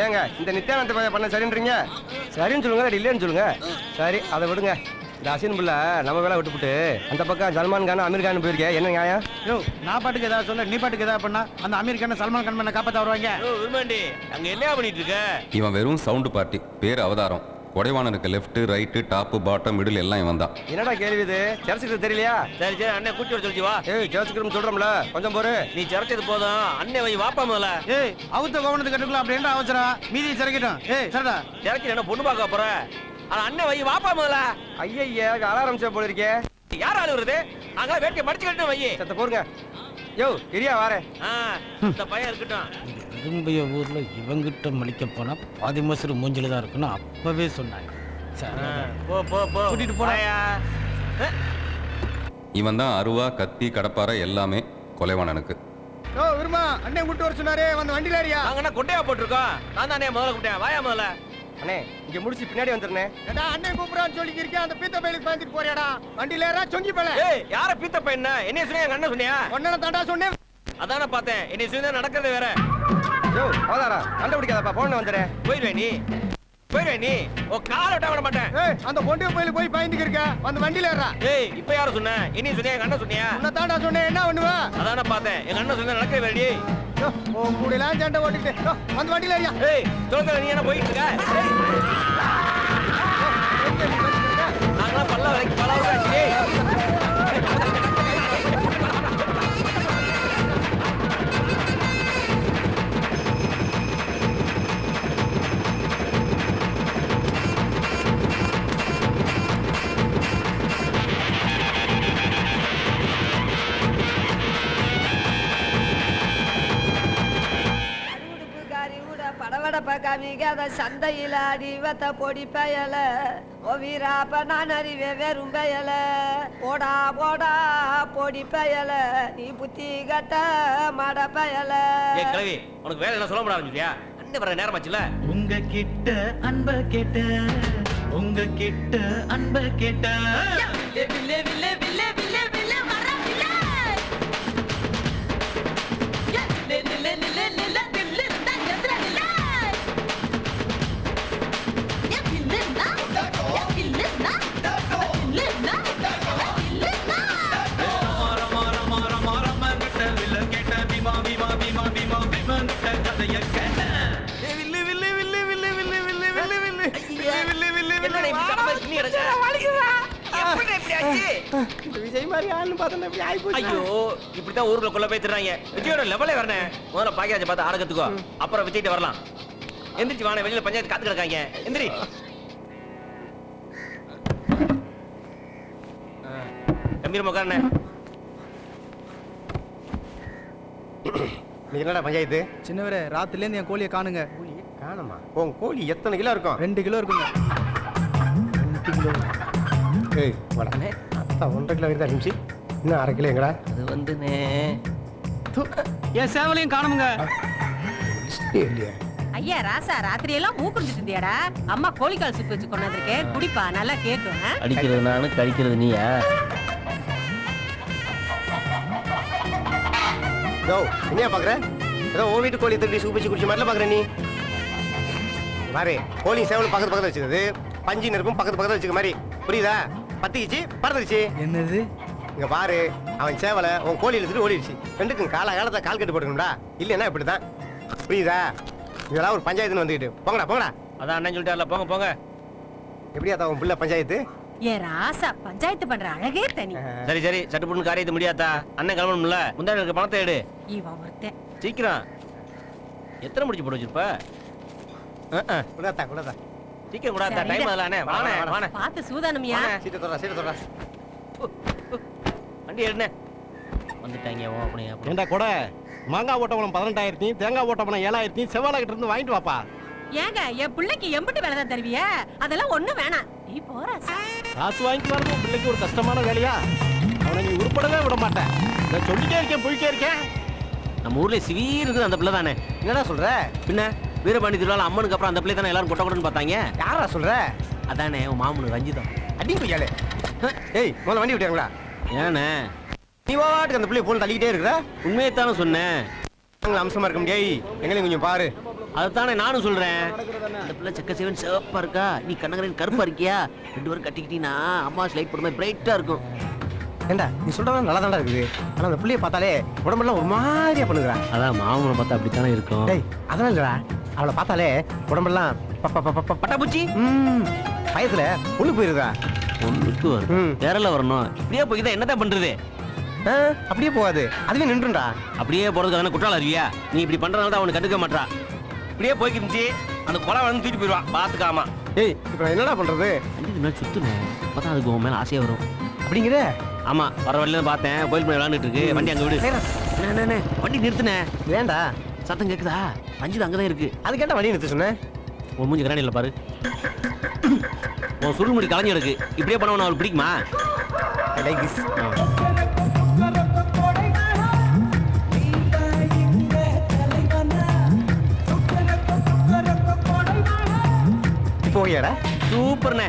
ஏங்க இந்த நித்யானந்த பண்ண சரின்றீங்க? சரின்னு சொல்லுங்க, இல்லைன்னு சொல்லுங்க. சரி அதை விடுங்க. இந்த அசின் புள்ள நம்ம வேலை விட்டுப்புட்டு அந்த பக்கம் சல்மான் கான் அமீர் கான் போயிருக்கேன், என்ன நியாயம்? யோ நான் பாட்டுக்கு ஏதாவது சொல்ல, நீ பாட்டுக்கு ஏதாவது பண்ணா அந்த அமீர் கான் சல்மான் கான் பண்ண காப்பாற்ற வருவாங்க. அங்க என்ன பண்ணிட்டு இருக்க? இவன் வெறும் சவுண்டு பார்ட்டி, பேர் அவதாரம். கொடைவானனுக்கு left right top bottom middle எல்லாம் இவன் தான். என்னடா கேள்வி இது? சர்ச்சுக்கு தெரியலையா? சரி சரி அண்ணன் கூட்டி வர சொல்லி வா. ஏய் சர்ச்சுக்கு சொல்றோம்ல, கொஞ்சம் போரு. நீ சிறச்சது போதும், அண்ணன் வை வாப்பா முதல்ல. ஏய் அவுத்த கவனத்துக்கு கட்டுக்கலாம் அப்படின்ற அவசரம், மீதி சிறக்கிட்டோம். ஏய் சரிடா சிறக்கி என்ன பொண்ணு பார்க்க போற? ஆனா அண்ணன் வை வாப்பா முதல்ல. ஐயா அலாரம் சேவ் போல இருக்கே. யார் ஆளு வருது? நாங்களா வேட்டியை மடிச்சு கட்டு வை. சத்த போருங்க. யோ இரியா வாரேன். இந்த பையன் இருக்கட்டும். விரும்பிய ஊர்ல இவங்கிட்ட மலிக்க போனா பாதி மசரு மூஞ்சில தான் இருக்கணும் அப்பவே சொன்னாங்க. போ போ போ கூட்டிட்டு போறாயா? இவன் தான் அருவா கத்தி கடப்பார எல்லாமே கொலைவானனுக்கு. ஓ விருமா அண்ணன் கூட்டு வர சொன்னாரே, வந்து வண்டியில ஏறியா? நாங்க என்ன கொட்டையா போட்டுருக்கோம்? நான் தான் அண்ணன் முதல்ல கூப்பிட்டேன், வாயா முதல்ல. அண்ணே இங்க முடிச்சு பின்னாடி வந்துருனே. ஏடா அண்ணன் கூப்பிடுறான்னு சொல்லி இருக்கேன், அந்த பீத்த பையலுக்கு பாந்துட்டு போறியாடா? வண்டியில ஏறா சொங்கி பையல. ஏய் யார பீத்த பையன்? என்ன சொன்னியா? எங்க அண்ணன் சொன்னியா? ஒன்னன தாண்டா சொன்னேன். அதானே பார்த்தேன். என்ன சொன்னா நடக்கிறது வேற. யோ அவதாரா கண்டுபிடிக்காதப்பா, போன் வந்துறேன். போயிடுவே நீ, போயிடுவே நீ. ஓ கால விட விட மாட்டேன். ஏய் அந்த பொண்டிய பையலுக்கு போய் பாந்துக்கு இருக்க, வந்து வண்டியில ஏறா. ஏய் இப்ப யார சொன்ன? என்ன சொன்னியா? எங்க அண்ணன் சொன்னியா? உன்ன தாண்டா சொன்னேன், என்ன பண்ணுவ? அதானே பார்த்தேன். எங்க அண்ணன் சொன்னா நடக்கிறது வேறடி. ஓ கூடலாம் சண்டை ஓட்டிட்டு வந்து வண்டியில ஏறியா. ஏய் சொல்லுங்க, நீ என்ன போயிட்டு இருக்க? நாங்களாம் பல்ல வரைக்கும் பல வருஷம் ஆச்சு. சந்தையில அடிவத்த பொடி பயல ஒவிராப்ப நான் அறிவே வெறும் பயல போடா போடா பொடி பயல நீ புத்தி கட்ட மட பயல. ஏய் கிழவி, உனக்கு வேலை என்ன சொல்ல முடியாதுயா? அண்ணன் வர நேரமாச்சுல. உங்க கிட்ட அன்ப கேட்ட, உங்க கிட்ட அன்ப கேட்ட. வில்லே வில்லே வில்லே வில்லே வில்லே வர வில்லே. நில்லே நில்லே நில்லே நில்லே நில்லே தான் எதிர நில்லே. விஜய் மாதிரி ஆள்னு பார்த்தா இப்படி ஆயி போச்சு. ஐயோ இப்படிதான் ஊருக்குள்ள கொல்ல போய் தர்றாங்க. விஜயோட லெவலே வரனே. முதல்ல பாக்கியராஜை பார்த்து ஆட கத்துக்கோ, அப்புறம் விஜய்கிட்ட வரலாம். எந்திரிச்சு வாணே, வெளியில பஞ்சாயத்து காத்து கிடக்காங்க. எந்திரி. கம்பீரமா உட்காருண்ணே. நீ என்னடா பஞ்சாயத்து? சின்னவரே ராத்திரில இருந்து என் கோழியை காணுங்க. காணமா? உன் கோழி எத்தனை கிலோ இருக்கும்? 2 கிலோ இருக்குங்க. 2 கிலோ. ஏய் வடனே அத்தா 1.5 கிலோ இருந்தா நிமிஷி. இன்னும் 1/2 கிலோ எங்கடா? அது வந்துனே என் சேவலையும் காணுங்க. இல்லையா? ஐயா ராசா ராத்திரி எல்லாம் மூக்குறிஞ்சிட்டு இருந்தியாடா? அம்மா கோழிக்கால் சுட்டு வச்சு கொண்டு வந்திருக்கேன், குடிப்பா நல்லா கேட்கும். அடிக்கிறது நானு, கடிக்கிறது நீயா? யோ என்னையா பாக்குற? ஏதோ ஓ வீட்டு கோழி திருடி சூப்பிச்சு குடிச்ச மாதிரில பாக்குற நீ. பாரு கோழி சேவல் பக்கத்துல வச்சுக்கிறது, பஞ்சு நெருப்பும் பக்கத்துல வச்சுக்க மாதிரி, புரியுதா? பத்திக்கிச்சு பறந்துருச்சு. என்னது? இங்க பாரு, அவன் சேவலை உன் கோழி இழுத்துட்டு ஓடிடுச்சு. ரெண்டுக்கும் காலகாலத்தை கால் கட்டு போட்டுக்கணும்டா, இல்லைன்னா இப்படிதான், புரியுதா? இதெல்லாம் ஒரு பஞ்சாயத்துன்னு வந்துக்கிட்டு போங்கடா போங்கடா. அதான் அண்ணன் சொல்லிட்டார்ல, போங்க போங்க. எப்படியா தான் உன் பிள்ளை பஞ்சாயத்து? ஏ ராசா பஞ்சாயத்து பண்ற அழகே தனி. சரி சரி சட்டு பொண்ணு காரியத்தை முடியாதா? அண்ணன் கிளம்பணும்ல, முந்தாடி இருக்க பணத்தை எடு. இவன் ஒருத்தன் சீக்கிரம். எத்தனை முடிச்சு போட்டு வச்சிருப்ப? குடாதா குடாதா. சீக்கிரம் கூடாதா, டைம் ஆகல. அண்ணே வாணே வாணே. பார்த்து சூதானமியா. சீட்டை தொடரா. வண்டி எடுனே. வந்துட்டாங்க ஓ அப்படி அப்படி. ஏண்டா கூட மாங்காய் ஓட்டப்பணம் 18,000, தேங்காய் ஓட்டப்பணம் 7,000 செவ்வாழை கிட்ட இருந்து வாங்கிட்டு வாப்பா. ஏங்க என் பிள்ளைக்கு எம்பிட்டு வேலை தான் தருவிய? அதெல்லாம் ஒண்ணும் வேணாம், நீ போற. காசு வாங்கிட்டு வரது உன் பிள்ளைக்கு ஒரு கஷ்டமான வேலையா? அவனை நீ உருப்படவே விட மாட்டேன். நான் சொல்லிட்டே இருக்கேன், போயிட்டே இருக்கேன். நம்ம ஊர்ல சிவீர் இருக்குது அந்த பிள்ளை தானே. என்னடா சொல்ற? பின்ன வீரபாண்டி திருவிழா அம்மனுக்கு அப்புறம் அந்த பிள்ளை தானே எல்லாரும் கொட்ட கொட்டன்னு பார்த்தாங்க. யாரா சொல்ற? அதானே உன் மாமனு ரஞ்சிதம். அடி கொய்யாலே. ஏய் முதல்ல வண்டி விட்டாங்களா? ஏண்ணே நீ வாட்டுக்கு அந்த பிள்ளைய போன் தள்ளிக்கிட்டே இருக்கிற? உண்மையைத்தானே சொன்னேன். அம்சமா இருக்க முடியாது, எங்களையும் கொஞ்சம் பாரு. அதுதானே நானும் சொல்றேன். அந்த பிள்ளை செக்க சேவன் சிவப்பா இருக்கா, நீ கண்ணகரன் கருப்பா இருக்கியா, 2 பேரும் கட்டிக்கிட்டீங்கன்னா அம்மா ஸ்லைட் போடுற மாதிரி பிரைட்டா இருக்கும். ஏண்டா நீ சொல்றதா நல்லா தான்டா இருக்குது. ஆனா அந்த புள்ளைய பார்த்தாலே உடம்பெல்லாம் ஒரு மாதிரியா பண்ணுகிறா. அதான் மாமனை பார்த்தா அப்படித்தானே இருக்கும். டேய் அதெல்லாம் இல்லடா, அவளை பார்த்தாலே உடம்பெல்லாம் பட்டாபூச்சி பயத்துல ஒண்ணு போயிருதா. ஒண்ணுக்கு வேறல வரணும். இப்படியே போய்தான் என்னதான் பண்றது? அப்படியே போகாது, அதுவே நின்றுண்டா. அப்படியே போறதுக்கு தானே குற்றால அறிவியா? நீ இப்படி பண்றதுனால தான் அவனுக்கு கண்டுக்க மாட்டா. இப்படியே போய்க்கிருந்துச்சு அந்த கொலை வந்து தூக்கிட்டு போயிடுவான், பாத்துக்காமா. ஏய் இப்போ என்னடா பண்றது? 5 நாள் சுத்தணும், அப்பதான் அதுக்கு உன் மேல ஆசையா வரும். அப்படிங்கிற? ஆமா, வர வழியில பார்த்தேன், கோயில் பண்ணி விளையாண்டுட்டு இருக்கு. வண்டி அங்க விடு. என்ன வண்டி நிறுத்துனே? ஏண்டா சத்தம் கேக்குதா? ரஞ்சித் அங்கதான் இருக்கு. அது கேட்டா வண்டி நிறுத்த சொன்னேன். உன் மூஞ்சி கரண்டில பாரு, உன் சுருள்முடி கலைஞ்சு இருக்கு. இப்படியே பண்ணவன அவளுக்கு பிடிக்குமா? போயடா சூப்பர்ண்ணே.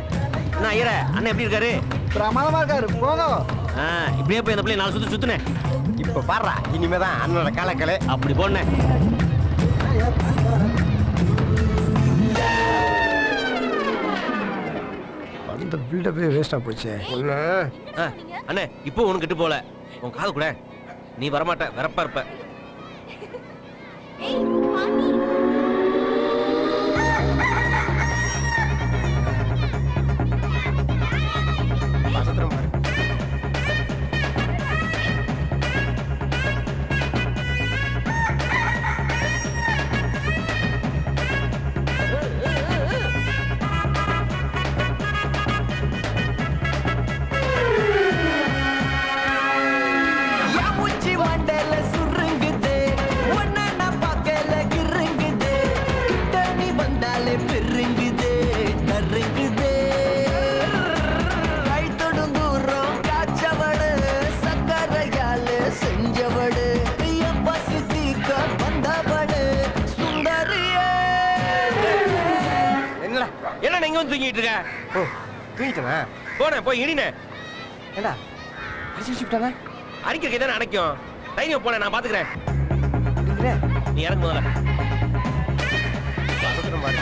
என்ன ஐயர அண்ணன் எப்படி இருக்காரு? பிரமாதமா இருக்காரு. போங்க. இப்படியே போய் அந்த பிள்ளை 4 சுத்துனே. இப்ப பாடுறா, இனிமேதான் அண்ணனோட கலக்கலை. அப்படி போனே. அந்த பில்டப்பே வேஸ்டா போச்சு. ஒண்ணு அண்ணே இப்போ உனக்கு கிட்ட போல, உன் காது கூட நீ வரமாட்ட, வரப்பா இருப்ப. பசத்திரம் பாரு. என்ன நீங்க வந்து தூங்கிட்டு இருக்க? ஓ தூங்கிட்டனா? போனே போய் இடினே. ஏண்டா அடிச்சு விட்டானே? அடிக்கிறதுக்கு தானே அடைக்கும். தைரியம் போனே, நான் பாத்துக்கிறேன். அப்படிங்கிற? நீ இறங்கு முதல்ல. பசத்திரம் பாரு.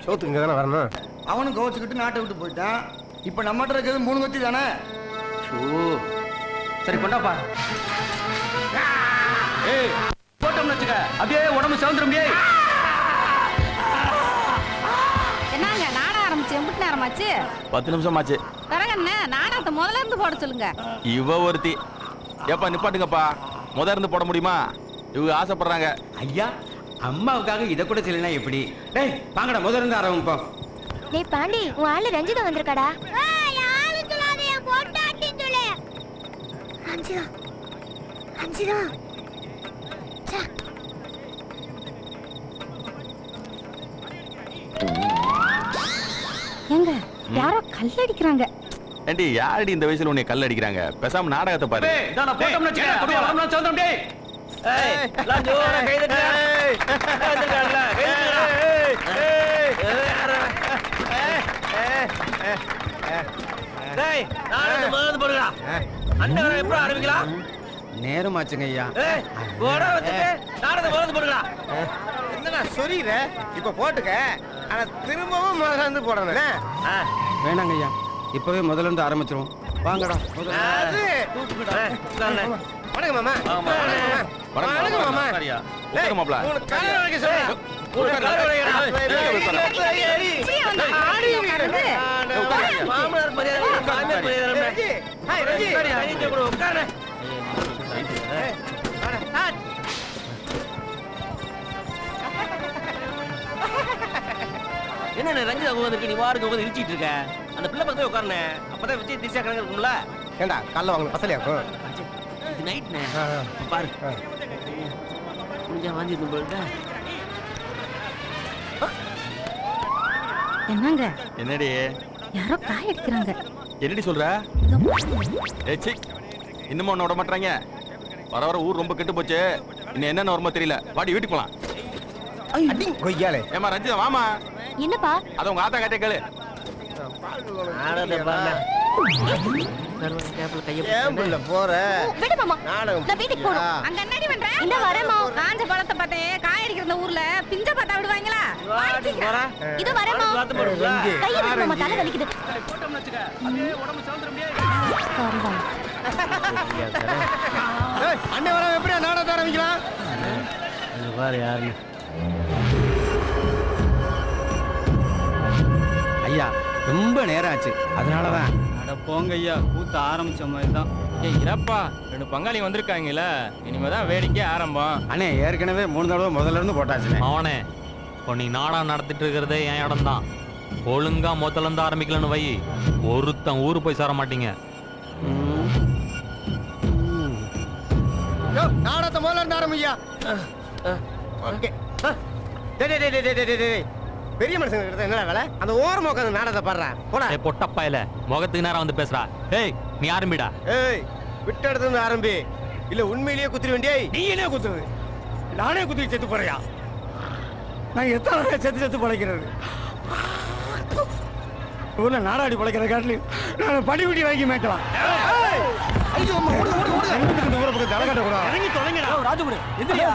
சோத்துக்கு இங்க தானே வரணும். அவனும் கோச்சுக்கிட்டு நாட்டை விட்டு போயிட்டான். இப்ப நம்மகிட்ட இருக்கிறது 3 கத்தி தானே. சரி கொண்டாப்பா. ஏய் போட்டோம்னு வச்சுக்க, அப்படியே உடம்பு சவுந்துரும். என்னங்க நாடகம் ஆரம்பிச்சு எம்பிட்டு நேரமாச்சு? 10 நிமிஷம் ஆச்சு. பிறகு என்ன நாடகத்தை முதல்ல இருந்து போட சொல்லுங்க. இவ ஒருத்தி. ஏப்பா நிப்பாட்டுங்கப்பா, இருந்து போட முடியுமா? இவங்க ஆசைப்படுறாங்க. ஐயா அம்மாவுக்காக இதை கூட செய்யலனா எப்படி? டேய் வாங்கடா, முதல்ல இருந்து ஆரம்பிப்போம். டேய் பாண்டி, உன் ஆளு ரஞ்சிதா வந்திருக்காடா. ரஞ்சிதா எங்க யாரோ கல்லடிக்கிறாங்க. ஏண்டி யாரடி இந்த வயசுல உன்னை கல் அடிக்கிறாங்க? பேசாம நாடகத்தை பாரு. டேய் நான் போட்டோம்னு வச்சுக்க, அப்படியே உடம்பு சவுந்துரும். டேய் ஏய் எல்லாம் ஜோரா கை தட்டுங்க. வந்துடல கை தட்டுங்க. டேய் நாடகத்தை முதல்ல போடுடா. அண்ணன் எப்போ ஆரம்பிக்கலாம்? நேரமாச்சுங்க ஐயா. ஏய் போட வச்சுட்டு நாடகத்தை முதல்ல போடுடா. என்னடா சொல்லிற? இப்ப போட்டுக்க, ஆனா திரும்பவும் முதல்ல இருந்து போடணும். வேணாங்க ஐயா, இப்பவே முதல்ல இருந்து ஆரம்பிச்சிரும். வாங்கடா. அது வணக்கம் மாமா. வணக்கம் மாமா. சரியா உட்காரு மாப்ள. உனக்கு கல்யாணம் வைக்க சொல்றேன். ஒரு கலர் வைடா. மாமனார் மரியாதை, மாமியார் மரியாதை. ஹாய் ரஜி. நீங்க கூட உட்காருங்க. என்ன ரஞ்சிதா உட்காந்துருக்கு, நீ வாருக்கு உட்காந்து இழிச்சிட்டு இருக்க? அந்த பிள்ளை பக்கத்துல உட்காருனே, அப்பதான் விஜய் திசா கணக்கு இருக்கும்ல. ஏண்டா கல்ல வாங்க பசலையாக்கும். இது நைட்னே பாரு, கொஞ்சம் வாந்தி போயிட்ட. என்னங்க என்னடி யாரோ காய் அடிக்கிறாங்க. என்னடி சொல்ற? ஏச்சி, இன்னமும் ஒண்ணு விட மாட்டாங்க. வர வர ஊர் ரொம்ப கெட்டு போச்சு. இன்னும் என்னென்ன வருமோ தெரியல. வாடி வீட்டுக்கு போலாம். அடி கொய்யாலே. ஏமா ரஞ்சிதா வாமா. என்னப்பா? அத உங்க ஆத்தா கிட்ட கேளு. போற விடு மாமா. நாடகம் நான் வீட்டுக்கு போறோம். அங்க என்னடி பண்ற? இந்த வரேம்மா. காஞ்ச பழத்தை பார்த்தேன் காய் அடிக்கிற இந்த ஊர்ல பிஞ்ச பார்த்தா விடுவாங்களா? இது வரேம்மா. கையை விடு மாமா, தலை வலிக்குது. அண்ணே வர எப்படியா நாடகத்தை ஆரம்பிக்கலாம்? இது பாரு யாருன்னு. ஐயா ரொம்ப நேரம் ஆச்சு, அதனாலதான். அட போங்க ஐயா, கூத்த ஆரம்பிச்ச மாதிரி தான். ஏய் இறப்பா, 2 பங்காளி வந்திருக்காங்கல்ல, இனிமேதான் வேடிக்கை ஆரம்பம். அண்ணே ஏற்கனவே 3 தடவை முதல்ல இருந்து போட்டாச்சுண்ணே. அவனே இப்போ நீ நாடகம் நடத்திட்டு இருக்கிறதே என் இடம் தான். ஒழுங்கா முதல்ல இருந்து ஆரம்பிக்கலன்னு வை, ஒருத்தன் ஊரு போய் சேர மாட்டீங்க. நாடகத்தை முதல்ல இருந்து ஆரம்பியா. ஓகே. பெரிய மனுஷங்க என்ன வேலை? அந்த ஓரமா உட்காந்து நாடகத்தை பாடுறேன் போடா. ஏய் பொட்டப்பாயில, முகத்துக்கு நேரம் வந்து பேசுறா. ஏய் நீ ஆரம்பிடா. ஏய் விட்ட இடத்துல இருந்து ஆரம்பி, இல்ல உண்மையிலேயே குத்துற வேண்டிய. நீ என்ன குத்துறது? நானே குத்தி செத்து போறியா? நான் எத்தனை செத்து பழைக்கிறது? ஊர்ல நாடாடி பழைக்கிற காட்டில் நான் படிக்குட்டி வாங்கி மேய்க்கலாம். இறங்கி தொலைங்கடா ராஜபுரம். எதிரியா?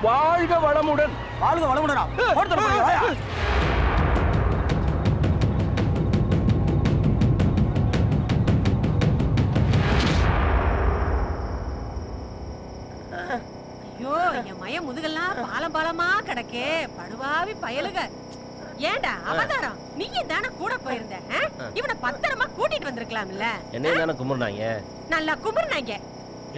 வாழ்க வளமுடன். வாழ்க வளமுடனா? ஐயோ என் மய முதுகெல்லாம் பாலமா கிடக்கே, படுவாவி பயலுக. ஏண்டா அவதாரம், நீயும் தானே கூட போயிருந்த. இவனை பத்திரமா கூட்டிட்டு வந்திருக்கலாம்ல. என்னையும் தானே கும்பிடுறாங்க. நல்லா கும்பிடுனாங்க.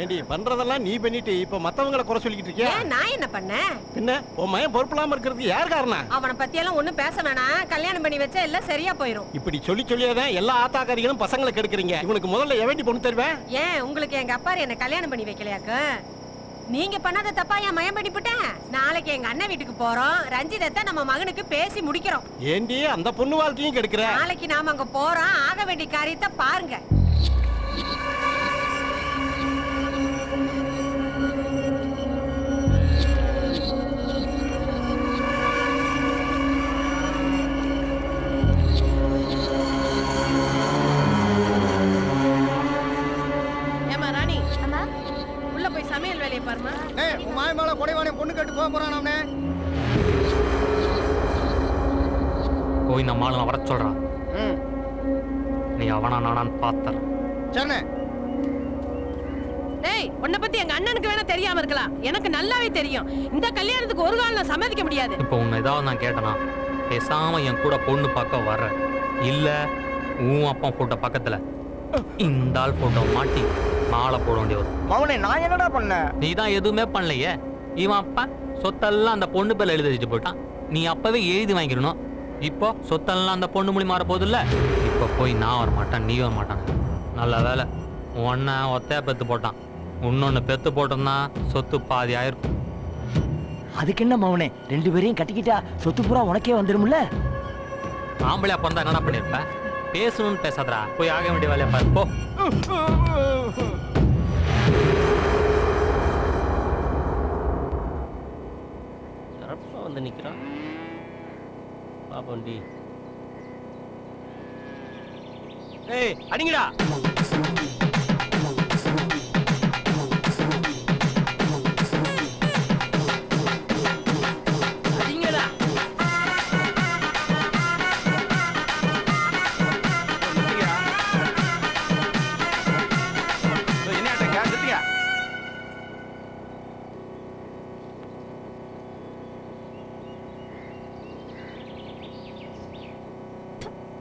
ஏண்டி பண்றதெல்லாம் நீ பண்ணிட்டு இப்ப மத்தவங்கள குறை சொல்லிக்கிட்டு இருக்கியா? ஏன் நான் என்ன பண்ணேன்? என்ன உன் மயம் பொறுப்பில்லாம இருக்கிறதுக்கு யார் காரணம்? அவனை பத்தி எல்லாம் ஒண்ணும் பேச வேணாம், கல்யாணம் பண்ணி வச்சா எல்லாம் சரியா போயிரும். இப்படி சொல்லியாதான் எல்லா ஆத்தாக்காரிகளும் பசங்களை கெடுக்குறீங்க. இவனுக்கு முதல்ல எவண்டி பொண்ணு தருவேன்? ஏன் உங்களுக்கு எங்க அப்பாரு என்ன கல்யாணம் பண்ணி வைக்கலையாக்கு? நீங்க பண்ணாத தப்பா என் மயம் பண்ணிவிட்டேன். நாளைக்கு எங்க அண்ணன் வீட்டுக்கு போறோம், ரஞ்சிதத்தை நம்ம மகனுக்கு பேசி முடிக்கிறோம். ஏண்டி அந்த பொண்ணு வாழ்க்கையும் கெடுக்கிற? நாளைக்கு நாம அங்க போறோம், ஆக வேண்டிய காரியத்தை பாருங்க. ஏமா ராணி, அம்மா, உள்ள போய் சமையல் வேலையை பாருமா. ஏய் உன் மாய மேல கொடைவானே பொண்ணு கேட்டு போக போறானே. போய் நம்ம ஆளுங்க வர சொல்றான். நீ அவனா நானான்னு பார்த்தர். சரிண்ணே. டேய், உன்னை பத்தி எங்க அண்ணனுக்கு வேணா தெரியாம இருக்கலாம், எனக்கு நல்லாவே தெரியும். இந்த கல்யாணத்துக்கு ஒரு காலம் நான் சம்மதிக்க முடியாது. இப்போ உன்னை ஏதாவது நான் கேட்டனா, பேசாம என் கூட பொண்ணு பார்க்க வர்ற, இல்ல உன் அப்பா போட்டோ பக்கத்துல இந்த ஆள் போட்டோ மாட்டி மாலை போட வேண்டிய வரும். மவனே நான் என்னடா பண்ண? நீ தான் எதுவுமே பண்ணலையே. இவன் அப்பா சொத்தெல்லாம் அந்த பொண்ணு பேர்ல எழுதி வச்சுட்டு போயிட்டான். நீ அப்பவே எழுதி வாங்கிக்கணும். இப்போ சொத்தெல்லாம் அந்த பொண்ணு மூலி மாற போகுது இல்ல. இப்போ போய் நான் வர மாட்டேன், நீ வர மாட்டான். நல்ல வேலை ஒன்ன ஒத்தையா பெத்து போட்டான். இன்னொன்னு பெத்து போட்டோம்னா சொத்து பாதி ஆயிருக்கும். அதுக்கு என்ன மவனே, 2 பேரையும் கட்டிக்கிட்டா சொத்து பூரா உனக்கே வந்துரும்ல. ஆம்பளையா பிறந்தா என்னடா பண்ணிருப்ப? பேசணும்னு பேசாதடா, போய் ஆக வேண்டிய வேலையை பாரு போ. சிறப்பா வந்து நிக்கிறான் பாப்பண்டி. ஏய் அடிங்கடா.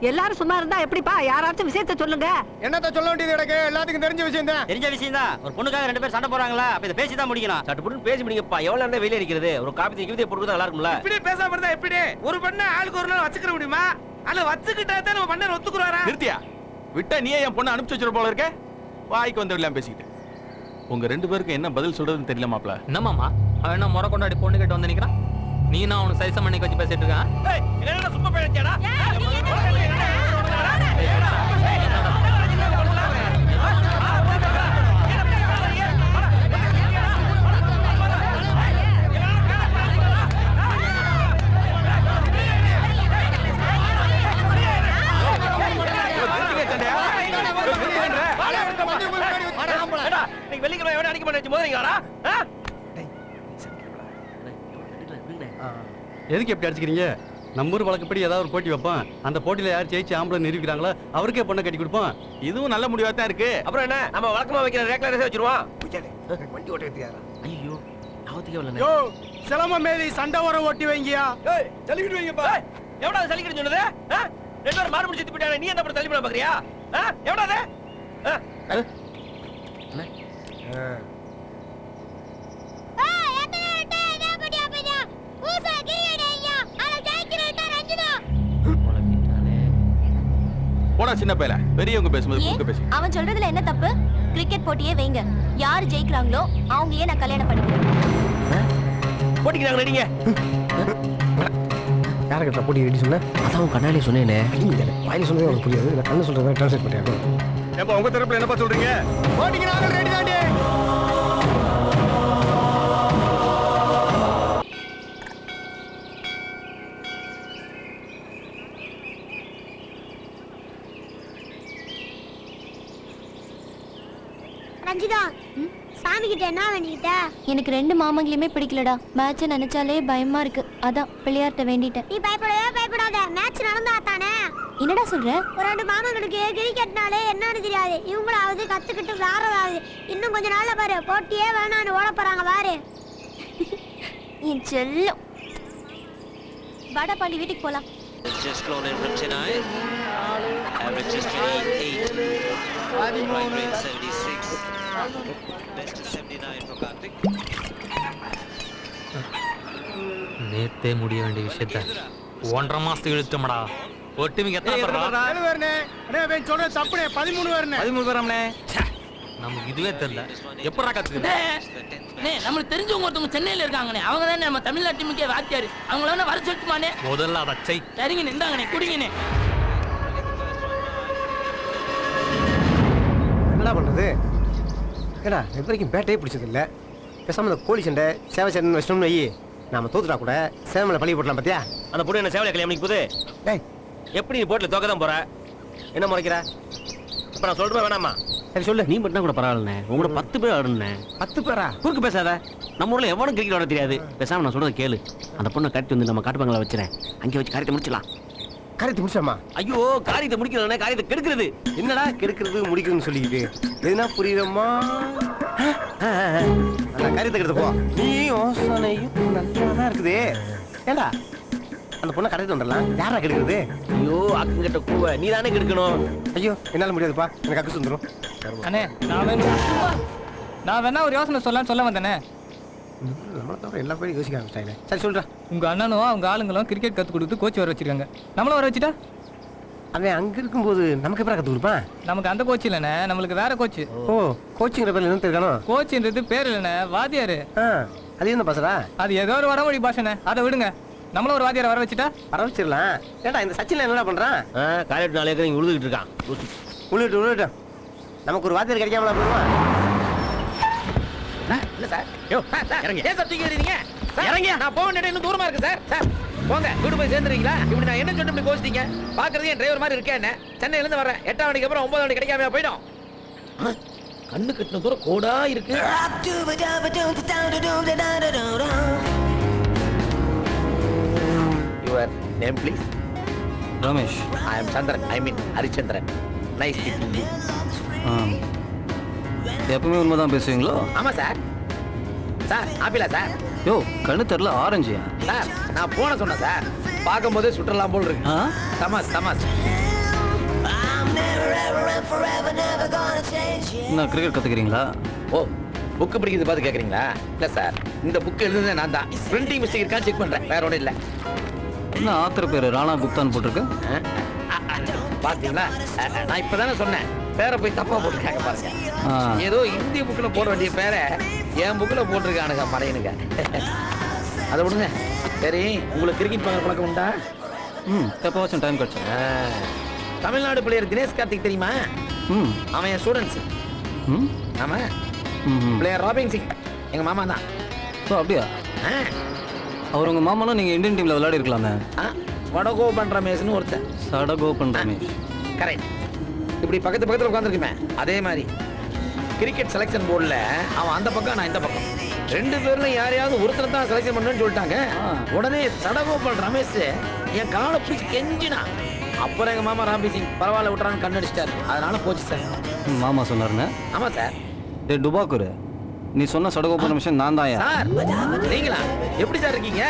எல்லாரும் சும்மா இருந்தா எப்படிப்பா? யாராச்சும் விஷயத்த சொல்லுங்க. என்னத்த சொல்ல வேண்டியது எனக்கு எல்லாத்துக்கும் தெரிஞ்ச விஷயம் தான். தெரிஞ்ச விஷயம் தான். ஒரு பொண்ணுக்காக 2 பேர் சண்டை போறாங்களா, அப்ப இத பேசி தான் முடிக்கணும். சட்டுப்புட்டு பேசி முடிங்கப்பா. எவ்வளவு நேரம் வெளியே இருக்கிறது? ஒரு காப்பி தீ போட்டு நல்லா இருக்கும்ல. இப்படி பேசாம இருந்தா எப்படி? ஒரு பண்ண ஆளுக்கு ஒரு நாள் வச்சுக்க முடியுமா? அல்ல வச்சுக்கிட்டா தான் நம்ம பண்ண ஒத்துக்குறாரா? நிறுத்தியா? விட்டா நீயே என் பொண்ணு அனுப்பிச்சு வச்சிர போல இருக்க. வாய்க்கு வந்து எல்லாம் பேசிக்கிட்டு. உங்க 2 பேருக்கு என்ன பதில் சொல்றதுன்னு தெரியல மாப்ள. என்னமாமா அவன் என்ன முறை கொண்டாடி பொண்ணு கேட்டு வந்து நிக்கிறான்? நீ நான் அவனுக்கு சைசம் பண்ணி வச்சு பேசிட்டு இருக்கான். என்னடா சும்மா பேசியாடா? அடிச்சு மோதுறீங்களாடா எதுக்கு எப்படி அடிச்சுக்கிறீங்க? நம்ம ஊர் வழக்கப்படி ஏதாவது ஒரு போட்டி வைப்போம். அந்த போட்டியில யார் ஜெயிச்சு ஆம்பளை நிரூபிக்கிறாங்களோ அவருக்கே பொண்ணை கட்டி கொடுப்போம். இதுவும் நல்ல முடிவா தான் இருக்கு. அப்புறம் என்ன நம்ம வழக்கமா வைக்கிற ரேக்ல ரேஸ் வச்சிருவோம். வண்டி ஓட்ட எடுத்துக்காரா? ஐயோ நாவத்துக்கே வரல. யோ சிலம மேதி சண்டை ஓர ஓட்டி வைங்கயா. ஏய் தள்ளிக்கிட்டு வைங்கப்பா. எவடா தள்ளிக்கிட்டு சொன்னது? ரெண்டு பேரும் மாறு முடிச்சு திப்பிட்டானே, நீ என்ன பண்ண தள்ளி போட பாக்குறியா? எவடா அது? போடா சின்ன பையல, பெரியவங்க பேசும்போது ஏன்? குறுக்க பேசி. அவன் சொல்றதுல என்ன தப்பு? கிரிக்கெட் போட்டியே வைங்க, யார் ஜெயிக்கிறாங்களோ அவங்களையே நான் கல்யாணம் பண்ணிக்கிறேன். போட்டிக்கிறாங்க நீங்க. யார கிட்ட போட்டி வெட்டி சொன்ன? அதான் கண்ணாலே சொன்னேனே. வாயில சொன்னதே உனக்கு புரியாது. நான் கண்ணு சொல்றத ட்ரான்ஸ்லேட் பண்ணிட்டேன். ஏப்பா உங்க தரப்புல என்னப்பா சொல்றீங்க? போட்டிக்கு நாங்க ரெடி தாண்டி. ரஞ்சிதா, சாமி கிட்ட என்ன வேண்டிக்கிட்ட? எனக்கு 2 மாமங்களையுமே பிடிக்கலடா. மேட்ச் நினைச்சாலே பயமா இருக்கு. அதான் பிள்ளையார்ட்ட வேண்டிட்டேன். நீ பயப்படாத. மேட்ச் நடந்தா தானே. என்னடா சொல்ற? ஒரு 2 மாமங்களுக்கு கிரிக்கெட்னாலே என்னன்னு தெரியாது. இவங்களாவது கத்துக்கிட்டு விளையாடுறாவது. இன்னும் கொஞ்ச நாள்ல பாரு, போட்டியே வேணான்னு ஓட போறாங்க பாரு. என் செல்லம். வாடா பாண்டி, வீட்டுக்கு போலாம். Just flown in from Chennai. Average is 28. Right rate 76. Best is 79 for Karthik. நேத்தே முடிய வேண்டிய விஷயத்த 1.5 மாசத்துக்கு இழுத்தோம்டா. ஒட்டுமிக்க எத்தனை பேர்டா? 7 வரனே. அடே அவன் சொல்றது தப்புனே. 13 வரனே. 13 பேராம்னே. நமக்கு இதுவே தெரியல. எப்படா கத்துக்கிட்ட? நம்மளுக்கு தெரிஞ்சவங்க ஒருத்தவங்க சென்னையில இருக்காங்கண்ணே. அவங்க தானே நம்ம தமிழ்நாட்டு டீமுக்கே வாத்தியாரு. அவங்கள வர சொல்லிட்டுமானே. முதல்ல அதை செய். சரிங்க, நின்றாங்கண்ணே, குடிங்கண்ணே. என்னடா பண்றது? ஏடா இது வரைக்கும் பேட்டையே பிடிச்சது இல்ல. பேசாம இந்த கோழி சண்டை சேவை சண்டைன்னு வச்சிட்டோம்னு வை. நாம தோத்துட்டா கூட சேவை மேல பழி போடலாம். பாத்தியா அந்த பொண்ணு என்ன சேவலை கல்யாணம் போகுது? டேய் எப்படி நீ போட்டில் தோக்க தான் போற? என்ன முறைக்கிற? இப்ப நான் சொல்றேன் வேணாமா? சரி சொல்லு. நீ மட்டும் கூட பரவாயில்லண்ணே. உங்களோட 10 பேர் ஆடுனே. 10 பேரா? குறுக்கு பேசாத. நம்ம ஊர்ல எவனும் கிரிக்கெட் ஆட தெரியாது. பேசாம நான் சொல்றதை கேளு. அந்த பொண்ணை கட்டி வந்து நம்ம காட்டுப்பாங்களா வச்சுறேன். அங்கே வச்சு காரியத்தை முடிச்சிடலாம். காரியத்தை முடிச்சாமா? ஐயோ காரியத்தை முடிக்கிறதுனா காரியத்தை கெடுக்கிறது. என்னடா கெடுக்கிறது முடிக்கிறதுன்னு சொல்லிக்கிட்டு எதுனா புரியுதம்மா? அந்த காரியத்தை கெடுத்து போ. நீ யோசனையும் நல்லா இருக்குது. ஏண்டா அந்த பொண்ணை கடத்திட்டு வந்துடலாம். யாரா கெடுக்கிறது? ஐயோ அக்கங்கிட்ட கூவ நீ தானே கெடுக்கணும். ஐயோ என்னால முடியாதுப்பா. எனக்கு அக்கு வந்துடும். அண்ணே, நான் வேணா ஒரு யோசனை சொல்ல வந்தேனே. நம்மளை தவிர எல்லா பேரும் யோசிக்க ஆரம்பிச்சிட்டாங்க. சரி சொல்றா. உங்க அண்ணனும் அவங்க ஆளுங்களும் கிரிக்கெட் கத்து கொடுத்து கோச் வர வச்சிருக்காங்க. நம்மளும் வர வச்சுட்டா? அவன் அங்க இருக்கும்போது நமக்கு எப்பறம் கத்து கொடுப்பான்? நமக்கு அந்த கோச் இல்லைண்ணே, நம்மளுக்கு வேற கோச். ஓ கோச்சிங்கிற பேர்ல என்ன தெரியானோ? கோச்ன்றது பேர் இல்லைண்ணே, வாத்தியாரு. அது என்ன பாசடா? அது ஏதோ ஒரு வடமொழி பாஷைண்ணே. அதை விடுங்க. நம்மளும் ஒரு வாத்தியாரை வர வச்சுட்டா? வர வச்சிடலாம். ஏண்டா இந்த சச்சின்ல என்னடா பண்றான்? காலேஜ் 4 ஏக்கர் இங்க உழுதுகிட்டு இருக்கான். உழுட்டு நமக்கு ஒரு வாத்தியார் கிடைக்காமலா போடுவான்? இல்ல சார். யோ இறங்க. ஏன் சார் தூக்கி எறிறீங்க? இறங்க. நான் போக வேண்டிய இடம் இன்னும் தூரமா இருக்கு சார். சார் போங்க, வீடு போய் சேர்ந்துறீங்களா? இப்படி நான் என்ன சொல்லிட்டு இப்படி கோச்சிட்டீங்க? பாக்குறது என் டிரைவர் மாதிரி இருக்கேன். என்ன சென்னையில இருந்து வரேன். 8ஆம் மணிக்கு அப்புறம் 9ஆம் மணி கிடைக்காம போயிடும். கண்ணு கட்டின தூரம் கோடா இருக்கு. Your name please? Ramesh. I am Chandran. I mean Harichandran. Nice meeting you. எப்பவுமே உண்மைதான் பேசுவீங்களோ? ஆமா சார். சார் ஆப்பிளா சார்? யோ கண்ணு தெரியல, ஆரஞ்சியா? சார் நான் போன சொன்னேன் சார். பார்க்கும்போதே சுற்றலாம் போல் இருக்கு. தமாஸ் தமாஸ். நான் கிரிக்கெட் கத்துக்கிறீங்களா? ஓ புக்கு படிக்கிறது பார்த்து கேட்குறீங்களா? இல்லை சார், இந்த புக்கு எழுதுனதே நான் தான். பிரிண்டிங் மிஸ்டேக் இருக்கான்னு செக் பண்ணுறேன், வேற ஒன்றும் இல்லை. என்ன ஆத்தர் பேர் ராணா குப்தான் போட்டிருக்கு? பார்த்தீங்களா, நான் இப்போ தானே சொன்னேன். பேரை போய் தப்பாக போட்டிருக்காங்க பாருங்க. ஏதோ இந்திய புக்கில் போட வேண்டிய பேரை என் புக்கில் போட்டிருக்கானுங்க படையனுங்க. அதை விடுங்க. சரி, உங்களுக்கு கிரிக்கெட் பார்க்குற பழக்கம் உண்டா? எப்போவாச்சும் டைம் கிடச்சா. தமிழ்நாடு பிளேயர் தினேஷ் கார்த்திக் தெரியுமா? அவன் என் ஸ்டூடெண்ட்ஸ். ஆமாம், பிளேயர் ராபின் சிங் எங்கள் மாமா தான். ஓ அப்படியா? அவர் உங்கள் மாமானா நீங்கள் இந்தியன் டீமில் விளையாடி இருக்கலாமே. வடகோபன் ரமேஷ்னு ஒருத்தன். சடகோபன் ரமேஷ். கரெக்ட். இப்படி பக்கத்து பக்கத்தில் உட்காந்துருக்குமே, அதே மாதிரி. கிரிக்கெட் செலக்ஷன் போர்டுல அவன் அந்த பக்கம் நான் இந்த பக்கம் 2 பேர்ல யாரையாவது ஒருத்தர் தான் செலக்ஷன் பண்ணணும்னு சொல்லிட்டாங்க. உடனே சடகோபால் ரமேஷ் என் காலை பிடிச்சி கெஞ்சினா. அப்புறம் எங்க மாமா ராம்பி சிங் பரவாயில்ல விட்டுறான்னு கண்ணடிச்சிட்டாரு. அதனால போச்சு சார். மாமா சொன்னாருன்னு? ஆமா சார். டேய் டுபாக்குரு, நீ சொன்ன சடகோபால் ரமேஷ் நான் தான் சார். நீங்களா? எப்படி சார் இருக்கீங்க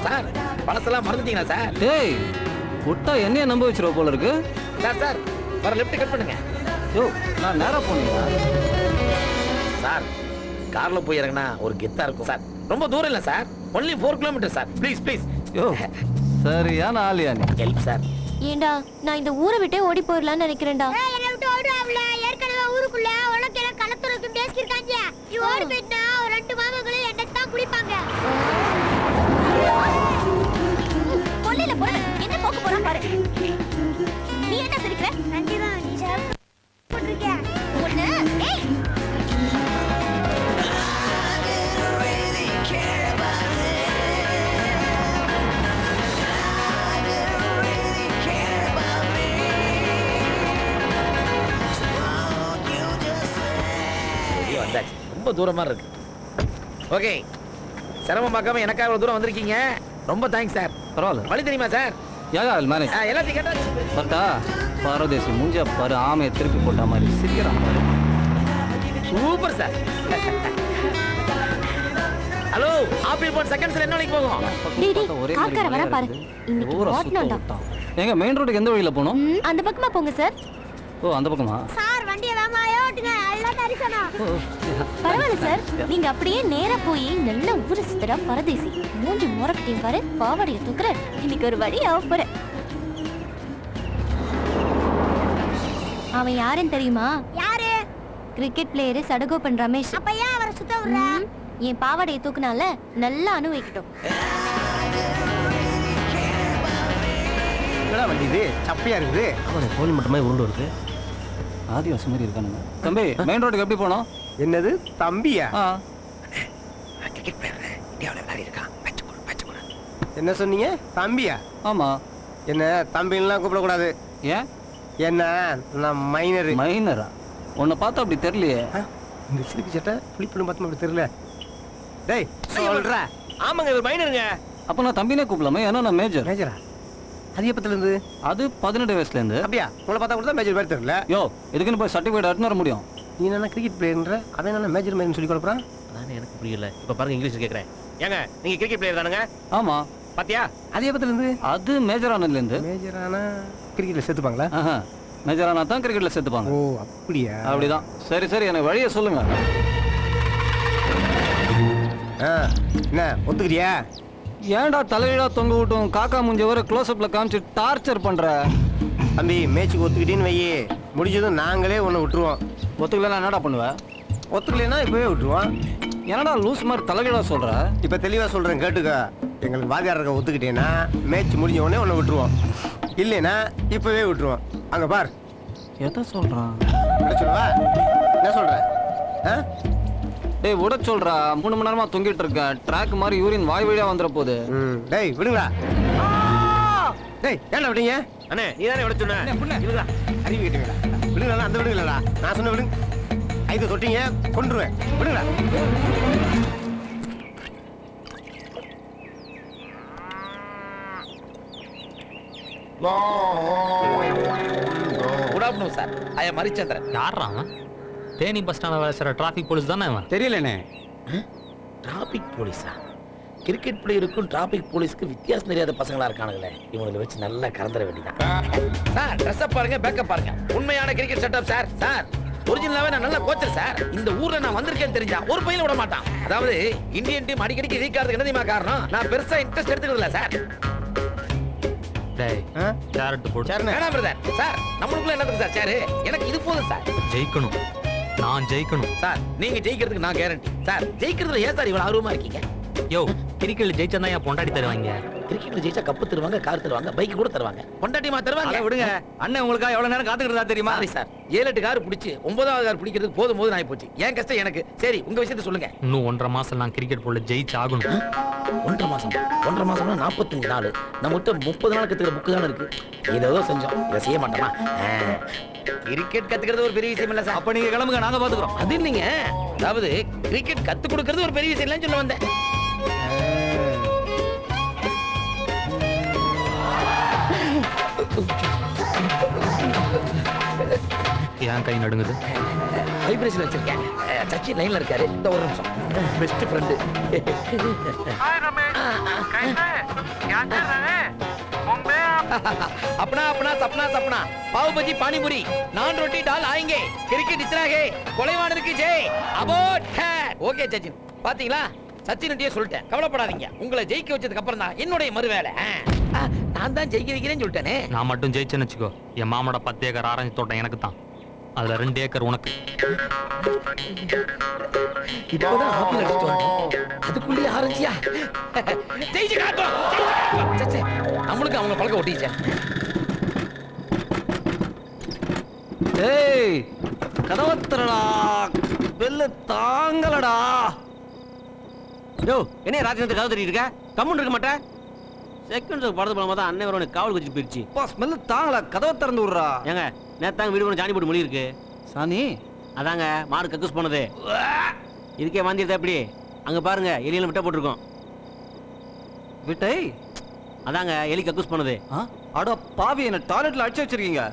சார்? பழசெல்லாம் மறந்துட்டீங்களா சார்? டேய் விட்டா என்னைய நம்ப வச்சிருவ போல இருக்கு. சார் சார் வர லெஃப்ட் கட் பண்ணுங்க. யோ நான் நேரா போனீங்களா சார்? கார்ல போய் இறங்கினா ஒரு கெத்தா இருக்கும் சார். ரொம்ப தூரம் இல்ல sir, only 4 kilometre sir. Please please. யோ சரியான ஆளியா நீ? Help sir. ஏண்டா நான் இந்த ஊரை விட்டே ஓடி போயிடலாம்னு நினைக்கிறேன்டா. என்ன விட்டு ஓடுவாப்ல? ஏற்கனவே ஊருக்குள்ள உனக்கு எல்லாம் கலத்துறதுக்கு பேசியிருக்காங்க. நீ ஓடி போயிட்டா 2 மாமங்களும் என்னைக்கு தான் குடிப்பாங்க. கொல்லையில போற என்ன போக்க போறான் பாரு. நீ என்ன சிரிக்கிற? கண்டிப்பா நீ சார் போட்டுருக்க. ஒண்ணு ஏய் வந்தாச்சு. ரொம்ப தூரமா இருக்கு. ஓகே, சிரமம் பார்க்காம எனக்காக இவ்வளவு தூரம் வந்திருக்கீங்க. ரொம்ப தேங்க்ஸ் சார். பரவாயில்ல. வழி தெரியுமா சார்? மேனேஜ் எல்லாத்தையும் கேட்டாச்சு. பட்டா பாரதேசி மூஞ்ச பாரு, ஆமையை திருப்பி போட்ட மாதிரி சிரிக்கிறான் பாரு. Super sir. Hello, apple phone செகண்ட்ஸ்ல என்ன வரைக்கும் போகும்? டேய் டேய் கார்கார வர பாரு. இன்னைக்கு ஓட்டணும்டா. எங்க மெயின் ரோட்டுக்கு எந்த வழியில போணும்? அந்த பக்கமா போங்க சார். ஓ அந்த பக்கமா? சார் வண்டியை வேகமா ஓட்டுங்க. எல்லாம் தரிசனா. பரவாயில்ல சார், நீங்க அப்படியே நேரா போய் நல்ல ஊரு சுத்தரா பரதேசி. மூஞ்சி முறக்கட்டியும் பாரு, பாவாடைய தூக்குற. இன்னைக்கு ஒரு வழி ஆக போற. அவன் யாருன்னு தெரியுமா? யாரு? Cricket player Sadagopan Ramesh. அப்ப ஏன் அவரை சுத்த விடுற? என் பாவாடைய தூக்குனால நல்லா அனுபவிக்கட்டும். என்னடா வண்டி இது சப்பையா இருக்குது? அவனை கோழி மட்டுமே உருண்டு வருது. ஆதிவாசி மாதிரி இருக்கானுங்க. தம்பி மெயின் ரோட்டுக்கு எப்படி போனோம்? என்னது தம்பியா? கிரிக்கெட் பிளேயர் இந்தியாவுல விளையாடி இருக்கான். என்ன சொன்னீங்க? தம்பியா? ஆமா. என்ன தம்பின்லாம் கூப்பிடக்கூடாது. ஏன்? என்ன நான் மைனர். மைனரா? உன்னை பார்த்தா அப்படி தெரியலையே. இந்த சிலுக்கு சட்டை புளிப்புன்னு பார்த்தா அப்படி தெரியல. டேய் சொல்றா. ஆமாங்க இவர் மைனருங்க. அப்போ நான் தம்பினே கூப்பிடலாமே, ஏன்னா நான் மேஜர். மேஜரா? அது எப்பத்துல இருந்து? அது 18 வயசுல இருந்து. அப்படியா? உங்களை பார்த்தா கூட தான் மேஜர் பேர் தெரியல. யோ இதுக்குன்னு போய் சர்டிஃபிகேட் எடுத்துன்னு வர முடியும். நீ என்ன கிரிக்கெட் பிளேயர்ன்ற, அவன் என்ன மேஜர் மேன் சொல்லி கொடுக்குறான்? அதானே எனக்கு புரியல. இப்ப பாருங்க இங்கிலீஷ் கேக்குறேன். ஏங்க நீங்க கிரிக்கெட் பிளேயர் தானுங்க? ஆமா. பாத்தியா? அது எப்பத்துல இருந்து? அது மேஜர் ஆனதுல இருந்து. மேஜரானா கிரிக்கெட்ல சேர்த்துப்பாங்களா? மேஜர் ஆனா தான் கிரிக்கெட்ல சேர்த்துப்பாங்க. ஓ அப்படியா? அப்படிதான். சரி சரி எனக்கு வழியை சொல்லுங்க. என்ன ஒத்துக்கிறியா? ஏன்டா தலையிடா தொங்க விட்டும் காக்கா முஞ்ச வர க்ளோஸ் அப்ல காமிச்சு டார்ச்சர் பண்ற? தம்பி மேட்சுக்கு ஒத்துக்கிட்டேன்னு வையே, முடிஞ்சதும் நாங்களே ஒன்று விட்டுருவோம். ஒத்துக்கலன்னா என்னடா பண்ணுவேன்? ஒத்துக்கலைன்னா இப்பவே விட்டுருவோம். என்னடா லூஸ் மாதிரி தலைகீழா சொல்ற? இப்போ தெளிவாக சொல்கிறேன் கேட்டுக்க. எங்களுக்கு வாதியார் இருக்க ஒத்துக்கிட்டேன்னா மேட்ச் முடிஞ்ச உடனே ஒன்று விட்டுருவோம். இல்லைன்னா இப்பவே விட்டுருவோம். அங்கே பார். எதை சொல்றான்? விட சொல்லுவா? என்ன சொல்ற? டேய் விட சொல்றா. 3 மணி நேரமா தொங்கிட்டு இருக்கேன். ட்ராக் மாதிரி யூரின் வாய் வழியா வந்துற போகுது. டேய் விடுங்களா. டேய் ஏன்டா விடுங்க? அண்ணே நீ தானே விட சொன்ன. விடுங்களா. அறிவு கேட்டுங்களா? விடுங்களா. அந்த விடுங்களா. நான் சொன்ன விடுங்க. ஐந்து தொட்டிங்க கொண்டுருவேன். விடுங்களா. Good afternoon sir. I am Harichandran. யாரா அவன்? தேனி பஸ் ஸ்டாண்ட்ல வேலை செய்யற டிராஃபிக் போலீஸ் தானே அவன்? தெரியலண்ணே. டிராபிக் போலீஸா? கிரிக்கெட் பிளேயருக்கும் டிராபிக் போலீஸ்க்கு வித்தியாசம் தெரியாத பசங்களா இருக்கானுங்களே. இவங்களை வச்சு நல்லா கறந்துட வேண்டியதான். சார் ட்ரெஸ் பாருங்க, பேக்கப் பாருங்க. உண்மையான கிரிக்கெட் செட்டப் சார். சார் ஒரிஜினலாவே நான் நல்ல கோச்சர் சார். இந்த ஊர்ல நான் வந்திருக்கேன்னு தெரிஞ்சா ஒரு பையில விட மாட்டான். அதாவது இந்தியன் டீம் அடிக்கடிக்கு ஜெயிக்கிறதுக்கு என்ன தெரியுமா காரணம்? நான் பெருசா இன்ட்ரெஸ்ட் எடுத்துக்கிறது இல்ல சார். டேய் சேரட் போடு. வேணாம் பிரதர். சார் நம்மளுக்குள்ள என்னதுக்கு சார் சேரு? எனக்கு இது போதும் சார். ஜெயிக்கணும். நான் ஜெயிக்கணும் சார். நீங்க ஜெயிக்கிறதுக்கு நான் கேரண்டி சார். ஜெயிக்கிறதுல ஏன் சார் இவ்வளவு ஆர்வமா இருக்கீங்க? யோ கிரிக்கெட்ல ஜெயிச்சா தான் என் பொண்டாட்டி தருவாங்க. கிரிக்கெட்ல ஜெயிச்சா கப்பு தருவாங்க, கார் தருவாங்க, பைக் கூட தருவாங்க. பொண்டாட்டிமா தருவாங்க. விடுங்க. அண்ணன் உங்களுக்கா எவ்வளவு நேரம் காத்துக்கிட்டு தெரியுமா? Sorry sir. 7-8 கார் பிடிச்சி 9வது கார் பிடிக்கிறதுக்கு போதும் ஆகி போச்சு. ஏன் கஷ்டம் எனக்கு. சரி உங்க விஷயத்தை சொல்லுங்க. இன்னும் 1.5 மாசம் நான் கிரிக்கெட் போல ஜெயிச்சு ஆகணும். 1.5 மாசம்? 1.5 மாசம்னா 45 நாள். நம்மகிட்ட 30 நாள் கத்துக்கிற புக்கு தானே இருக்கு. ஏதோ செஞ்சோம். இதை செய்ய மாட்டோமா? கிரிக்கெட் கத்துக்கிறது ஒரு பெரிய விஷயம் இல்ல சார். அப்ப நீங்க கிளம்புங்க, நாங்க பாத்துக்கிறோம். அது இல்லைங்க, அதாவது கிரிக்கெட் கத்து கொடுக்கறது ஒரு பெரிய விஷயம் இல்லைன்னு சொல்ல வந்தேன். ஏன் கை நடுங்குது? வைப்ரேஷன் வச்சிருக்கேன். சச்சின் லைன்ல இருக்காரு. இந்த ஒரு நிமிஷம். Best friend. अपना अपना सपना सपना पाव भाजी पानी पूरी नान रोटी दाल आएंगे क्रिकेट इतना है கொலைவாணருக்கு ஜெய் அபோட் ஓகே சச்சின் பாத்தீங்களா சச்சின்ட்டே சொல்லிட்டேன் கவலைப்படாதீங்க உங்களை ஜெயிக்க வச்சதுக்கு அப்புறம் தான் என்னோட மறுவேளை நான் தான் ஜெயிக்க வைக்கிறேன்னு சொல்லிட்டேனே நான் மட்டும் ஜெயிச்சேன்னு வச்சுக்கோ என் மாமோட 10 ஏக்கர் ஆரஞ்சு தோட்டம் எனக்கு தான் அதுல 2 ஏக்கர் உனக்கு இப்போதான் ஆப்பிள் அடிச்சு வந்தோம் அதுக்குள்ளே ஆரஞ்சியா ஜெயிச்சு காட்டும் சச்சே நம்மளுக்கு அவங்க பழக்க ஒட்டிச்சே ஏய் கதவத்தரடா பெல்ல தாங்கலடா யோ என்ன ராஜேந்திர கதவு தட்டிட்டு இருக்க கம்முன்னு இருக்க மாட்டே செகண்ட் படத்து போலாமா தான் அண்ணன் வரவனுக்கு காவல் வச்சு போயிடுச்சு அப்பா ஸ்மெல் தாங்கல கதவை திறந்து விடுறா ஏங்க நேத்தாங்க வீடு சாணி போட்டு மொழி இருக்கு சாணி அதாங்க மாடு கக்கூஸ் போனது இதுக்கே வாந்திருந்தா எப்படி அங்க பாருங்க எலியில விட்ட போட்டிருக்கோம் விட்டை அதாங்க எலி கக்கூஸ் போனது அட பாவி என்ன டாய்லெட்ல அடிச்சு வச்சிருக்கீங்க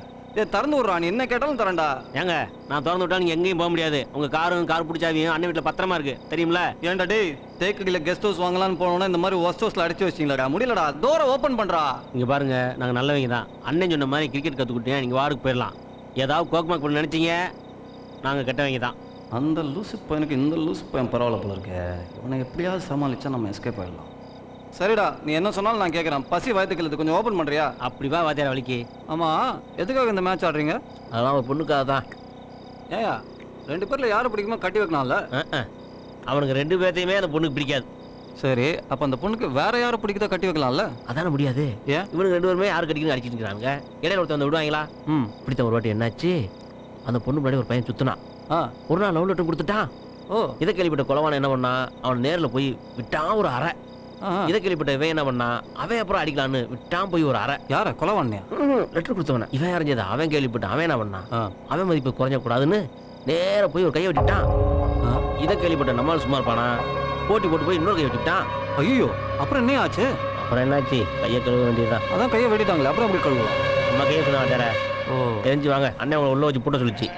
திறந்து விடுறா நீ என்ன கேட்டாலும் தரேன்டா ஏங்க நான் திறந்து விட்டா நீங்க எங்கேயும் போக முடியாது உங்க கார் பிடிச்சாவியும் அண்ணன் வீட்டுல பத்திரமா இருக்கு தெரியுமில ஏன்டா டேய் தேக்கடியில கெஸ்ட் ஹவுஸ் வாங்கலாம்னு போனோம்னா இந்த மாதிரி ஒஸ்ட் ஹவுஸ்ல அடிச்சு வச்சிங்களா முடியலடா டோரை ஓபன் பண்றா இங்க பாருங்க நாங்க நல்லவங்க தான் அண்ணன் சொன்ன மாதிரி கிரிக்கெட் கத்துக்கிட்டேன் நீங்க வார்டுக்கு போயிடலாம் ஏதாவது கோக்மாக் பண்ண நினைச்சீங்க நாங்க கெட்டவங்க தான் அந்த லூசு பையனுக்கு இந்த லூசு பையன் பரவாயில்ல போல இருக்கு இவனை எப்படியாவது சமாளிச்சா நம்ம எஸ்கேப் ஆயிடலாம் சரிடா நீ என்ன சொன்னாலும் நான் கேட்கறேன் பசி வயத்துக்கிறது கொஞ்சம் ஓபன் பண்றியா அப்படிவா வாத்தியார வலிக்கு ஆமா எதுக்காக இந்த மேட்ச் ஆடுறீங்க அதெல்லாம் ஒரு பொண்ணுக்காக தான் ஏயா 2 பேர்ல யாரை பிடிக்குமோ கட்டி வைக்கலாம்ல அவனுக்கு 2 பேர்த்தையுமே அந்த பொண்ணுக்கு பிடிக்காது சரி அப்ப அந்த பொண்ணுக்கு வேற யாரை பிடிக்குதோ கட்டி வைக்கலாம்ல அதான முடியாது ஏன் இவனுக்கு 2 பேருமே யாரு கட்டிக்கணும் அடிச்சிட்டு இருக்காங்க இடையில ஒருத்தன் வந்து விடுவாங்களா இப்படித்தான் ஒரு வாட்டி என்னாச்சு அந்த பொண்ணு முன்னாடி ஒரு பையன் சுத்தினான் ஒரு நாள் லவ் லெட்டர் கொடுத்துட்டான் இதை கேள்விப்பட்ட கொலவான என்ன பண்ணா அவன் நேரில் போய் விட்டான் ஒரு அறை இதை கேள்விப்பட்ட இவன் என்ன பண்ணா அவன் அப்புறம் அடிக்கலான்னு விட்டான் போய் ஒரு அறை யார கொலவானியா லெட்டர் கொடுத்தவன இவன் அறிஞ்சது அவன் கேள்விப்பட்டான் அவன் என்ன பண்ணான் அவன் மதிப்பு குறைஞ்ச கூடாதுன்னு நேர போய் ஒரு கையை வெட்டிட்டான் இதை கேள்விப்பட்ட நம்மளால சும்மா இருப்பானா போட்டி போட்டு போய் இன்னொரு கையை வெட்டிட்டான் ஐயோ அப்புறம் என்ன ஆச்சு அப்புறம் என்னாச்சு கையை கழுவ வேண்டியதுதான் அதான் கையை வெட்டிட்டாங்களே அப்புறம் எப்படி கழுவலாம் நம்ம கையை சொன்னா வேற தெரிஞ்சு வாங்க அண்ணன் உங்களை உள்ள வச்சு போட்ட சொல்லிச்சு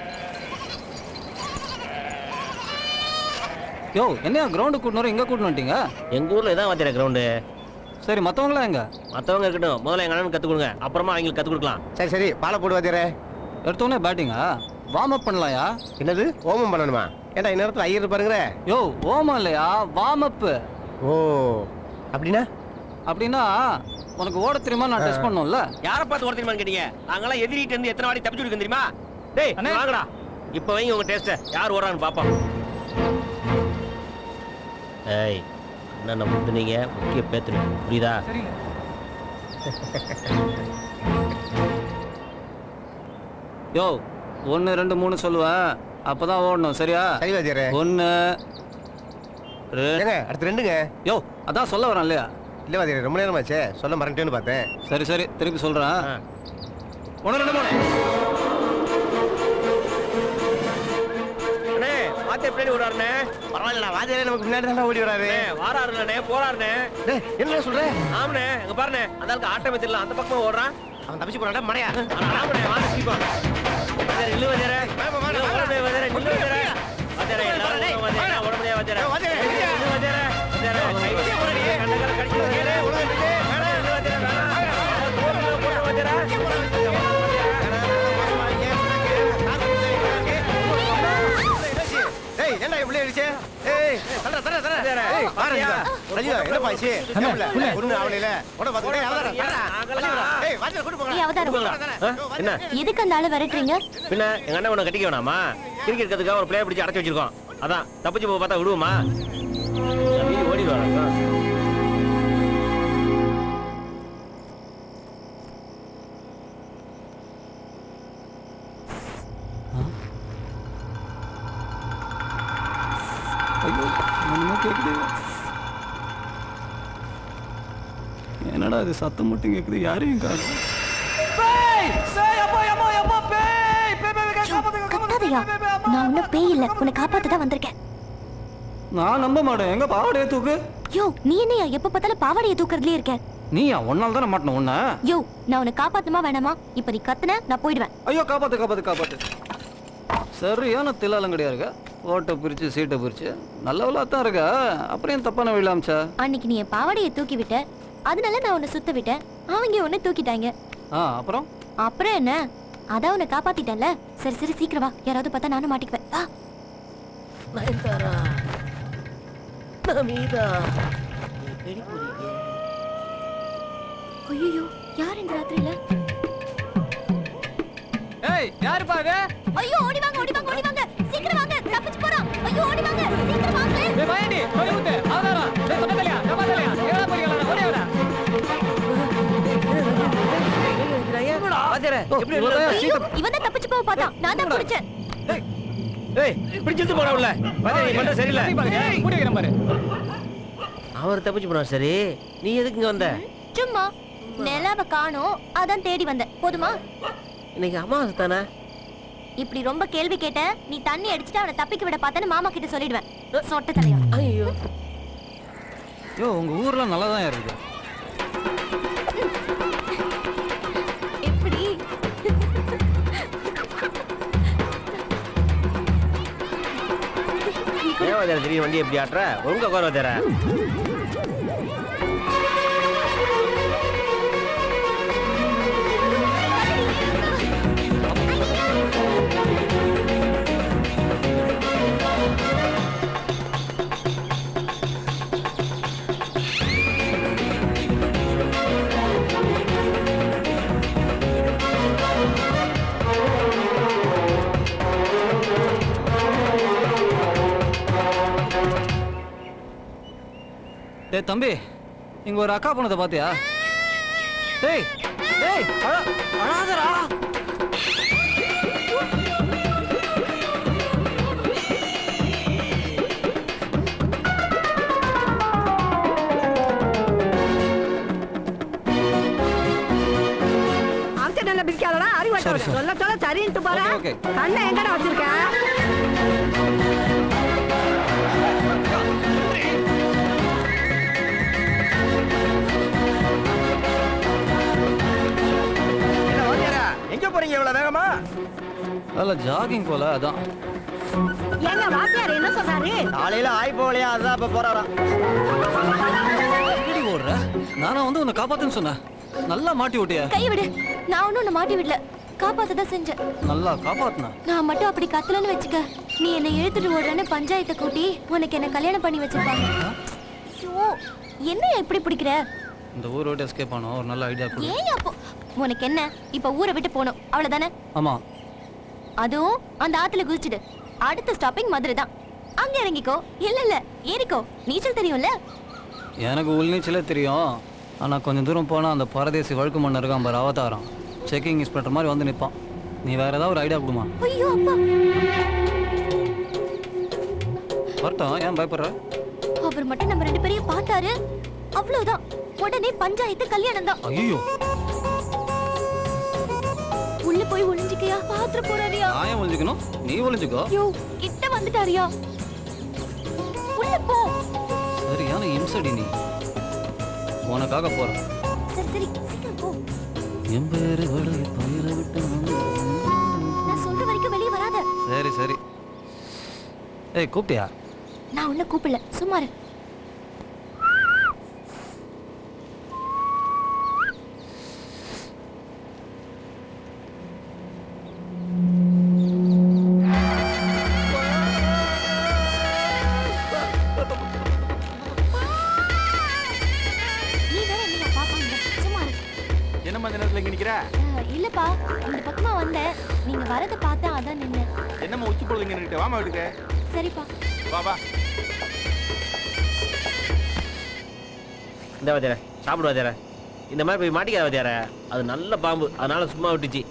யோ என்ன கிரவுண்டு கூட்டணும் இங்கே கூட்டணும் வந்துட்டீங்க எங்கள் ஊரில் இதான் வாத்தியார கிரவுண்டு சரி மற்றவங்களாம் எங்க மற்றவங்க இருக்கட்டும் முதல்ல எங்கள் அண்ணன் கற்றுக் கொடுங்க அப்புறமா அவங்களுக்கு கற்றுக் கொடுக்கலாம் சரி சரி பாலை போட்டு வாத்தியாரே எடுத்தோடனே பேட்டிங்கா வார்ம் அப் பண்ணலாயா என்னது ஓமம் பண்ணணுமா ஏன்டா இந்நேரத்தில் ஐயர் பாருங்கிற யோ ஓமம் இல்லையா வார்ம் அப் ஓ அப்படின்னா உனக்கு ஓட தெரியுமா நான் டெஸ்ட் பண்ணோம்ல யாரை பார்த்து ஓட தெரியுமான்னு கேட்டீங்க நாங்களாம் எதிரிட்டு இருந்து எத்தனை வாட்டி தப்பிச்சு கொடுக்க தெரியுமா டேய் வாங்கடா இப்போ வைங்க உங்கள் டேஸ்ட்டை யார் ஓடுறான்னு பார்ப்போம் ஏய் என்ன முந்தினீங்க முக்கிய பேத்துரு புரியுதா யோ 1 2 3 சொல்லுவேன் அப்பதான் ஓடணும் சரியா சரி வாத்தியாரே 1 அடுத்து 2ங்க யோ அதான் சொல்ல வரேன் இல்லையா இல்லை வாத்தியாரே ரொம்ப நேரமாச்சே சொல்ல மறந்துட்டேன்னு பார்த்தேன் சரி சரி திருப்பி சொல்றேன் 1 2 3 வாத்தியார் பின்னாடி ஓடுறாருண்ணே பரவாயில்ல வாத்தியாரே நமக்கு பின்னாடி தான் ஓடி வராரு வாராருண்ணே போறாருண்ணே என்ன சொல்ற ஆமாண்ணே அங்க பாருண்ணே அந்த ஆளுக்கு ஆட்டமே தெரியல அந்த பக்கமா ஓடுறான் அவன் தப்பிச்சு போறான் மடையா ஆமாண்ணே வாங்க சீப்பா வாத்தியார் இல்ல வாத்தியாரே வாத்தியாரே நில்லு வாத்தியாரே வாத்தியாரே எல்லாரும் வாத்தியாரே ஓட முடியாது வாத்தியாரே வாத்தியாரே வாத்தியாரே வாத்தியாரே கண்ணகர கடிச்சு வாத்தியாரே ஒழுங்கா நில்லு நில்லு வாத்தியாரே போடு வாத்தியாரே ஏய் என்ன இப்படி அடிச்சே ஏய் தர தர தர ஏய் பாருங்க ரஜிதா என்ன பாச்சி ஒண்ணு அவளையில ஓட பாத்து ஏய் அவதாரம் ஏய் வாங்க கூட்டி போங்க ஏய் அவதாரம் என்ன எதுக்கு அந்த ஆளை வரட்றீங்க பின்ன எங்க அண்ணன் உன்னை கட்டிக்க வேணாமா கிரிக்கெட் கத்துக்க ஒரு பிளேயர் பிடிச்சு அடைச்சு வச்சிருக்கோம் அதான் தப்பிச்சு போய் பார்த்தா விடுவோமா தம்பி ஓடி வராங்க என்னடா இது சத்தம் மட்டும் கேக்குது யாரையும் காணோம் கத்தாதையா? நான் ஒன்னும் பேய் இல்ல, உன்னை காப்பாத்த தான் வந்திருக்கேன். நான் நம்ப மாட்டேன். எங்க பாவாடையை தூக்கு. யோ, நீ என்னையா எப்ப பார்த்தாலும் பாவாடையை தூக்குறதுலயே இருக்க? நீயா ஒன்னால தானே மாட்டணும் உன்ன. யோ, நான் உன்னை காப்பாத்துமா வேணாமா? இப்ப நீ கத்துன, நான் போயிடுவேன். ஐயோ காப்பாத்து காப்பாத்து காப்பாத்து. சரியான தில்லாலங்கடியா இருக்க. ஓட்டை பிரிச்சு சீட்டை பிரிச்சு நல்லவளா தான் இருக்க. அப்புறம் ஏன் தப்பான வழியில அமிச்சா? அன்னைக்கு நீ என் பாவாடையை தூக்கி விட்ட, அதனால நான் உன்னை சுத்த விட்டேன். அவங்க உன்னை தூக்கிட்டாங்க. அப்புறம் அப்புறம் என்ன? அதான் உன்னை காப்பாத்திட்டேன்ல. சரி சரி சீக்கிரம் வா, யாராவது பார்த்தா நானும் மாட்டிக்குவேன். வா. நயன்தாரா, நமீதா, எடி போறீங்க? ஐயோ, யார் இந்த ராத்திரியில? ஏய், யாரு பாரு? ஐயோ, ஓடி வாங்க ஓடி வாங்க ஓடி வாங்க, சீக்கிரம் வாங்க, தப்பிச்சு போறோம். ஐயோ, ஓடி வாங்க, சீக்கிரம் வாங்க. ஏய் பயண்டி, போய் ஊத்து. ஆதாரா, சொன்னதலையா, நம்பதலையா, எங்கடா போறீங்க? ஓடி வாடா. எப்படி ஐயோ, இவன் தான் தப்பிச்சு போக பார்த்தான். நான் தான் பிடிச்சேன். ஏய், பிடிச்சிட்டு போடா உள்ள. பாரு, நீ பண்ற சரியில்லை. மூடி வைக்கிறேன் பாரு. அவர் தப்பிச்சு போனா சரி, நீ எதுக்கு இங்க வந்த? சும்மா நிலாவை காணோம், அதான் தேடி வந்தேன். போதுமா? இன்னைக்கு அமாவாசை தானே? இப்படி ரொம்ப கேள்வி கேட்ட, நீ தண்ணி அடிச்சுட்டு அவனை தப்பிக்க விட பார்த்தேன்னு மாமா கிட்ட சொல்லிடுவேன். சொட்ட தலையா. ஐயோ, யோ உங்க ஊர்ல நல்லா தான் இருக்கு. எப்படி? ஏன் திடீர்னு வண்டி எப்படி ஆட்டுற? ஒழுங்கா உட்கார வந்தேற. டேய் தம்பி, இங்க ஒரு அக்கா பொண்ணதை பாத்தியா? டேய் டேய் அழாதடா. ஆக்சிடென்ட்ல பிடிக்காதடா, அறிவாட்ட சொல்ல சொல்ல சரின்ட்டு போற. கண்ணை எங்கடா வச்சிருக்க? எங்க போறீங்க இவ்வளவு வேகமா? அல்ல ஜாகிங் போல அதான். ஏங்க வாத்தியார் என்ன சொல்றாரு? காலையில ஆய் போகலையா, அதான் இப்ப போறாராம். எங்கடி ஓடுற? நானா வந்து உன்னை காப்பாத்துன்னு சொன்னேன். நல்லா மாட்டி விட்டியா? கை விடு. நான் ஒன்னும் உன்னை மாட்டி விடல, காப்பாத்ததான் செஞ்சேன். நல்லா காப்பாத்துனா? நான் மட்டும் அப்படி கத்தலன்னு வச்சுக்க, நீ என்னை இழுத்துட்டு ஓடுறேன்னு பஞ்சாயத்தை கூட்டி உனக்கு என்ன கல்யாணம் பண்ணி வச்சிருப்பாங்க. ஐயோ, என்ன எப்படி பிடிக்கிற? இந்த ஊரை விட்டு எஸ்கேப் ஆனோம். ஒரு நல்ல ஐடியா கொடு. ஏன் அப்போ உனக்கு என்ன? இப்ப ஊரை விட்டு போகணும் அவ்வளவுதானே? ஆமா. அதுவும் அந்த ஆத்துல குதிச்சுடு. அடுத்த ஸ்டாப்பிங் மதுரை தான். அங்க இறங்கிக்கோ. இல்ல இல்ல ஏறிக்கோ. நீச்சல் தெரியும்ல? எனக்கு உள்நீச்சலே தெரியும். ஆனா கொஞ்சம் தூரம் போனா அந்த பரதேசி வழுக்கு மண்ணு இருக்கான் பாரு, அவதாரம். செக்கிங் இன்ஸ்பெக்டர் மாதிரி வந்து நிற்பான். நீ வேற ஏதாவது ஒரு ஐடியா கொடுமா? ஐயோ அப்பா, வரட்டும், ஏன் பயப்படுற? அவர் மட்டும் நம்ம ரெண்டு பேரையும் பார்த்தாரு, அவ்வளவுதான். உடனே பஞ்சாயத்து கல்யாணம் தான். ஐயோ, உள்ள போய் ஒளிஞ்சிக்கையா? பாத்திர போறாரியா? நான் ஏன் ஒளிஞ்சுக்கணும்? நீ ஒளிஞ்சுக்கோ. ஐயோ, கிட்ட வந்துட்டாரியா? உள்ள போ. சரியான இம்சடி நீ. உனக்காக போறேன். சரி சரி சீக்கிரம் போ. என் பேரு பயிர விட்டு. நான் சொல்ற வரைக்கும் வெளியே வராத. சரி சரி. ஏய் கூப்பிட்டியா? நான் உன்னை கூப்பிடல, சும்மா இரு. என்னம்மா இந்த நேரத்துல இங்க நிக்கிற? இல்லப்பா, இந்த பக்கமா வந்தேன், நீங்க வரத பார்த்தா அதான் நின்னேன். என்னம்மா உச்சி பொழுது இங்க நிக்கிட்ட? வாமா வீட்டுக்கு. சரிப்பா. வா வா. இந்த வாத்தியார சாப்பிடு வாத்தியார. இந்த மாதிரி போய் மாட்டிக்காத வாத்தியார, அது நல்ல பாம்பு, அதனால சும்மா விட்டுச்சு.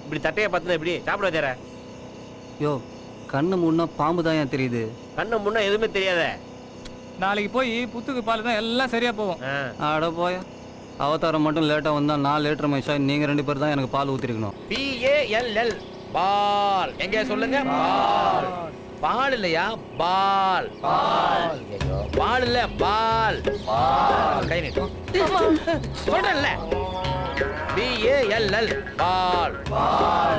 இப்படி தட்டையை பார்த்துனா இப்படி சாப்பிடு வாத்தியார. யோ, கண்ணு முன்னா பாம்பு தான் ஏன் தெரியுது? கண்ணு முன்னா எதுவுமே தெரியாத. நாளைக்கு போய் புத்துக்கு பால் தான் எல்லாம் சரியா போகும். ஆட போய. அவதாரம் மட்டும் லேட்டா வந்தா நான் லேட்டர் மைஷா, நீங்க ரெண்டு பேர் தான் எனக்கு பால் ஊத்திருக்கணும். PALL பால் எங்க சொல்லுங்க பால் பால் இல்லையா பால் பால் பால் இல்ல பால் பால் கை நீட்டும் சொல்றேன்ல BALL பால்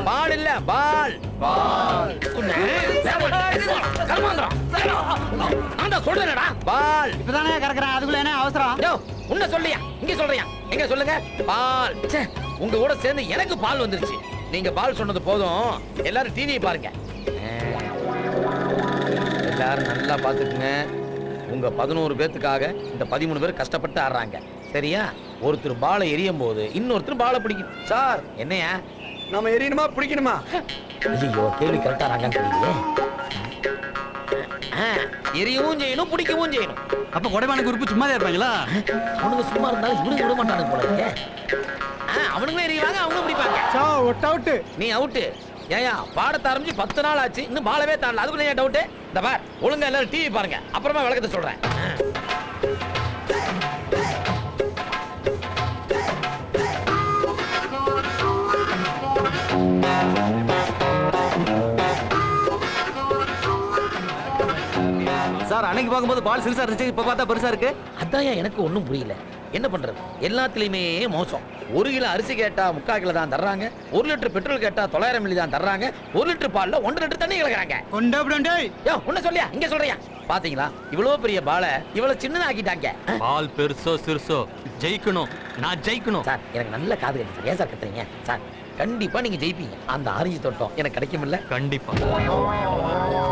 பால் இல்ல பால் பால் நான் சொல்றேன்டா பால் இப்பதானே கறக்குறேன் அதுக்குள்ள என்ன அவசரம் உன்ன சொல்லியா இங்க சொல்றியா எங்க சொல்லுங்க பால் உங்க கூட சேர்ந்து எனக்கு பால் வந்துருச்சு நீங்க பால் சொன்னது போதும் எல்லாரும் டிவி பாருங்க எல்லாரும் நல்லா பாத்துக்குங்க உங்க 11 பேத்துக்காக இந்த 13 பேர் கஷ்டப்பட்டு ஆடுறாங்க சரியா ஒருத்தர் பாலை எரியும் போது இன்னொருத்தர் பாலை பிடிக்கும் சார் என்னையா நம்ம எரியணுமா பிடிக்கணுமா ஐயோ கேள்வி கரெக்டாறாங்கன்னு தெரியலையே எரியவும் செய்யணும் பிடிக்கவும் செய்யணும் அப்ப கொடைவான குரூப் சும்மா இருப்பாங்களா அவனுங்க சும்மா இருந்தாலும் இவனுக்கு விட மாட்டானுங்க போல இருக்கே அவனுங்களும் எறிவாங்க அவங்களும் பிடிப்பாங்க நீ அவுட்டு ஏயா பாடத்தை ஆரம்பிச்சு 10 நாள் ஆச்சு இன்னும் பாலவே தாண்டல அதுக்குள்ள ஏன் டவுட் இந்த பார் ஒழுங்கா எல்லாரும் டிவி பாருங்க அப்புறமா விளக்கத்தை சொல்றேன் சார் அன்னைக்கு பார்க்கும்போது பால் சிறுசா இருந்துச்சு இப்ப பார்த்தா பெருசா இருக்கு அதான் எனக்கு ஒண்ணும் புரியல என்ன பண்றது எல்லாத்துலயுமே மோசம் 1 கிலோ அரிசி கேட்டா 3/4 கிலோ தான் தர்றாங்க 1 லிட்டர் பெட்ரோல் கேட்டா 900 மில்லி தான் தர்றாங்க 1 லிட்டர் பால்ல 1 லிட்டர் தண்ணி கலக்குறாங்க உன்ன சொல்லியா இங்க சொல்றியா பாத்தீங்களா இவ்வளவு பெரிய பாலை இவ்வளவு சின்னதா ஆக்கிட்டாங்க பால் பெருசோ சிறுசோ ஜெயிக்கணும் நான் ஜெயிக்கணும் சார் எனக்கு நல்ல காது கேட்டு ஏன் சார் கத்துறீங்க சார் கண்டிப்பா நீங்க ஜெயிப்பீங்க அந்த ஆரஞ்சு தோட்டம் எனக்கு கிடைக்கும் இல்ல கண்டிப்பா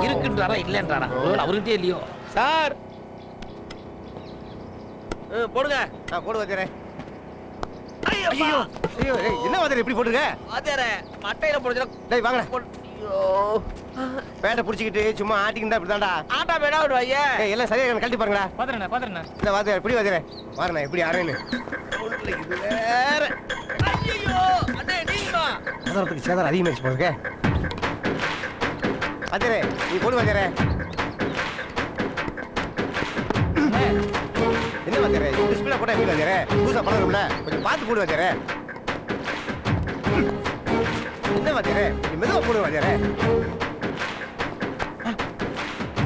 இருக்குன்றாரா இல்லன்றாரா ஒருவேளை அவருகிட்டே இல்லையோ சார் போடுங்க போடு வாத்தியாரே ஐயோ ஐயோ என்ன வாத்தியாரே இப்படி போட்டுருக்க வாத்தியாரே மட்டையில போடுற டேய் வாங்கடா பேட்டை புடிச்சிக்கிட்டு சும்மா ஆட்டிக்கிட்டு இப்படிதான்டா ஆட்டா பேடா விடுவாயே எல்லாம் சரியா கழட்டி பாருங்கடா பாத்துறேன் இந்த வாத்தியார் இப்படி வாத்தியாரே பாருண்ணா எப்படி ஆறேன்னு இது வேற ஐயோ அண்ணே நீங்க அதற்கு சேதாரம் அதிகமாச்சு போதுங்க வாத்தியாரே நீ போடு வாத்தியாரே என்ன வாத்தியாரே டிஸ்பிளே போட்டா எப்படி வாத்தியாரே புதுசா பழகும்ல கொஞ்சம் பார்த்து போடு வாத்தியாரே என்ன வாத்தியாரே நீ மெதுவா போடு வாத்தியாரே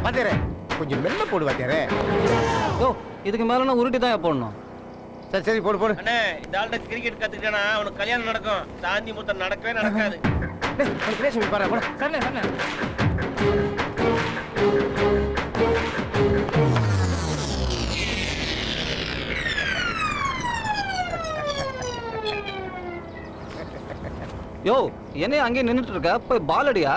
வாத்தியாரே கொஞ்சம் மெல்ல போடு வாத்தியாரே ஓ இதுக்கு மேல நான் உருட்டி தான் போடணும் சரி சரி போடு போடு அண்ணே இந்த ஆள்கிட்ட கிரிக்கெட் கத்துக்கிட்டேனா அவனுக்கு கல்யாணம் நடக்கும் சாந்தி முத்தம் நடக்கவே நடக்காது டேய் கிரேஷ் பாரு போடு சரிண்ணே யோ என்ன அங்கே நின்னுட்டு இருக்க போய் பால் அடியா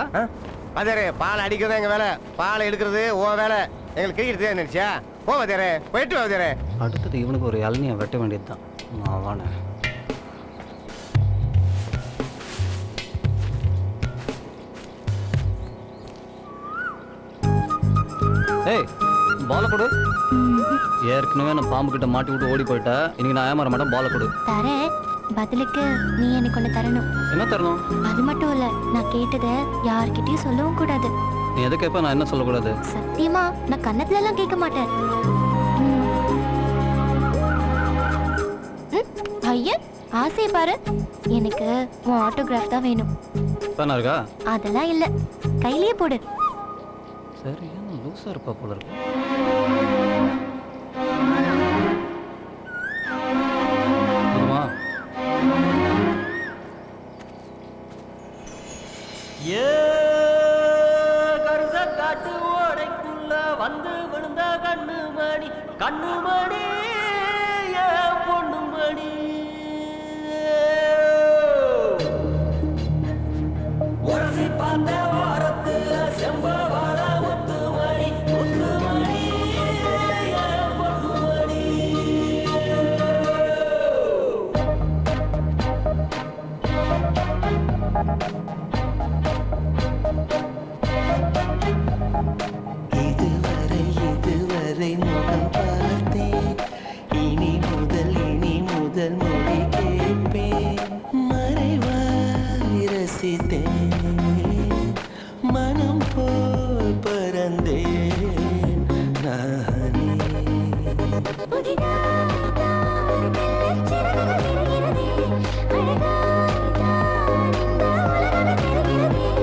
வாத்தியாரே பால் அடிக்கிறது எங்க வேலை பால் எடுக்கிறது உன் வேலை எங்களுக்கு கிரிக்கெட் தெரியாது நினைச்சியா போ வாத்தியாரே போயிட்டு வாத்தியாரே அடுத்தது இவனுக்கு ஒரு இளநியை வெட்ட வேண்டியதுதான் அவனை ஏய் பால கொடு ஏற்கனவே நான் பாம்பு கிட்ட மாட்டி விட்டு ஓடி போயிட்டேன் இன்னைக்கு நான் ஏமாற மாட்டேன் பால கொடு தரேன் பதிலுக்கு நீ எனக்கு ஒண்ணு தரணும் என்ன தரணும் அது மட்டும் இல்ல நான் கேட்டதை யார்கிட்டயும் சொல்லவும் கூடாது நீ எதை கேட்ப நான் என்ன சொல்லக்கூடாது சத்தியமா நான் கன்னத்துல எல்லாம் கேட்க மாட்டேன் ஐயன் ஆசையை பாரு எனக்கு உன் ஆட்டோகிராஃப் தான் வேணும் பேனா இருக்கா அதெல்லாம் இல்ல கையிலேயே போடு சரியான லூசா இருப்பா போல இருக்கு ஆமா கருத காட்டு ஓடைக்குள்ள வந்து விழுந்த கண்ணுமணி கண்ணுமணி பொண்ணுமணி உரசி பார்த்த வாரத்துல செம்பவாழ முத்துமணி முத்துமணி பொண்ணுமணி இதுவரை முகம் பார்த்தேன் இனி முதல் மொழி கேட்பேன் மறைவாய் ரசித்தேன் மனம் போல் பறந்தேன் நானே அழகாய்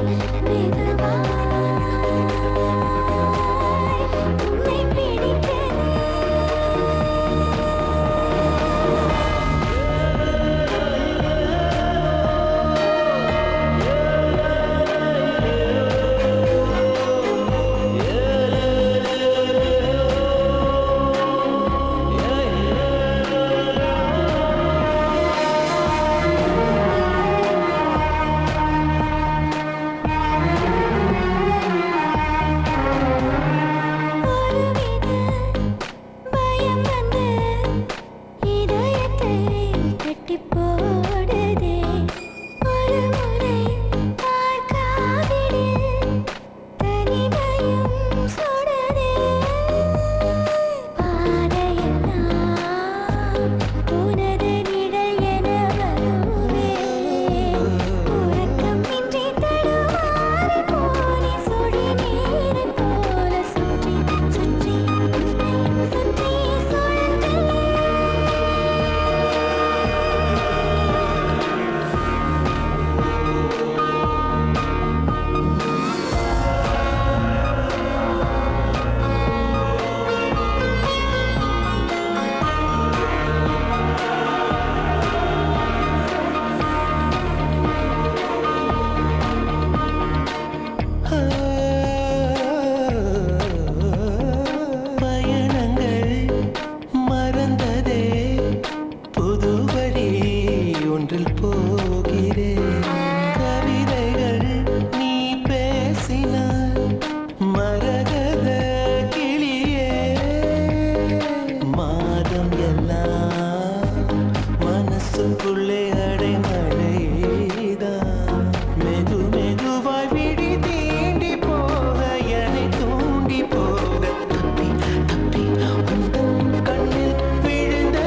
போகிறேன் கவிதைகள் நீ பேசினாய் மரகத கிளியே மாதம் எல்லாம் மனசுக்குள்ளே அடைமழைதான் மெது மெதுவாய் விழி தீண்டி போக என்னை தூண்டி போக தப்பி தப்பி உந்தன் கண்ணில் விழுந்த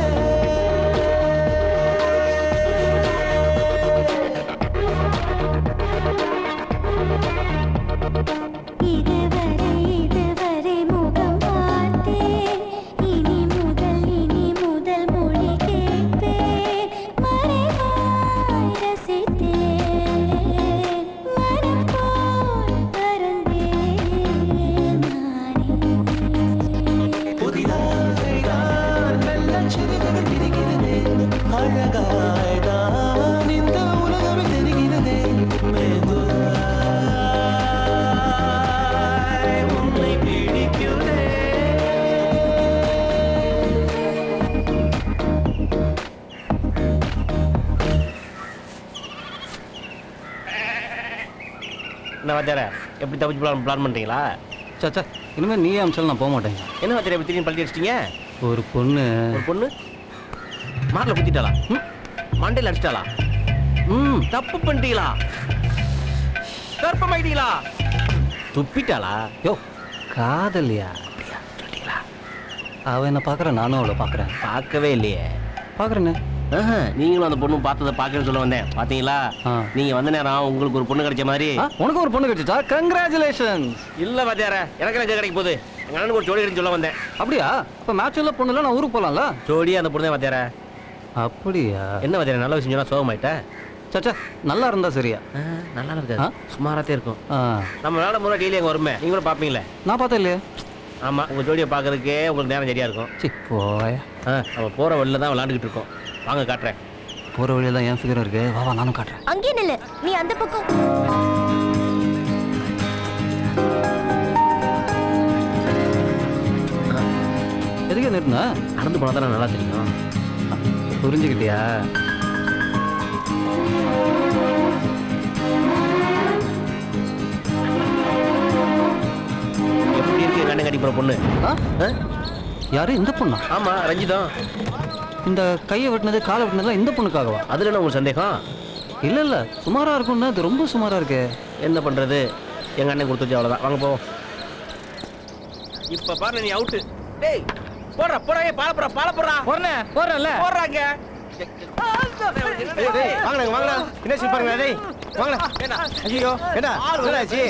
இதுவரை முகம் பார்த்தேன் இனி முதல் மொழி கேட்பேன் மறைவாய் ரசித்தேன் மனம் போல் பறந்தேன் நானே புதிதாய்தான் மெல்லச் சிறுநகர் பிரிகிறதே அழகாய்தான் இந்த உலகமே தெரிகிறதே மெதுவாய் உன்னை பிடிக்கிறதே என்ன வாத்தியார எப்படி தப்பிச்சு பிளான் பண்ணுறீங்களா? சாச்சா இனிமேல் நீயே அமிச்சாலும் நான் போக மாட்டேங்க. என்ன வாத்தியார எப்படி திடீர்னு பள்ளி அடிச்சிட்டீங்க? ஒரு பொண்ணு மாரில் குத்திட்டாளா? மண்டையில் அடிச்சிட்டாளா? தப்பு பண்ணிட்டீங்களா? கற்பமாயிட்டீங்களா? துப்பிட்டாளா? யோ காதலியா அவ என்ன பார்க்குற நானும் அவளை பார்க்குறேன். பார்க்கவே இல்லையே. பார்க்குறேன்னு நீங்களும் அந்த பொண்ணு பார்த்ததை பார்க்கணும்னு சொல்ல வந்தேன். பார்த்தீங்களா? நீங்க வந்த நேரம் உங்களுக்கு ஒரு பொண்ணு கிடைச்ச மாதிரி. உனக்கு ஒரு பொண்ணு கிடைச்சா கங்க்ராச்சுலேஷன்ஸ். இல்ல வாத்தியார எனக்கு என்ன கிடைக்க போகுது. எங்க அண்ணனுக்கு ஒரு ஜோடி கிடைச்சு சொல்ல வந்தேன். அப்படியா? இப்போ மேட்ச் எல்லாம் பொண்ணுல நான் ஊருக்கு போகலாம்ல? ஜோடியா அந்த பொண்ணு வாத்தியார. அப்படியா? என்ன வாத்தியார நல்ல விஷயம் சொன்னா சோகமாயிட்டேன். சச்சா நல்லா இருந்தா சரியா? நல்லா இருக்காது, சுமாராத்தே இருக்கும். ஆ நம்ம வேலை முறை டெய்லி அங்கே வருமே, நீங்களும் பார்ப்பீங்களே. நான் பார்த்தேன் இல்லையே. ஆமாம், உங்கள் ஜோடியை பார்க்கறதுக்கே உங்களுக்கு நேரம் சரியாக இருக்கும். சி போயா. நம்ம போகிற வழியில் தான் விளாண்டுக்கிட்டு இருக்கோம். வாங்க காட்டுறேன். போகிற வழியில் தான் என் ஃபிகரும் இருக்கு. வா வா நானும் காட்டுறேன். அங்கே நில்லு, நீ அந்த பக்கம். எதுக்கு நிறுத்தினா? நடந்து போனால் தானே நல்லா தெரியும். புரிஞ்சுக்கிட்டியா? எப்படி இருக்கு வேண்டை கட்டி போகிற பொண்ணு? யாரு இந்த பொண்ணா? ஆமாம், ரஞ்சிதம். இந்த கையை வெட்டினது காலை வெட்டினதுலாம் இந்த பொண்ணுக்காகவா? அதில் என்ன உங்களுக்கு சந்தேகம்? இல்லை இல்லை சுமாராக இருக்கும்னா அது ரொம்ப சுமாராக இருக்கு. என்ன பண்ணுறது, எங்கள் அண்ணன் கொடுத்துச்சு, அவ்வளோதான். வாங்க போவோம். இப்போ பாரு நீ அவுட்டு. டேய் போடுறா போடா, பால போடுறா. போடுறேன்ல போடுறாங்க. வாங்கலாம் வாங்கலாம். என்ன பாருங்க. டேய் வாங்கலாம். ஐயோ என்ன ஆச்சு?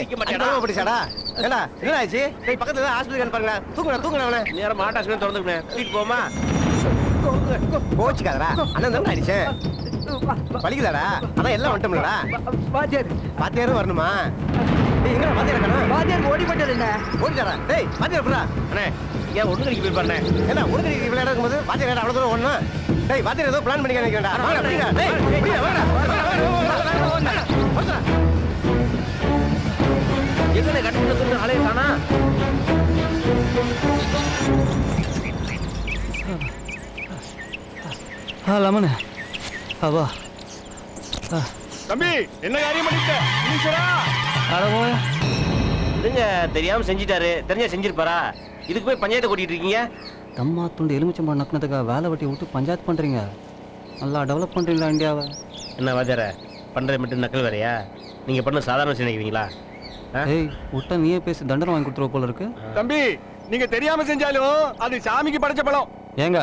படிச்சாடா என்ன என்ன ஆச்சு? டேய் பக்கத்துல ஹாஸ்பிட்டல் பாருங்க. தூங்குறேன் அவனை நேரம் மாட்டா ஆஸ்பத்திரி திறந்துருக்கேன். வீட்டு போமா கோச்சுக்காதடா. அண்ணன் தானே ஆயிடுச்சு. வலிக்குதாடா? அதான் எல்லாம் வந்துட்டோம்லடா. வாத்தியாரும் வரணுமா? டேய் எங்கடா வாத்தியார் இருக்கணும்? வாத்தியார் ஓடி போயிட்டாரு. என்ன ஓடிட்டாரா? டேய் வாத்தியார் போடா. அண்ணே ஏன் ஒண்ணு கடிக்கு போய் பாருண்ணே. என்ன ஒண்ணு கடிக்கு விளையாட இருக்கும்போது வாத்தியார் அவ்வளவு தூரம் ஒண்ணு. டேய் வாத்தியார் ஏதோ பிளான் பண்ணி நினைக்கிறேன்டா. வாடா அப்படிடா. டேய் அப்படியே வாடா. எங்கடா கட்டிட்டு வந்து ஆளே காணா? லமனு அவா தம்பி என்ன காரியம் பண்ணிட்ட? இதுங்க தெரியாம செஞ்சிட்டாரு. தெரிஞ்சா செஞ்சிருப்பாரா? இதுக்கு போய் பஞ்சாயத்தை கூட்டிட்டு இருக்கீங்க. தம்மா துண்டு எலுமிச்சம்பழம் நக்கினதுக்காக வேலை வெட்டி விட்டு பஞ்சாயத்து பண்ணுறீங்க. நல்லா டெவலப் பண்ணுறீங்களா இந்தியாவை? என்ன வாத்தியார பண்ணுறது மட்டும் நக்கல் வேறையா? நீங்கள் பண்ண சாதாரண விஷயம் நினைக்கிறீங்களா? ஏய் விட்டா நீயே பேசி தண்டனை வாங்கி கொடுத்துருவ போல இருக்கு. தம்பி நீங்க தெரியாம செஞ்சாலும் அது சாமிக்கு படைச்ச பழம். ஏங்க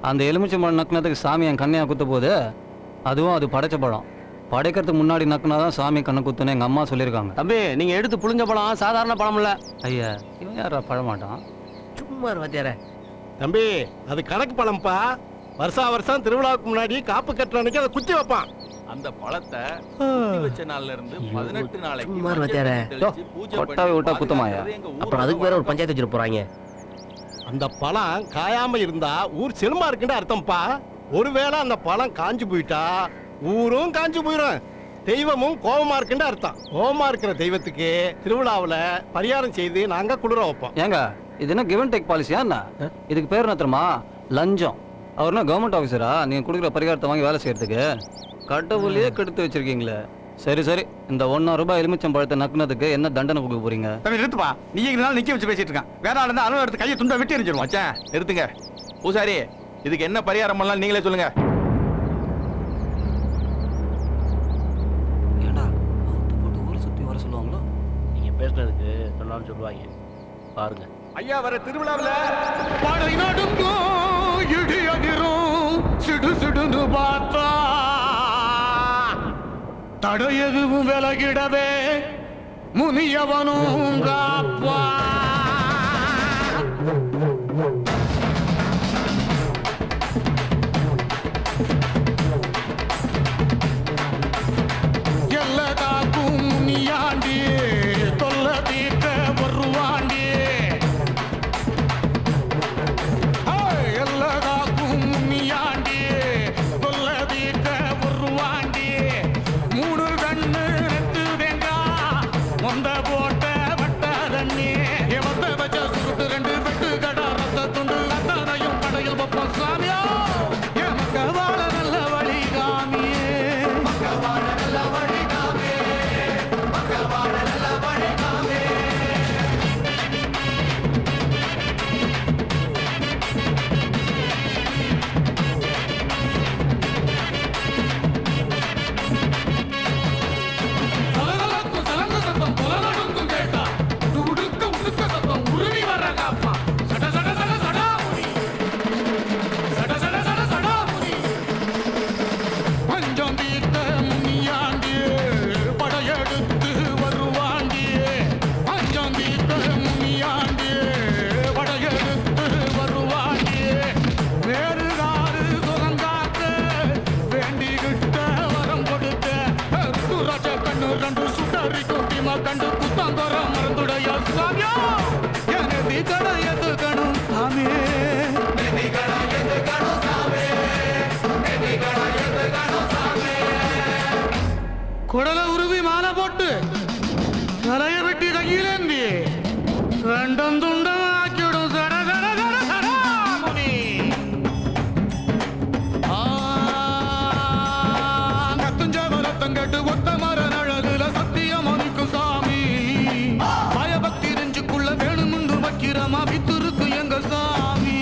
அந்த எலுமிச்சம்பழம் நக்கினதுக்கு சாமி என் கண்ணையா குத்த போகுது. அதுவும் அது படைச்ச பழம். படைக்கிறதுக்கு முன்னாடி நக்குனாதான் சாமி கண்ணை குத்துன்னு எங்கள் அம்மா சொல்லியிருக்காங்க. தம்பி நீங்கள் எடுத்து புளிஞ்ச பழம் சாதாரண பழம் இல்லை. ஐயா இவன் யாரா பழமாட்டான்? சும்மா வாத்தியார. தம்பி அது கணக்கு பழம்பா. வருஷம் திருவிழாவுக்கு முன்னாடி காப்பு கட்டுற அன்னைக்கு அதை குத்தி வைப்பான். அந்த பழத்தை வச்ச நாள்ல இருந்து 18 நாளைக்கு கொட்டாவை விட்டா குத்தமாயா? அப்புறம் அதுக்கு வேற ஒரு பஞ்சாயத்து வச்சுட்டு போறாங்க. அந்த பழம் காயாம இருந்தா ஊர் செழுமா இருக்குன்னு அர்த்தம்ப்பா. ஒருவேளை அந்த பழம் காஞ்சு போயிட்டா ஊரும் காஞ்சு போயிடும். தெய்வமும் கோபமா இருக்குன்னு அர்த்தம். கோபமா இருக்கிற தெய்வத்துக்கு திருவிழாவில் பரிகாரம் செய்து நாங்க குளிர வைப்போம். ஏங்க இது என்ன கிவ் அண்ட் டேக் பாலிசியா என்ன? இதுக்கு பேர் என்ன தெரியுமா? லஞ்சம். அவர்னா கவர்மெண்ட் ஆஃபீஸரா? நீங்க கொடுக்குற பரிகாரத்தை வாங்கி வேலை செய்யறதுக்கு? கட்டவுலையே கெடுத்து வச்சிருக்கீங்களே. சரி சரி, இந்த 1 ரூபாய் எலுமிச்சம் பழத்தை நக்குனதுக்கு என்ன தண்டனை கொடுக்க போறீங்க? தம்பி நிறுத்துப்பா, நீ எங்கனால நிக்க வச்சு பேசிட்டு இருக்கான். வேற ஆள் இருந்தா அளவு எடுத்து கையை துண்டா வெட்டி எரிஞ்சிருவோம். அச்சா நிறுத்துங்க. பூசாரி, இதுக்கு என்ன பரிகாரம் பண்ணலாம் நீங்களே சொல்லுங்க. ஏண்டா அவுத்து போட்டு ஊரை சுத்தி வர சொல்லுவாங்களோ? நீங்க பேசுனதுக்கு சொன்னாலும் சொல்லுவாங்க பாருங்க. ஐயா வர திருவிழாவில் படை நடுங்கும் இடி அதிரும் சிடு சிடுன்னு பார்த்தா தடை எதுவும் விலகிடவே முனியவனும் காப்பா. எல்ல காக்கும் முனியாண்டி தொல்ல தீர்க்க வருவாண்டி. எல்ல காக்கும் முனியாண்டி தொல்ல தீர்க்க வருவாண்டி. 3 கண்ணு நெத்து தேங்கா மொந்த போட்ட வட்ட தண்ணி எவத்த வச்ச சுருட்டு 2 பெட்டு கடா ரத்த துண்டு அத்தனையும் கடையில் பப்பம் சாமியா. எமக்க வாழ நல்ல வழி காமியே, மக்க வாழ நல்ல வழி காமியே, மக்க வாழ நல்ல வழி காமியே. சலசலக்கும் சலங்க சத்தம் புலநடுங்கும் கேட்டா உடுக்க உடுக்க சத்தம் உருவி வர காப்பா. சட சட சட சடாமுடி, சட சட சட சடாமுடி. பஞ்சம் தீர்த்த முனியாண்டி படையெடுத்து வருவாண்டி. பஞ்சம் தீர்த்த முனியாண்டி படையெடுத்து வருவாண்டி. வேறுகாறு சுரங்காக்க வேண்டிக்கிட்ட வரம் கொடுத்த துராட்ச கண்ணு 2 சுடரி குட்டிமா கண்டு புத்தாந்தர மருந்துடைய சாமியா. எனதி கடையது கணும் சாமி, எனதி கடையது கணும் சாமி, எனதி கடையது கணும் சாமி. குடல உருவி மாலை போட்டு தலைய வெட்டி கையிலேந்தி 2 துண்டம் ஆக்கிடும் சட சட சட சடாமுனி. கத்துஞ்சவரத்தம் கேட்டு ஒத்த மர நழகுல சத்தியம் அளிக்கும் சாமி. பயபக்தி நெஞ்சுக்குள்ள வேணுமுண்டு வைக்கிறமா வித்துருக்கு எங்க சாமி.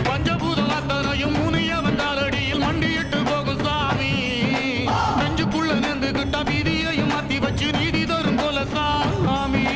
பஞ்சபூதம் அத்தனையும் முனிய வந்தாலடியில் மண்டியிட்டு போகும் சாமி. நெஞ்சுக்குள்ள நேர்ந்துகிட்ட வீதியையும் மாத்தி வச்சு நீதி தரும் போல சாமி.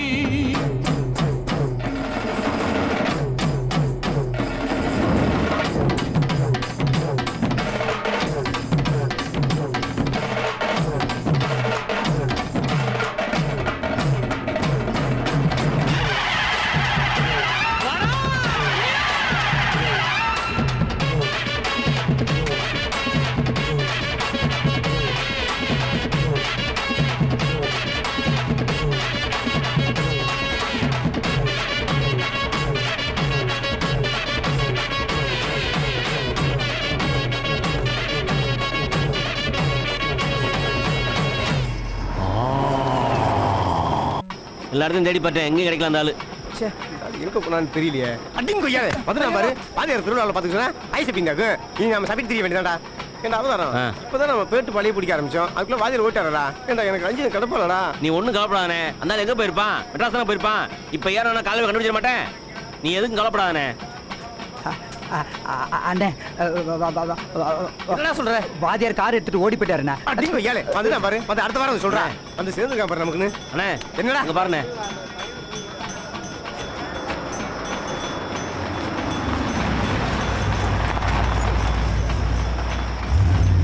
எல்லா இடத்தையும் தேடி பார்த்தேன், எங்கேயும் கிடைக்கல அந்த ஆளு. ச்சே, அது எங்க போனான்னு தெரியலையே. அடிங்க கொய்யாவே வந்துடா பாரு. வாதியார் திருவிழாவில் பார்த்துக்கிட்டா ஐஸ் பின்னாக்கு நீ நம்ம சபிட்டு தெரிய வேண்டியதாடா. ஏண்டா அவதாரம் இப்பதான் நம்ம பேட்டு பழைய பிடிக்க ஆரம்பிச்சோம். அதுக்குள்ள வாதியார் ஓட்டாரடா. ஏண்டா எனக்கு அஞ்சு கிடப்பாளடா. நீ ஒன்றும் கவலைப்படாதானே, அந்த ஆள் எங்கே போயிருப்பான்? மெட்ராஸ் தானே போயிருப்பான். இப்போ ஏன்னா காலையில் கண்டுபிடிச்சிட மாட்டேன். நீ எதுக்கும் கவலைப்படாதானே. அண்ணே என்ன சொல்ற? வாதியார் கார் எடுத்துட்டு ஓடி போயிட்டாருண்ணா. அடிங்க கொய்யாலே வந்துடா பாரு. வந்து அடுத்த வாரம் சொல்றேன். வந்து சேர்ந்துருக்கா பாரு நமக்குன்னு. அண்ணே என்னடா அங்கே பாருண்ணே.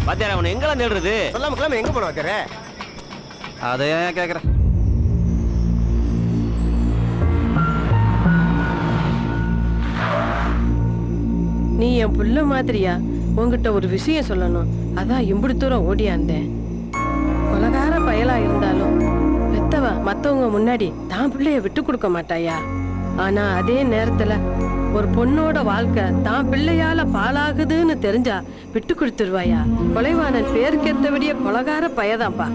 வாத்தியார் அவனை எங்கெல்லாம் தேடுறது? சொல்லாம கிளம்ப எங்க போன வாத்தியாரே? அதை ஏன் கேட்குறேன்? நீ என் புள்ள மாதிரியா? உங்ககிட்ட ஒரு விஷயம் சொல்லணும். அதான் இம்புடி தூரம் ஓடியாந்தேன். கொலகார பயலா இருந்தாலும் பெத்தவ மத்தவங்க முன்னாடி தான் பிள்ளைய விட்டு கொடுக்க மாட்டாயா? ஆனா அதே நேரத்துல ஒரு பொண்ணோட வாழ்க்கை தான் பிள்ளையால பாழாகுதுன்னு தெரிஞ்சா விட்டு கொடுத்துருவாயா? கொலைவானன் பேருக்கேத்தபடிய கொலகார பயதான்ப்பா.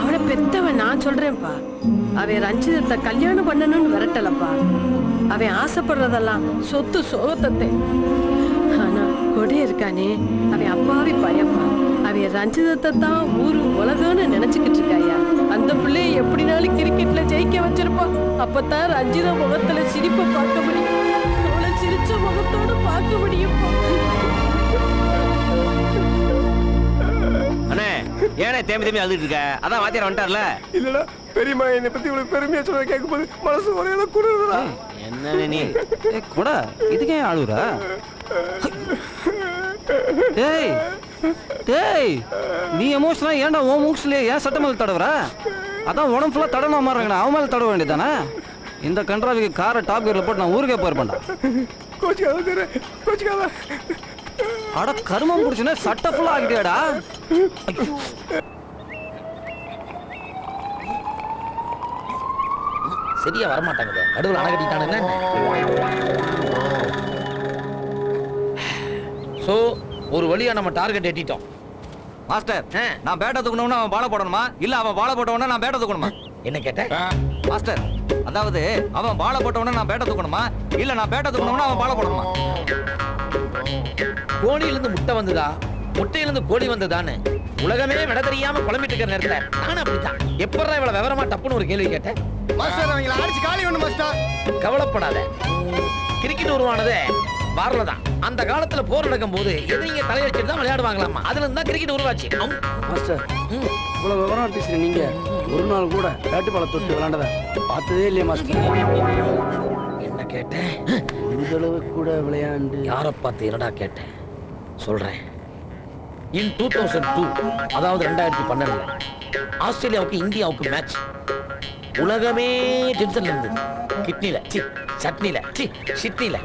அவனை பெத்தவன் நான் சொல்றேன்ப்பா. அவன் ரஞ்சிதத்தை கல்யாணம் பண்ணணும்னு விரட்டலப்பா. அவன் ஆசைப்படுறதெல்லாம் சொத்து சோகத்தத்தை. ஆனா கொடி இருக்கானே, அவன் அப்பாவி பயப்பா. அவன் ரஞ்சிதத்தை தான் ஊரு உலகம்னு நினைச்சுக்கிட்டு இருக்காயா. அந்த பிள்ளைய எப்படினாலும் கிரிக்கெட்ல ஜெயிக்க வச்சிருப்பான். அப்பதான் ரஞ்சித முகத்துல சிரிப்பை பார்க்க முடியும். அவளை சிரிச்ச முகத்தோட பார்க்க முடியும். அண்ணே ஏனே தேம்பி தேம்பி அழுதுட்டு இருக்க? அதான் வாத்தியார் வந்துட்டார்ல. இல்லடா பெரியம்மா என்னை பத்தி இவ்வளவு பெருமையா சொல்றத கேட்கும்போது மனசு ஒரே குளிருதுடா. என்ன நீ கூட இதுக்கே ஆளுறா? டேய் டேய், நீ எமோஷனலா ஏன்டா உன் மூக்ஸ்லயே ஏன் சட்ட மேல தடவுற? அதான் உடம்பு ஃபுல்லா தடவ மாறுறேங்கடா, அவன் மேல தடவ வேண்டியதானே? இந்த கண்ட்ராவிக்கு காரை டாப் கியர்ல போட்டு நான் ஊருக்கே போயிருப்பேன்டா. கோச்சுக்காத. அட கருமம் புடிச்சுனா சட்ட ஃபுல்லா ஆகிட்டேடா. சரியா வரமாட்டாங்க, நடுவில் அணை கட்டிட்டானுங்க. சோ ஒரு வழியா நம்ம டார்கெட் எட்டிட்டோம். மாஸ்டர், நான் பேட்டை தூக்கணும்னா அவன் பால போடணுமா இல்ல அவன் பால போட்டவனா நான் பேட்டை தூக்கணுமா? என்ன கேட்ட மாஸ்டர்? அதாவது அவன் பால போட்டவனா நான் பேட்டை தூக்கணுமா இல்ல நான் பேட்டை தூக்கணும்னா அவன் பால போடணுமா? கோழியிலிருந்து முட்டை வந்ததா, முட்டையிலிருந்து கோழி வந்ததான்னு உலகமே விட தெரியாம குழம்பிட்டு இருக்கிற நேரத்துல நானும் அப்படித்தான். எப்படா இவ்வளவு விவரமா டப்புன்னு ஒரு கேள்வி கேட்டேன். மாஸ்டர் அவங்கள அடிச்சு காலி பண்ணு மாஸ்டர். கவலைப்படாத, கிரிக்கெட் உருவானதே பார்ல தான். அந்த காலத்துல போர் நடக்கும் போது எதிரிங்க தலையடிச்சுட்டு தான் விளையாடுவாங்களாமா. அதுல இருந்து தான் கிரிக்கெட் உருவாச்சு. மாஸ்டர் இவ்வளவு விவரம் பேசுறீங்க. நீங்க ஒரு நாள் கூட பேட்டு பால தொட்டு விளையாண்டத பார்த்ததே இல்லையா மாஸ்டர்? என்ன கேட்டேன்? இந்த அளவு கூட விளையாண்டு யாரை பார்த்து என்னடா கேட்டேன்? சொல்றேன். இன் 2002, அதாவது 2012 ஆஸ்திரேலியாவுக்கு இந்தியாவுக்கு மேட்ச். உலகமே டென்ஷன்ல இருந்தது. கிட்னில சி சட்னில சி சிட்னில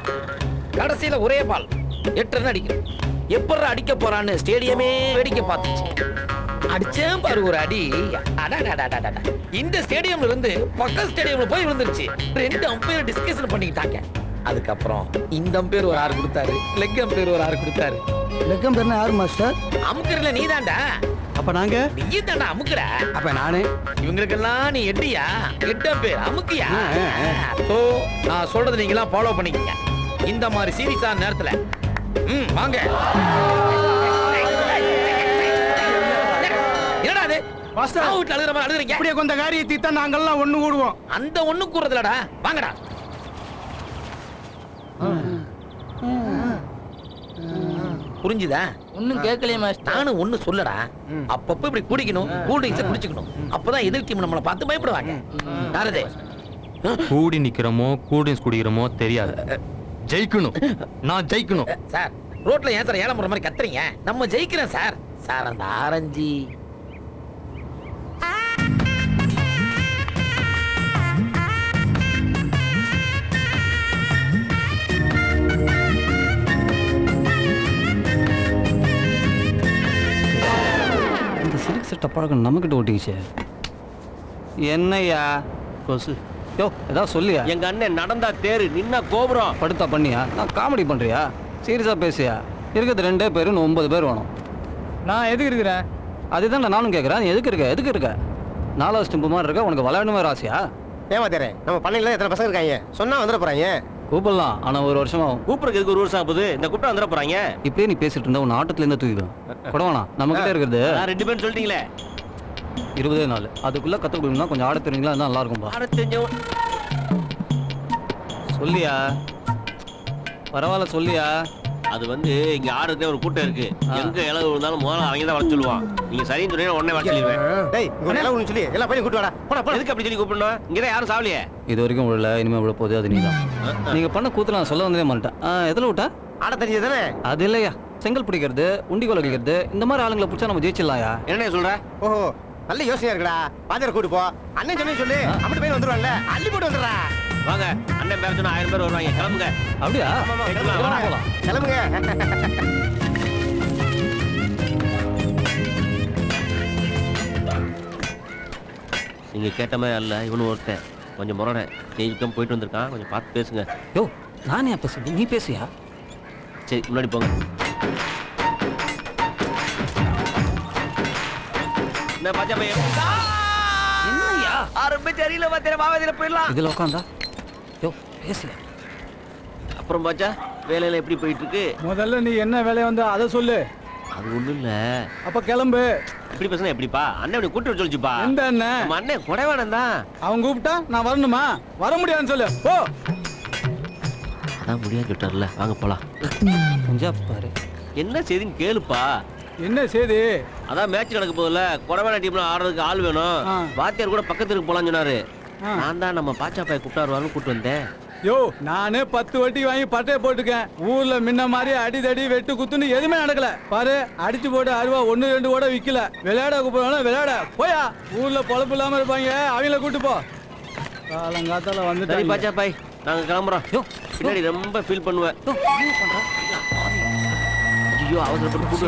கடைசியில ஒரே பால் 8 ரன் அடிக்கும். எப்பற அடிக்க போறான்னு ஸ்டேடியமே வேடிக்கை பார்த்துச்சு. அடிச்சேன் பாரு ஒரு அடி. இந்த ஸ்டேடியம்ல இருந்து பக்க ஸ்டேடியம்ல போய் விழுந்துருச்சு. 2 அம்பையர் டிஸ்கஷன் பண்ணிக்கிட்டாங்க. அதுக்கப்புறம் இந்த அம்பையர் ஒரு 6 கொடுத்தாரு, லெக் அம்பையர் ஒரு 6 கொடுத்தாரு. லெக் அம்பையர்னா யாரு மாஸ்டர்? அமுக்குறல நீ தான்டா. அப்ப நாங்க நீ தான்டா அமுக்குற. அப்ப நானே இவங்களுக்கெல்லாம் நீ எட்டியா? 8 அம்பையர் அமுக்கியா? சோ நான் சொல்றது நீங்க எல்லாம் ஃபாலோ பண்ணிக்கங்க. இந்த மாதிரி சீரியஸான நேரத்துல வாங்க. என்னடா அது மாஸ்டர் அவுட் அழுகுற மாதிரி அழுகுறீங்க? இப்படியே கொஞ்ச காரியத்தை தான் நாங்கெல்லாம் ஒண்ணு கூடுவோம். அந்த ஒண்ணு கூறதுலடா, வாங்கடா. புரிஞ்சுதா? ஒன்னும் கேட்கலையே மாஸ்டர். நானும் ஒண்ணு சொல்லடா. அப்பப்ப இப்படி குடிக்கணும், கூல் ட்ரிங்க்ஸ் குடிச்சுக்கணும். அப்பதான் எதிர் டீம் நம்மளை பார்த்து பயப்படுவாங்க. யாரது? கூடி நிக்கிறோமோ கூல்ட்ரிங்க்ஸ் குடிக்கிறோமோ தெரியாது, ஜெயிக்கணும். நான் ஜெயிக்கணும். சார் ரோட்ல ஏன் சார் ஏலம் போற மாதிரி கத்துறீங்க? நம்ம ஜெயிக்கிறோம் சார். சார் அந்த ஆரஞ்சு இந்த சில்க் சட்டை பழக்கம் நம்மகிட்ட ஓட்டிக்கிச்சு. என்னையா கொசு? யோ ஏதாவது சொல்லியா? எங்க அண்ணன் நடந்தா தேரு, நின்னா கோபுரம். படுத்தா பண்ணியா? நான் காமெடி பண்றியா? சீரியஸா பேசியா? இருக்கிறது 2 பேர், 9 பேர் வேணும். நான் எதுக்கு இருக்கிறேன்? அதுதான் நானும் கேட்குறேன். நீ எதுக்கு இருக்க? 4வது ஸ்டெம்பு மாதிரி இருக்க. உனக்கு விளையாடணுமே ஆசையா? ஏமாத்தேரே, நம்ம பண்ணையில எத்தனை பசங்க இருக்காங்க? சொன்னா வந்துட போறாங்க. கூப்பிடலாம், ஆனா 1 வருஷமாகும். கூப்பிடுறதுக்கு 1 வருஷம் ஆகுது. இந்த கூப்பிட்டு வந்துட போறாங்க. இப்படியே நீ பேசிட்டு இருந்தா உன் ஆட்டத்துல இருந்து தூக்கிடும். கொடவானா நம்ம கிட்ட இருக்கிறது 2 பேர் சொல்லிட்டீங்களே. 20 நாள். அதுக்குள்ள கத்துக்கணும்னா கொஞ்சம் ஆட தெரியுங்களா? அதான் நல்லா இருக்கும்பா. ஆட தெரிஞ்சவன் சொல்லியா? பரவாயில்ல சொல்லியா? அது இங்க ஆடுறதே ஒரு கூட்டம் இருக்கு. எங்க இளவு இருந்தாலும் முதல்ல அவங்க தான் வர சொல்லுவான். நீங்க சரின்னு சொன்னீங்கன்னா உடனே வர சொல்லிடுவேன். டேய் இங்க இளவுன்னு சொல்லி எல்லா பையனையும் கூட்டி வாடா. போடா. எதுக்கு அப்படி சொல்லி கூப்பிடணும்? இங்கதான் யாரும் சாவலையே. இது வரைக்கும் விழல, இனிமே விழ போகுது. அது நீதான். நீங்க பண்ண கூத்துல நான் சொல்ல வந்ததே மாட்டேன். எதுல விட்டா? ஆட தெரிஞ்சது தானே? அது இல்லையா, செங்கல் பிடிக்கிறது, உண்டிகோல் அடிக்கிறது, இந்த மாதிரி ஆளுங்களை பிடிச்சா நம்ம ஜெயிச்சிடலாம்யா. என்ன சொல்ற? ஓஹோ நல்ல யோசனையா இருக்குடா. பாதியார் கூட்டு போ. அண்ணன் சொன்னே சொல்லு. அப்படி போய் வந்துருவான்ல, அள்ளி போட்டு வந்துடுறா. வாங்க, அண்ணன் பேர சொன்னா 1000 பேர் வருவாங்க. கிளம்புங்க. அப்படியா? போலாம். கிளம்புங்க. நீங்க கேட்ட மாதிரி அல்ல, இவனு ஒருத்தன் கொஞ்சம் முரணை. ஜெயிலுக்கும் போயிட்டு வந்திருக்கான். கொஞ்சம் பார்த்து பேசுங்க. யோ நானே பேசுறேன், நீ பேசியா? சரி முன்னாடி போங்க. என்ன பாஜா பையன்? என்னையா ஆரம்பிச்சு அறியில பாத்திர மாவதில போயிடலாம். இதுல உட்காந்தா? யோ பேசல. அப்புறம் பாச்சா வேலையில எப்படி போயிட்டு இருக்கு? முதல்ல நீ என்ன வேலையை வந்து அதை சொல்லு. அது ஒண்ணும் இல்ல. அப்ப கிளம்பு. இப்படி பேசுனா எப்படிப்பா? அண்ணன் இப்படி கூட்டு வர சொல்லுச்சுப்பா. எந்த அண்ணன்? நம்ம அண்ணன் குடைவானன் தான். அவன் கூப்பிட்டா நான் வரணுமா? வர முடியாதுன்னு சொல்லு. போ. அதான் முடியாது சொல்லிட்டார்ல, வாங்க போலாம். கொஞ்சம் பாரு. என்ன செய்தின்னு கேளுப்பா. என்ன செய்தி? அதான் மேட்ச் நடக்க போகுதுல, குடைவான டீம்ல ஆடுறதுக்கு ஆள் வேணும். வாத்தியார் கூட பக்கத்துக்கு போலான்னு சொன்னாரு. நான் தான் நம்ம பாச்சா பாய் கூப்பிட்டாருவான்னு கூப்பிட்டு வந்தேன். யோ, நானே 10 வட்டி வாங்கி பட்டையை போட்டுக்கேன். ஊர்ல முன்ன மாதிரி அடிதடி வெட்டு குத்துன்னு எதுவுமே நடக்கல. பாரு, அடிச்சு போட்டு அருவா 1-2 கூட விக்கல. விளையாட கூப்பிடுவாங்க, விளையாட போயா. ஊர்ல பொழப்பு இல்லாம இருப்பாங்க, அவங்கள கூட்டு போ. காலங்காத்தால வந்து சரி பாச்சா பாய், நாங்க கிளம்புறோம். பின்னாடி ரொம்ப ஃபீல் பண்ணுவேன். ஐயோ, அவசரப்பட்டு கூட்டு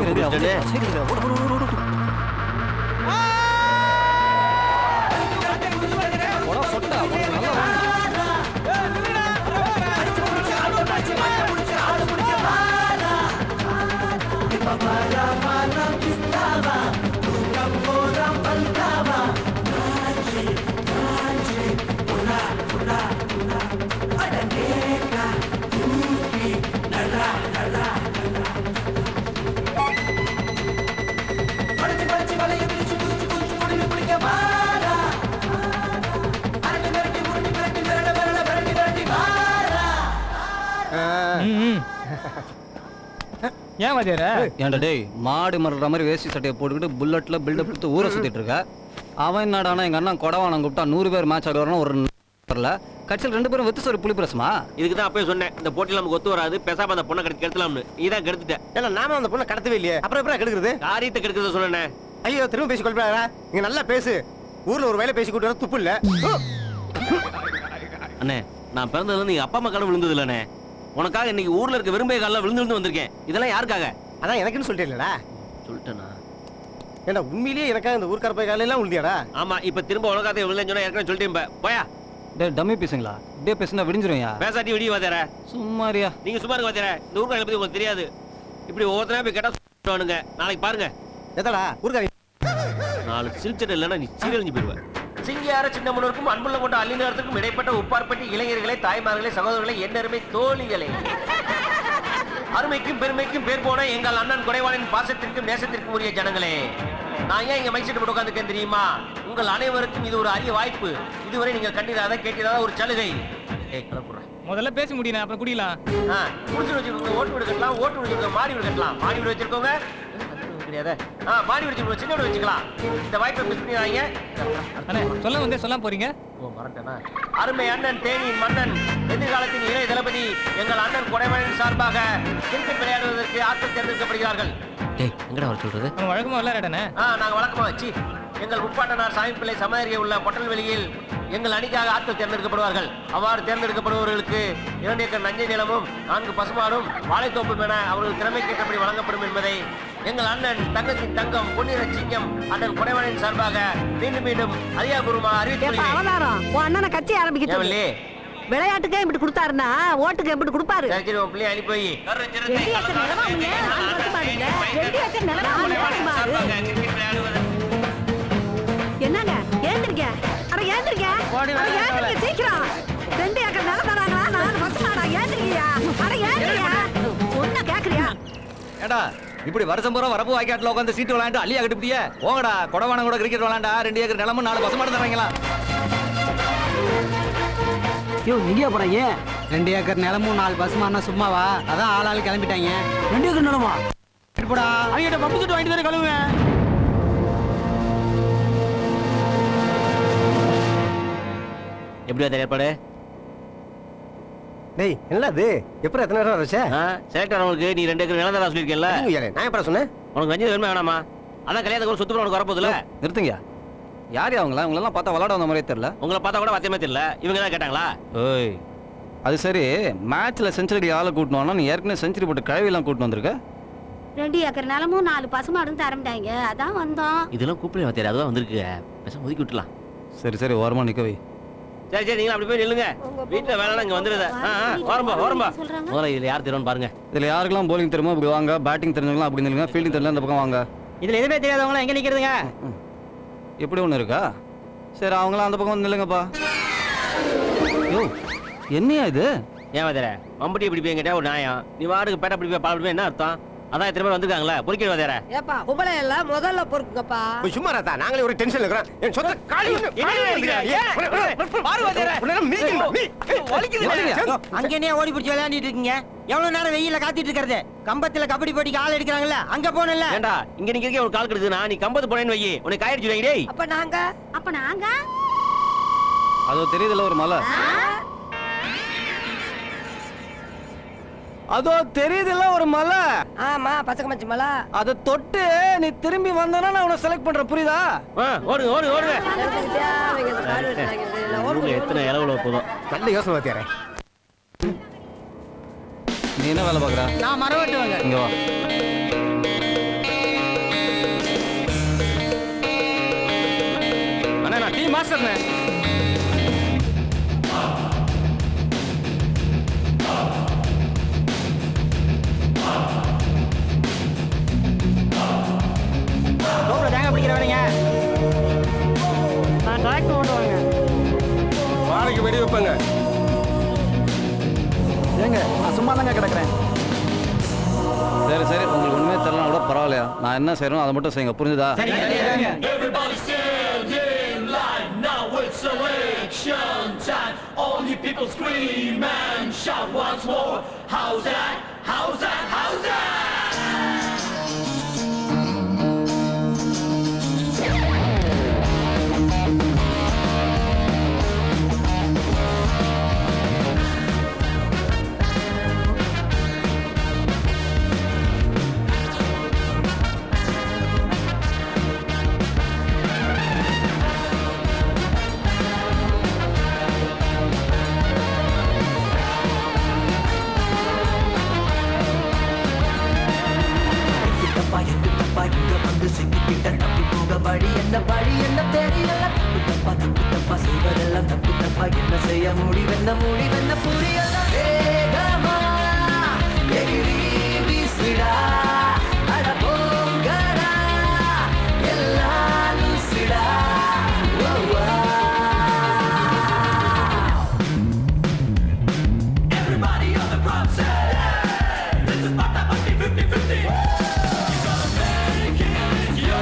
ஏன் வாத்தியாரே? ஏன்டா டேய், மாடு மறுற மாதிரி வேஷ்டி சட்டையை போட்டுக்கிட்டு புல்லட்ல பில்டப் கொடுத்து ஊரை சுத்திட்டு இருக்க. அவன் என்னடானா எங்க அண்ணன் கொடவானம் கூப்பிட்டா 100 பேர் மேட்ச் ஆடுவாருன்னா ஒரு வரல. கட்சியில் 2 பேரும் வெத்து சோறு புளி பிரசமா. இதுக்கு தான் அப்பவே சொன்னேன், இந்த போட்டியில் நமக்கு ஒத்து வராது, பேசாம அந்த பொண்ணை கெடுத்துலாம்னு. நீதான் கெடுத்துட்டேன். ஏன்னா நாம அந்த பொண்ணை கடத்தவே இல்லையே, அப்புறம் எப்படி கெடுக்குறது? காரியத்தை கெடுக்கிறத சொன்னேன். ஐயோ, திரும்ப பேசி கொள்ளாரா? இங்க நல்லா பேசு. ஊர்ல ஒரு வேலை பேசி கூட்டு வர துப்பு இல்ல. அண்ணே, நான் பிறந்ததுல இருந்து எங்க அப்பா அம்மா காலம் விழுந்தது இல்லண்ணே. உனக்காக இன்னைக்கு ஊர்ல இருக்க விரும்பிய காலில் விழுந்து வந்திருக்கேன். இதெல்லாம் யாருக்காக? அதான் எனக்குன்னு சொல்லிட்டேன்லடா. சொல்லிட்டேனா? ஏன்னா உண்மையிலேயே எனக்காக இந்த ஊர்க்கார போய் காலையெல்லாம் விழுந்தியாடா? ஆமா, இப்ப திரும்ப உனக்காக விழுந்தேன்னு சொன்னா ஏற்கனவே சொல்லிட்டேன். போயா. டேய் டம்மி பேசுங்களா? இப்படியே பேசினா விடிஞ்சிரும்யா. பேசாட்டி விடிய வாத்தியார. சும்மாரியா? நீங்க சும்மா இருக்க வாத்தியார. இந்த ஊர்க்காரங்களை பத்தி உங்களுக்கு தெரியாது. இப்படி ஒவ்வொருத்தரா போய் கேட்டா சொல்லுவானுங்க. நாளைக்கு பாருங்க. எதடா ஊர்க்கார? 4 சிரிச்சட் இல்லைன்னா நீ சீரழிஞ்சு போயிடுவேன். சிங்கியார சின்ன முன்னோருக்கும் அன்புள்ள கொண்ட அள்ளினருக்கும் இடைப்பட்ட உப்பார்பட்டி இளைஞர்களே, தாய்மார்களே, சகோதரர்களே, என்னருமை தோழிகளே, அருமைக்கும் பெருமைக்கும் பேர் போன எங்கள் அண்ணன் குடைவாளின் பாசத்திற்கும் நேசத்திற்கும் உரிய ஜனங்களே, நான் ஏன் இங்க மைக் செட் போட்டு உட்காந்துருக்கேன் தெரியுமா? உங்கள் அனைவருக்கும் இது ஒரு அரிய வாய்ப்பு. இதுவரை நீங்கள் கண்டிராத கேட்டிராத ஒரு சலுகை. முதல்ல பேசி முடியும், அப்புறம் குடிக்கலாம். குடிச்சு வச்சிருக்கோங்க, ஓட்டு வீடு கட்டலாம், ஓட்டு வீடு வச்சிருக்கோங்க, மாடி வீடு கட்டலாம். மாடி வீடு வச்சிருக்கோங்க, மாடி வச்சிருக்கோம், சின்ன வீடு வச்சுக்கலாம். இந்த வாய்ப்பை மிஸ் பண்ணிடுறாங்க. சொல்ல வந்தே சொல்ல போறீங்க. அருமை அண்ணன் தேனியின் மன்னன், எதிர்காலத்தின் இளைய தளபதி எங்கள் அண்ணன் குடைவாளின் சார்பாக கிரிக்கெட் விளையாடுவதற்கு ஆட்கள் தேர்ந்தெடுக்கப்படுகிறார்கள். எங்கடா வர சொல்றது? வழக்கமா விளையாடனே. நாங்க வழக்கமா வச்சு எங்கள் முப்பாட்டனார் சாமி பிள்ளை சமாதிரியை உள்ள பொட்டல்வெளியில் எங்கள் அணிக்காக ஆட்கள் தேர்ந்தெடுக்கப்படுவார்கள். அவ்வாறு தேர்ந்தெடுக்கப்படுபவர்களுக்கு 2 ஏக்கர் நஞ்சை நிலமும் 4 பசுமாடும் வாழைத்தோப்பும் என அவர்கள் திறமைக்கேற்றபடி வழங்கப்படும் என்பதை எங்கள் அண்ணன் தங்கத்தின் தங்கம் பொன்னிற சிங்கம் அண்ணன் குடைவாளின் சார்பாக மீண்டும் மீண்டும் அதிகாரப்பூர்வமா அறிவித்துள்ளேன். அவதாரம் உன் அண்ணனை கட்சி ஆரம்பிக்கிட்டு விளையாட்டுக்கே இப்படி கொடுத்தாருன்னா ஓட்டுக்கு எப்படி கொடுப்பாரு? பிள்ளை அனுப்பி போய் என்னங்க ஏந்திரிக்க, அட ஏந்திரிக்க, சீக்கிரம். 2 ஏக்கர் நிலம் தராங்களா? 4 பசுமாடா? ஏந்திரிக்கியா? அட ஏந்திரியா? ஒன்ன கேக்குறியா? ஏடா இப்படி வருஷம் பூரா வரப்பு வாய்க்காட்டில் உட்காந்து சீட்டு விளையாண்டு அள்ளியா கட்டுப்பிட்டியே. போங்கடா, கொடவானம் கூட கிரிக்கெட் விளையாண்டா 2 ஏக்கர் நிலமும் 4 பசுமாடு தராங்களா? யோ, எங்கேயா போறாங்க? 2 ஏக்கர் நிலமும் 4 பசுமானா சும்மாவா? அதான் ஆளாளு கிளம்பிட்டாங்க. 2 ஏக்கர் நிலமா? போடா, அவங்கிட்ட பம்பு செட்டு வாங்கிட்டு தானே கழுவுவேன். எப்படியா ஏற்பாடு? டேய், என்னடா இது? எப்பறம் எத்தனை நேரம் வச்சே? செலக்ட் ஆனவங்களுக்கு நீ 2 ஏக்கர் நிலம் தரா சொல்லிருக்கேன்ல. நான் எப்பறம் சொன்னேன்? உனக்கு கஞ்சி வேணுமா வேணாமா? அதான் கல்யாணத்துக்கு ஒரு சொத்து உனக்கு வரப்போகுதுல. நிறுத்துங்க. யார் அவங்களா? உங்களெல்லாம் பார்த்தா விளையாட வந்த மாதிரியே தெரியல. உங்களை பார்த்தா கூட வாத்தியமே தெரியல. இவங்க தான் கேட்டாங்களா? ஓய், அது சரி. மேட்ச்ல செஞ்சுரி ஆளை கூட்டணும்னா நீ ஏற்கனவே செஞ்சுரி போட்டு கழுவிலாம் கூட்டிட்டு வந்திருக்க. 2 ஏக்கர் நிலமும் 4 பசுமாடும் தரம்பிட்டாங்க, அதான் வந்தோம். இதெல்லாம் கூப்பிட வாத்தியார், அதுதான் வந்திருக்கு. பேசாம ஒதுக்கி விட்டுலாம். சரி சரி, ஓரமா நிக்க வை. சரி சரி, நீங்க அப்படி போய் நில்லுங்க. வீட்டுல வேலை இங்க வந்துருத. ஓரம்பா ஓரம்பா. முதல்ல இதுல யார் தெரியும் பாருங்க. இதுல யாருக்கெல்லாம் போலிங் தெரியுமோ அப்படி வாங்க. பேட்டிங் தெரிஞ்சவங்களாம் அப்படி நில்லுங்க. ஃபீல்டிங் தெரிஞ்சவங்க இந்த பக்கம் வாங்க. இதுல எதுவுமே தெரியாதவங்க எங்க நிக்கிறதுங்க? எப்படி ஒண்ணு இருக்கா? சரி, அவங்களாம் அந்த பக்கம் வந்து நில்லுங்கப்பா. யோ, என்னையா இது? ஏன் வாத்தியார மம்பட்டி இப்படி போய் கேட்டா ஒரு நியாயம், நீ வாடகை பேட்டை பிடிப்பா பால் பிடிப்பா என்ன அர்த்தம்? அதான் எத்தனை பேர் வந்திருக்காங்களா பொறுக்கிற வாத்தியார. ஏப்பா பொம்பளை எல்லாம் முதல்ல பொறுக்குங்கப்பா. போய் சும்மா ராத்தா, நாங்களே ஒரு டென்ஷன்ல இருக்கிறோம். என் சொந்த காலி அங்க என்ன ஓடி பிடிச்சி விளையாண்டிட்டு இருக்கீங்க? எவ்வளவு நேரம் வெயில காத்திட்டு இருக்கிறது? கம்பத்துல கபடி போட்டிக்கு ஆள் எடுக்கிறாங்கல்ல, அங்க போனல. ஏண்டா இங்க நீங்க ஒரு கால் கெடுதுனா நீ கம்பத்து போனேன்னு வை, உனக்கு காயடிச்சு வைங்க டேய். அப்ப நாங்க அதோ தெரியுதுல ஒரு மலை, அதோ தெரியுதுல ஒரு மலை. ஆமா பச்சை மச்சி மலை. அத தொட்டு நீ திரும்பி வந்தனா நான் உன்னை செலக்ட் பண்றேன், புரியுதா? ஓடுங்க ஓடுங்க ஓடுங்க. எத்தனை இளவுல போதும். நல்ல யோசனை வாத்தியாரே. நீ என்ன வேலை பாக்குற? நான் மரம் வெட்டுவாங்க. இங்க வா. அண்ணா நான் டீ மாஸ்டர்ண்ணே. தேங்காய் பிடிக்கிற வேலைங்க. நான் டிராக்டர் ஓட்டுவாங்க. வாழைக்கு வெடி வைப்பாங்க. ஏங்க நான் சும்மா தாங்க கிடக்குறேன். சரி சரி, உங்களுக்கு ஒண்ணுமே தெரியலாம் கூட பரவாயில்லையா? நான் என்ன செய்யணும் அதை மட்டும் செய்யுங்க, புரிஞ்சுதா? என்ன செய்ய முடிவென்ன புரியல. வேகமா எகிரி வீசுடா, அட போங்கடா எல்லாம் லூசுடா. Everybody on the drum set, this is Bata Bati 50-50. You gotta make it, yo.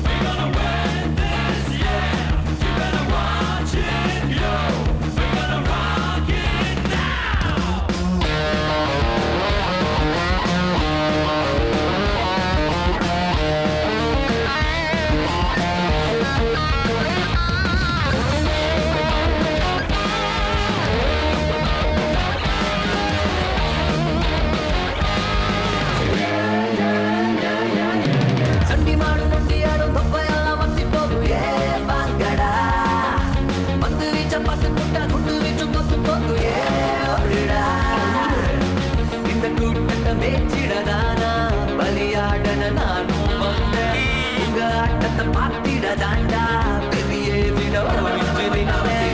We gonna win this, yeah. You better watch it, yo. We gonna rock it down. சண்டி மாடு நொண்டியாடும் தொப்பையெல்லாம் வத்தி போகும் ஏ பாங்கடா. பந்து வீச்ச பத்து முட்டா குண்டு வீச்சு கொத்து போகும் ஏ ஒருடா. இந்த கூட்டத்தை மேய்ச்சிடதானா பலியாடன நானும் வந்தேன். உங்க ஆட்டத்தை பார்த்திடதாண்டா பெரிய விட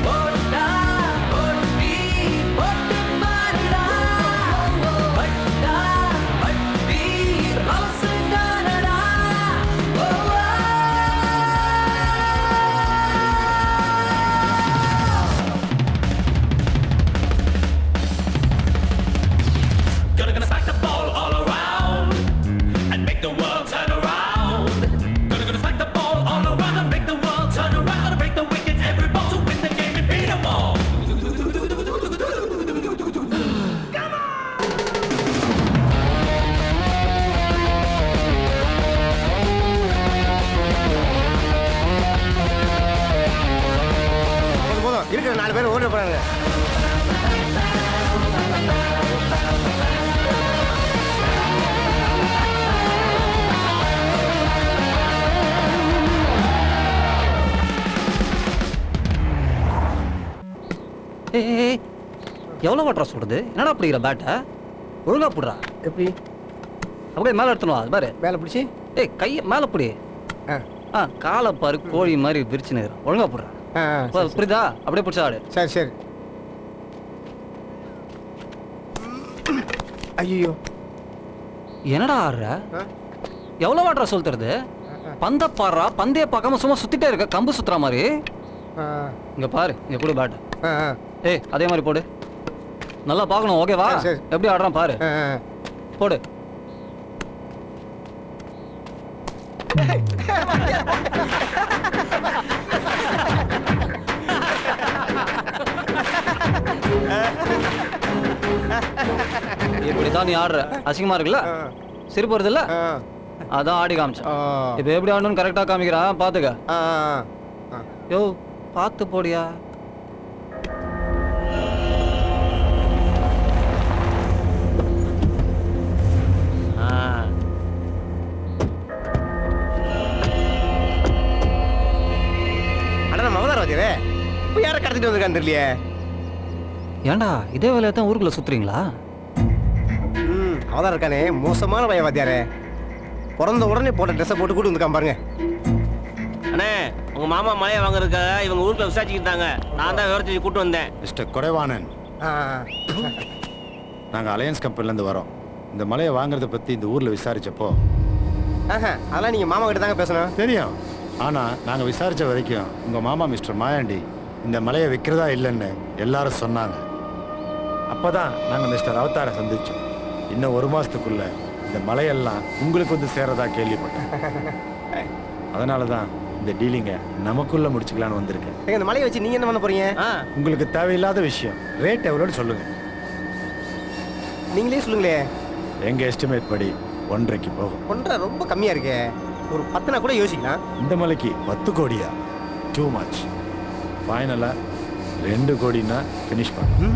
போட்டா போட்டி போட்டு மாறுடா. பட்டா பட்டி அவசந்தானடா. Gonna smack the ball all around and make the world turn around. Gonna smack the ball all around and make the world turn around. Gonna break the wickets, every ball to win the game and beat them all. Come on! போதும் இருக்கிற 4 பேர் ஓட போறாங்க. எவ்வளோ வாட்டரா சொல்றது? என்னடா பிடிக்கிற பேட்டை? ஒழுங்கா பிடுறா. எப்படி? அப்படியே மேலே எடுத்துனோம், அது பாரு மேலே பிடிச்சி. ஏய் கையை மேலே பிடி. காலை பாரு, கோழி மாதிரி விரிச்சுன்னு ஒழுங்கா பிடுறா. புரியுதா? அப்படியே பிடிச்சா ஆடு. சரி சரி. ஐயோ என்னடா ஆடுற? எவ்வளோ வாட்டரா சொல் தருது? பந்த பாடுறா, பந்தய பார்க்காம சும்மா சுத்திட்டே இருக்க, கம்பு சுத்துற மாதிரி. இங்க பாரு, இங்க கூட பேட். ஏய் அதே மாதிரி போடு. நல்லா பார்க்கணும் ஓகேவா சரி. எப்படி ஆடுறான் பாரு போடு இப்படிதான் நீ ஆடுற அசிங்கமா இருக்குல்ல சிரிப்பு வருது இல்ல அதான் ஆடி காமிச்சேன் இப்ப எப்படி ஆடணும்னு கரெக்டா காமிக்கிறான் பாத்துக்க யோ பார்த்து போடியா அட நம்ம அவதாரம் வாத்தியாரே இப்போ யாரை கடத்திட்டு வந்திருக்கான்னு தெரியலையே. ஏன்டா இதே வேலையை தான் ஊருக்குள்ள சுத்துறீங்களா? அவதாரம் இருக்கானே மோசமான பையன் வாத்தியாரே. பிறந்த உடனே போட்ட ட்ரெஸ்ஸை போட்டு கூட்டு வந்துருக்கான் பாருங்க. அண்ணே உங்க மாமா மலையை வாங்குறதுக்காக இவங்க ஊருக்குள்ள விசாரிச்சுக்கிட்டாங்க. நான் தான் விவரத்தை கூட்டு வந்தேன். மிஸ்டர் கொடைவாணன், நாங்கள் அலையன்ஸ் கம்பெனிலேருந்து வரோம். இந்த மலையை வாங்குறத பற்றி இந்த ஊரில் விசாரிச்சப்போ அதெல்லாம் நீங்கள் மாமா கிட்ட தாங்க பேசணும். தெரியும். ஆனால் நாங்கள் விசாரித்த வரைக்கும் உங்கள் மாமா மிஸ்டர் மாயாண்டி இந்த மலையை விற்கிறதா இல்லைன்னு எல்லாரும் சொன்னாங்க. அப்போ தான் நாங்கள் மிஸ்டர் அவதாரை சந்தித்தோம். இன்னும் 1 மாதத்துக்குள்ள இந்த மலையெல்லாம் உங்களுக்கு வந்து சேரதா கேள்விப்பட்டேன். அதனால தான் இந்த டீலிங்கை நமக்குள்ள முடிச்சுக்கலான்னு வந்திருக்கேன். இந்த மலையை வச்சு நீங்கள் என்ன பண்ண போறீங்க? உங்களுக்கு தேவையில்லாத விஷயம். ரேட் எவ்வளோன்னு சொல்லுங்க. நீங்களே சொல்லுங்களே. எங்கள் எஸ்டிமேட் படி 1.5 போகும். 1.5 ரொம்ப கம்மியாக இருக்கே. ஒரு 10 கூட யோசிக்கலாம். இந்த மலைக்கு 10 கோடியா? Too much. ஃபைனலாக 2 கோடின்னா ஃபினிஷ் பண்ண.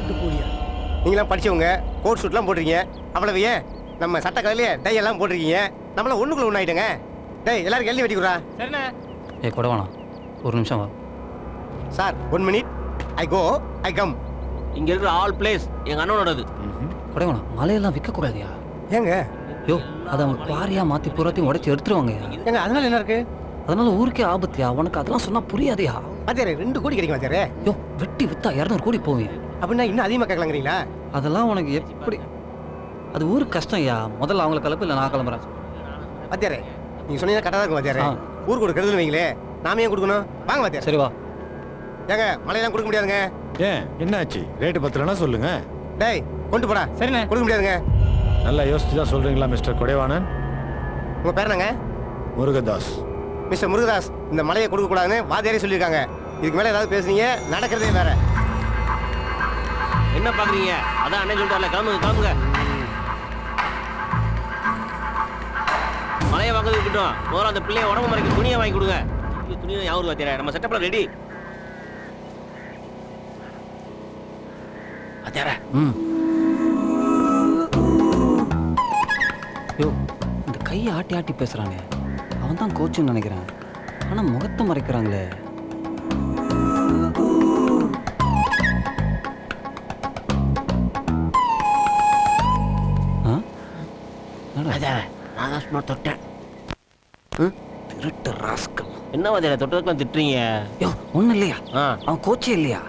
2 கோடியா? நீங்களாம் படித்தவங்க, கோட் ஷூட்லாம் போட்டிருக்கீங்க. அவ்வளவு ஏன் நம்ம சட்ட கலையிலே டை எல்லாம் போட்டிருக்கீங்க. நம்மளாம் ஒன்றுக்குள்ள ஒன்று ஆகிட்டேங்க. டேய் எல்லாரும் எழுதி வெட்டிக்கிறா. சரிண்ணே. கொடவானா ஒரு நிமிஷம் வா sir. 1 minute. I go I come. இங்க இருக்கிற ஆல் பிளேஸ் எங்க அண்ணனோடது. கொடவானா மலையெல்லாம் விற்க கூடாதியா? ஏங்க? யோ அதை அவங்க குவாரியா மாற்றி பூராத்தையும் உடைச்சி எடுத்துருவாங்க. ஏங்க அதனால என்ன இருக்கு? அதனால ஊருக்கே ஆபத்தியா? உனக்கு அதெல்லாம் சொன்னா புரியாதையா? வாத்தியாரே 2 கோடி கிடைக்கும் வாத்தியாரே. யோ வெட்டி வித்தா 200 கோடி போவீங்க. அப்படின்னா இன்னும் அதிகமாக கேட்கலாங்கிறீங்களா? அதெல்லாம் உனக்கு எப்படி? அது ஊருக்கு கஷ்டம் ஐயா. முதல்ல அவங்கள கிளப்பு, இல்லை நான் கிளம்புறேன். வாத்தியாரே நீங்க சொன்னீங்கன்னா கரெக்டாக இருக்கும் வாத்தியாரே. ஊருக்கு ஒரு கெடுதல் வைங்களே. நாம ஏன் கொடுக்கணும்? வாங்க வாத்தியார். சரி வா. ஏங்க மலையெல்லாம் கொடுக்க முடியாதுங்க. ஏன் என்னாச்சு? ரேட்டு பத்தலன்னா சொல்லுங்க. டேய் கொண்டு போடா. சரிண்ணே. கொடுக்க முடியாதுங்க. நல்லா யோசிச்சு தான் சொல்றீங்களா மிஸ்டர் கொடைவாணன்? உங்க பேர் என்னங்க? முருகதாஸ். மிஸ்டர் முருகதாஸ், இந்த மலையை கொடுக்க கூடாதுன்னு வாத்தியாரே சொல்லியிருக்காங்க. இதுக்கு மேல ஏதாவது பேசுனீங்க நடக்கிறதே வேற. என்ன பாக்குறீங்க? அதான் அண்ணன் சொல்லிட்டார்ல, கிளம்புங்க கிளம்புங்க. மலையை வாங்குறது இருக்கட்டும், முதல்ல அந்த பிள்ளைய உடம்பு மறைக்க துணியை வாங்கி கொடுங்க. துணியை யாரும் வாத்தியாரே, நம்ம செட்டப்ல ரெடி. வாத்தியாரே. யோ இந்த கையை ஆட்டி ஆட்டி பேசுறாங்க. அவன் தான் கோச்சுன்னு நினைக்கிறேன். ஆனா முகத்தை மறைக்கிறாங்களே. நான் தான் சும்மா தொட்டேன். திருட்டு ராஸ்கல். என்ன வாத்தியாரே தொட்டதுக்கெல்லாம் திட்டுறீங்க? யோ ஒன்றும் இல்லையா? அவன் கோச்சே இல்லையா?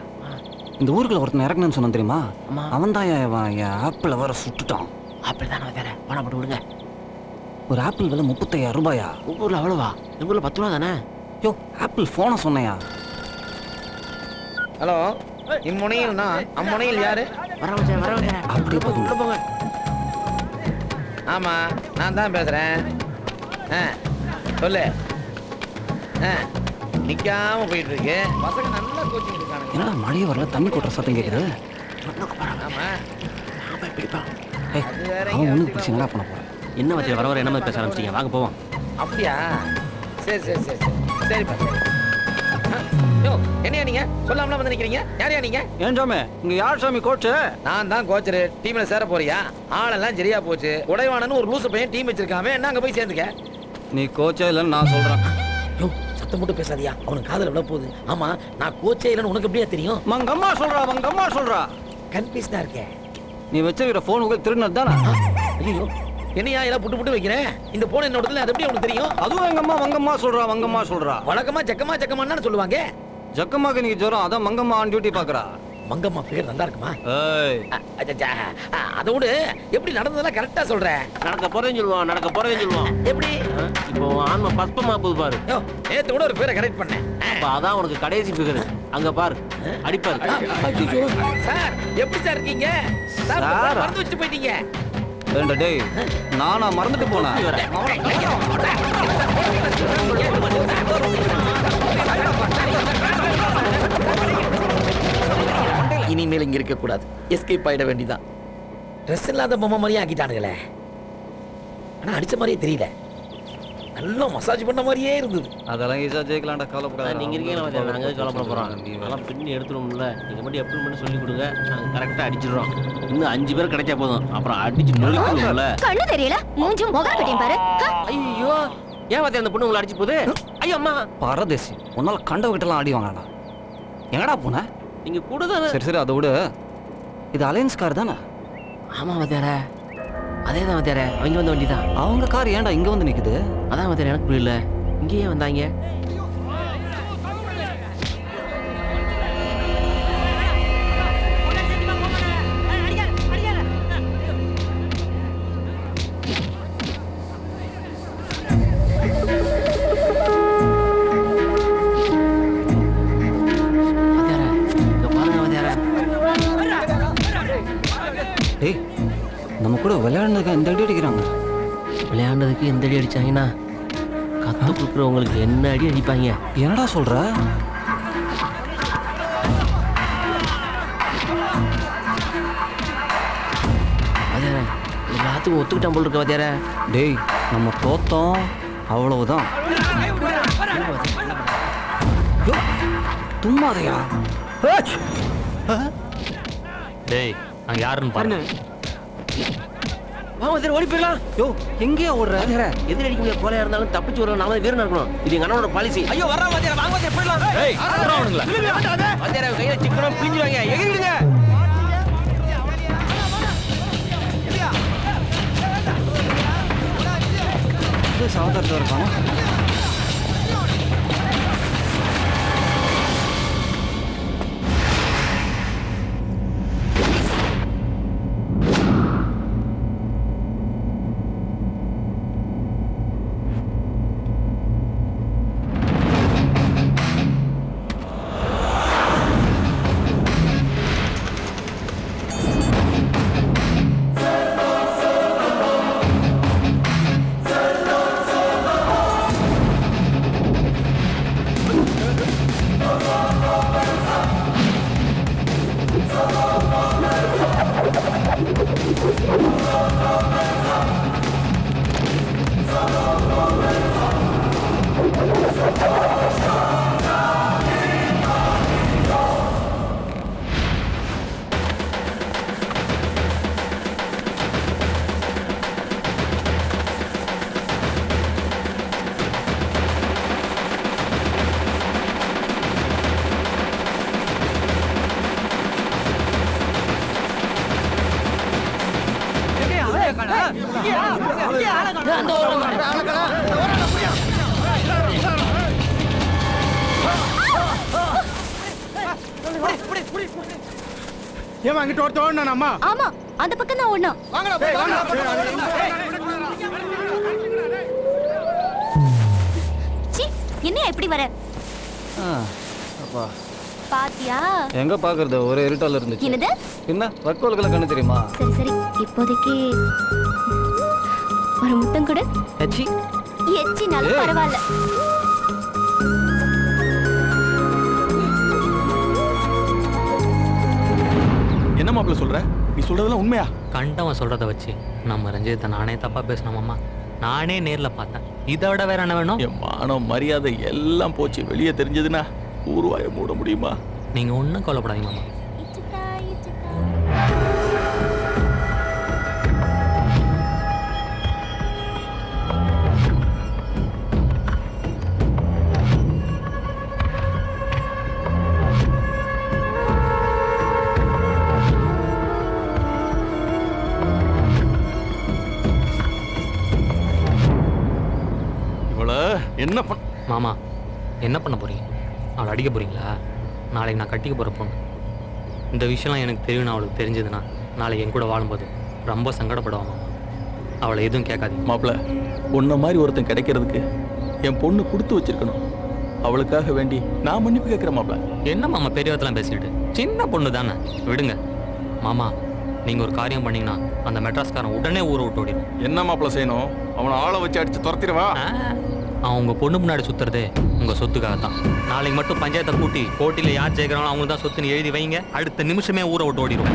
இந்த ஊருக்குள்ள ஒருத்தன் இறக்கணும்னு சொன்னான் தெரியுமா? அவன் தான் என் ஆப்பிள் வர சுட்டுட்டான். ஆப்பிள் தானே வாத்தியாரே, பணம் போட்டு விடுங்க. ஒரு ஆப்பிள் விலை 35,000 ரூபாயா? உங்க ஊர்ல அவ்வளவா? எங்க ஊர்ல 10 ரூபா தானே. யோ ஆப்பிள் போனை சொன்னையா? ஹலோ, இம்முனையில் நான், அம்முனையில் யாரு? வரவங்க அப்படி போங்க. ஆமா நான் தான் பேசுறேன். சொல்லு. நிக்காம போயிட்டு இருக்கு. பசங்க நல்லா கோச்சிங் இருக்காங்க. என்னடா மழையே வரல, தண்ணி கொட்டுற சத்தம் கேட்குது. ஆமா அவன் ஒண்ணு பிடிச்சி என்னடா பண்ண போறான்? என்ன வாத்தியார் வர வர என்ன மாதிரி பேச ஆரம்பிச்சிட்டீங்க? வாங்க போவோம். அப்படியா? சரி சரி சரி சரி சரிப்பா சரி. யோ என்னையா நீங்க சொல்லாமலாம் வந்து நிக்கிறீங்க? யாரையா நீங்க? ஏன் சாமி இங்க யார் சாமி கோச்சு? நான் தான் கோச்சரு. டீம்ல சேர போறியா? ஆளெல்லாம் சரியா போச்சு. உடைவானன்னு ஒரு லூசு பையன் டீம் வச்சிருக்காம என்ன அங்க போய் சேர்ந்துக்க. நீ கோச்சே இல்லைன்னு நான் சொல்றேன். யோ சத்தம் மட்டும் பேசாதியா, அவனுக்கு காதுல விழ போகுது. ஆமா நான் கோச்சே இல்லைன்னு உனக்கு எப்படியா தெரியும்? மங்கம்மா சொல்றா. கன்ஃபியூஸ்டா இருக்கே. நீ வச்சிருக்கிற போன் உங்களுக்கு திருநது தானே? ஐயோ என்னையா எல்லாம் புட்டு புட்டு வைக்கிறேன். இந்த போன் என்னோடதுல அது எப்படி உனக்கு தெரியும்? அதுவும் எங்க அம்மா வங்கம்மா சொல்றா. வழக்கமா ஜக்கம்மான்னு சொல்லுவாங்க. ஜக்கம்மாக்கு நீங்க ஜோரம், அதான் மங்கம்மா ஆன் டியூட்டி பாக்குறா. மங்கம்மா பேர் நல்லா இருக்குமா? அதோடு எப்படி நடந்ததெல்லாம் கரெக்டா சொல்றேன். நடக்க போறேன்னு சொல்லுவான். எப்படி? இப்போ ஆன்மா பஸ்பமா போகுது பாரு. நேத்து கூட ஒரு பேரை கரெக்ட் பண்ணேன். இப்ப அதான் உனக்கு கடைசி பிகர். அங்க பாரு, அடிப்பாரு. சார் எப்படி சார் இருக்கீங்க? சார் மறந்து வச்சு போயிட்டீங்க. ஏண்டா டேய், நானா மறந்துட்டு போனேன். இனிமேல் இங்க இருக்க கூடாது, எஸ்கேப் ஆயிட வேண்டியதான். ட்ரெஸ் இல்லாத பொம்மை மாதிரியே ஆக்கிட்டானுங்களே. ஆனா அடிச்ச மாதிரியே தெரியல, நல்லா மசாஜ் பண்ண மாதிரியே இருந்தது. அதெல்லாம் ஈஸியா ஜெயிக்கலாம்டா, கவலைப்படாத. நீங்க இருக்கீங்களா? நாங்க கவலைப்பட போறோம். அதெல்லாம் பின்னி எடுத்துருவோம்ல. நீங்க மட்டும் எப்படி பண்ணி சொல்லி கொடுங்க, நாங்க கரெக்டா அடிச்சிடுறோம். இன்னும் 5 பேர் கிடைச்சா போதும், அப்புறம் அடிச்சு நொறுக்குவோம்ல. கண்ணு தெரியல, மூஞ்சும் முகம் கட்டியும் பாரு. ஐயோ, ஏன் வாத்தியா அந்த பொண்ணு உங்களை அடிச்சு போகுது? ஐயோ அம்மா. பரதேசி, உன்னால கண்டவகிட்டலாம் ஆடி வாங்கடா. எங்கடா போன? நீங்க கூட தானே. சரி அதை விட, இது அலையன்ஸ் கார் தானே? ஆமா வாத்தியார, அதே தான் வாத்தியார. அவங்க வந்த வண்டி தான். அவங்க கார் ஏன்டா இங்க வந்து நிக்குது? அதான் வாத்தியார, எனக்கு புரியல. இங்கேயே வந்தாங்க. டேய், நம்ம கூட விளையாடுனதுக்கு இந்த அடி அடிக்கிறாங்க. விளையாடுறதுக்கு எந்த அடி அடிச்சாங்கன்னா கத்து கொடுக்குறவங்களுக்கு என்ன அடி அடிப்பாங்க. என்னடா சொல்ற? வாத்தியார, எல்லாத்துக்கும் ஒத்துக்கிட்டான் போல் இருக்க வாத்தியார. டேய், நம்ம தோத்தோம், அவ்வளவுதான். தும்மாதையா? டேய், அங்க யாருன்னு பாருங்க. வா வாத்தியார, ஓடி போயிடலாம். யோ, எங்கேயா ஓடுற? எதிரி அடிக்க முடியாது, கோலையா இருந்தாலும் தப்பிச்சு வரணும். நாம வீரனா இருக்கணும். இது எங்க அண்ணனோட பாலிசி. ஐயோ வர்றா வாத்தியார, வாங்க வாத்தியார, போயிடலாம். ஏய், வர்றவனுங்களா? வாத்தியார கையில சிக்கனம் பிழிஞ்சுவாங்க, எகிரிடுங்க. சாவதாரத்தில் இருக்கானா? ஏமா அங்கிட்ட ஒருத்த ஓடணும்? ஆமா, அந்த பக்கம் தான் ஓடணும். சி, என்ன இப்படி வர? அப்பா, பாத்தியா? எங்க பாக்குறது, ஒரே இருட்டால இருந்துச்சு. என்னது? என்ன வக்கோல்களை கண்ணு தெரியுமா? சரி சரி, இப்போதைக்கு ஒரு முத்தம் கொடு. எச்சி எச்சினாலும் பரவாயில்ல. என்ன மாப்பிள்ள சொல்ற? நீ சொல்றதெல்லாம் உண்மையா? கண்டவன் சொல்றத வச்சு நம்ம ரஞ்சித்தை நானே தப்பா பேசினோம்மா. நானே நேர்ல பார்த்தேன். இதை விட வேற என்ன வேணும்? என் மானம் மரியாதை எல்லாம் போச்சு. வெளியே தெரிஞ்சதுன்னா ஊர்வாயை மூட முடியுமா? நீங்க ஒன்றும் கவலைப்படாதீங்க மாமா. என்ன பண்ண மாமா, என்ன பண்ண போறீங்க? அவளை அடிக்க போறீங்களா? நாளைக்கு நான் கட்டிக்க போற பொண்ணு. இந்த விஷயம்லாம் எனக்கு தெரியும். அவளுக்கு தெரிஞ்சதுன்னா நாளைக்கு என் கூட வாழும்போது ரொம்ப சங்கடப்படுவான் மாமா. அவளை எதுவும் கேட்காது மாப்பிள்ள. உன்ன மாதிரி ஒருத்தன் கிடைக்கிறதுக்கு என் பொண்ணு கொடுத்து வச்சிருக்கணும். அவளுக்காக வேண்டி நான் மன்னிப்பு கேட்கிறேன் மாப்ள. என்ன மாமா பெரியவத்தெல்லாம் பேசிக்கிட்டு, சின்ன பொண்ணு தானே, விடுங்க மாமா. நீங்க ஒரு காரியம் பண்ணீங்கன்னா அந்த மெட்ராஸ்காரன் உடனே ஊரை விட்டு ஓடிடும். என்ன மாப்ள செய்யணும்? அவனை ஆளை வச்சு அடிச்சு துரத்திடுவா. அவன் உங்க பொண்ணு முன்னாடி சுத்துறதே உங்க சொத்துக்காக தான். நாளைக்கு மட்டும் பஞ்சாயத்தை கூட்டி போட்டியில யார் ஜெயிக்கிறாங்களோ அவங்களுக்கு தான் சொத்துன்னு எழுதி வைங்க. அடுத்த நிமிஷமே ஊரை விட்டு ஓடிடும்.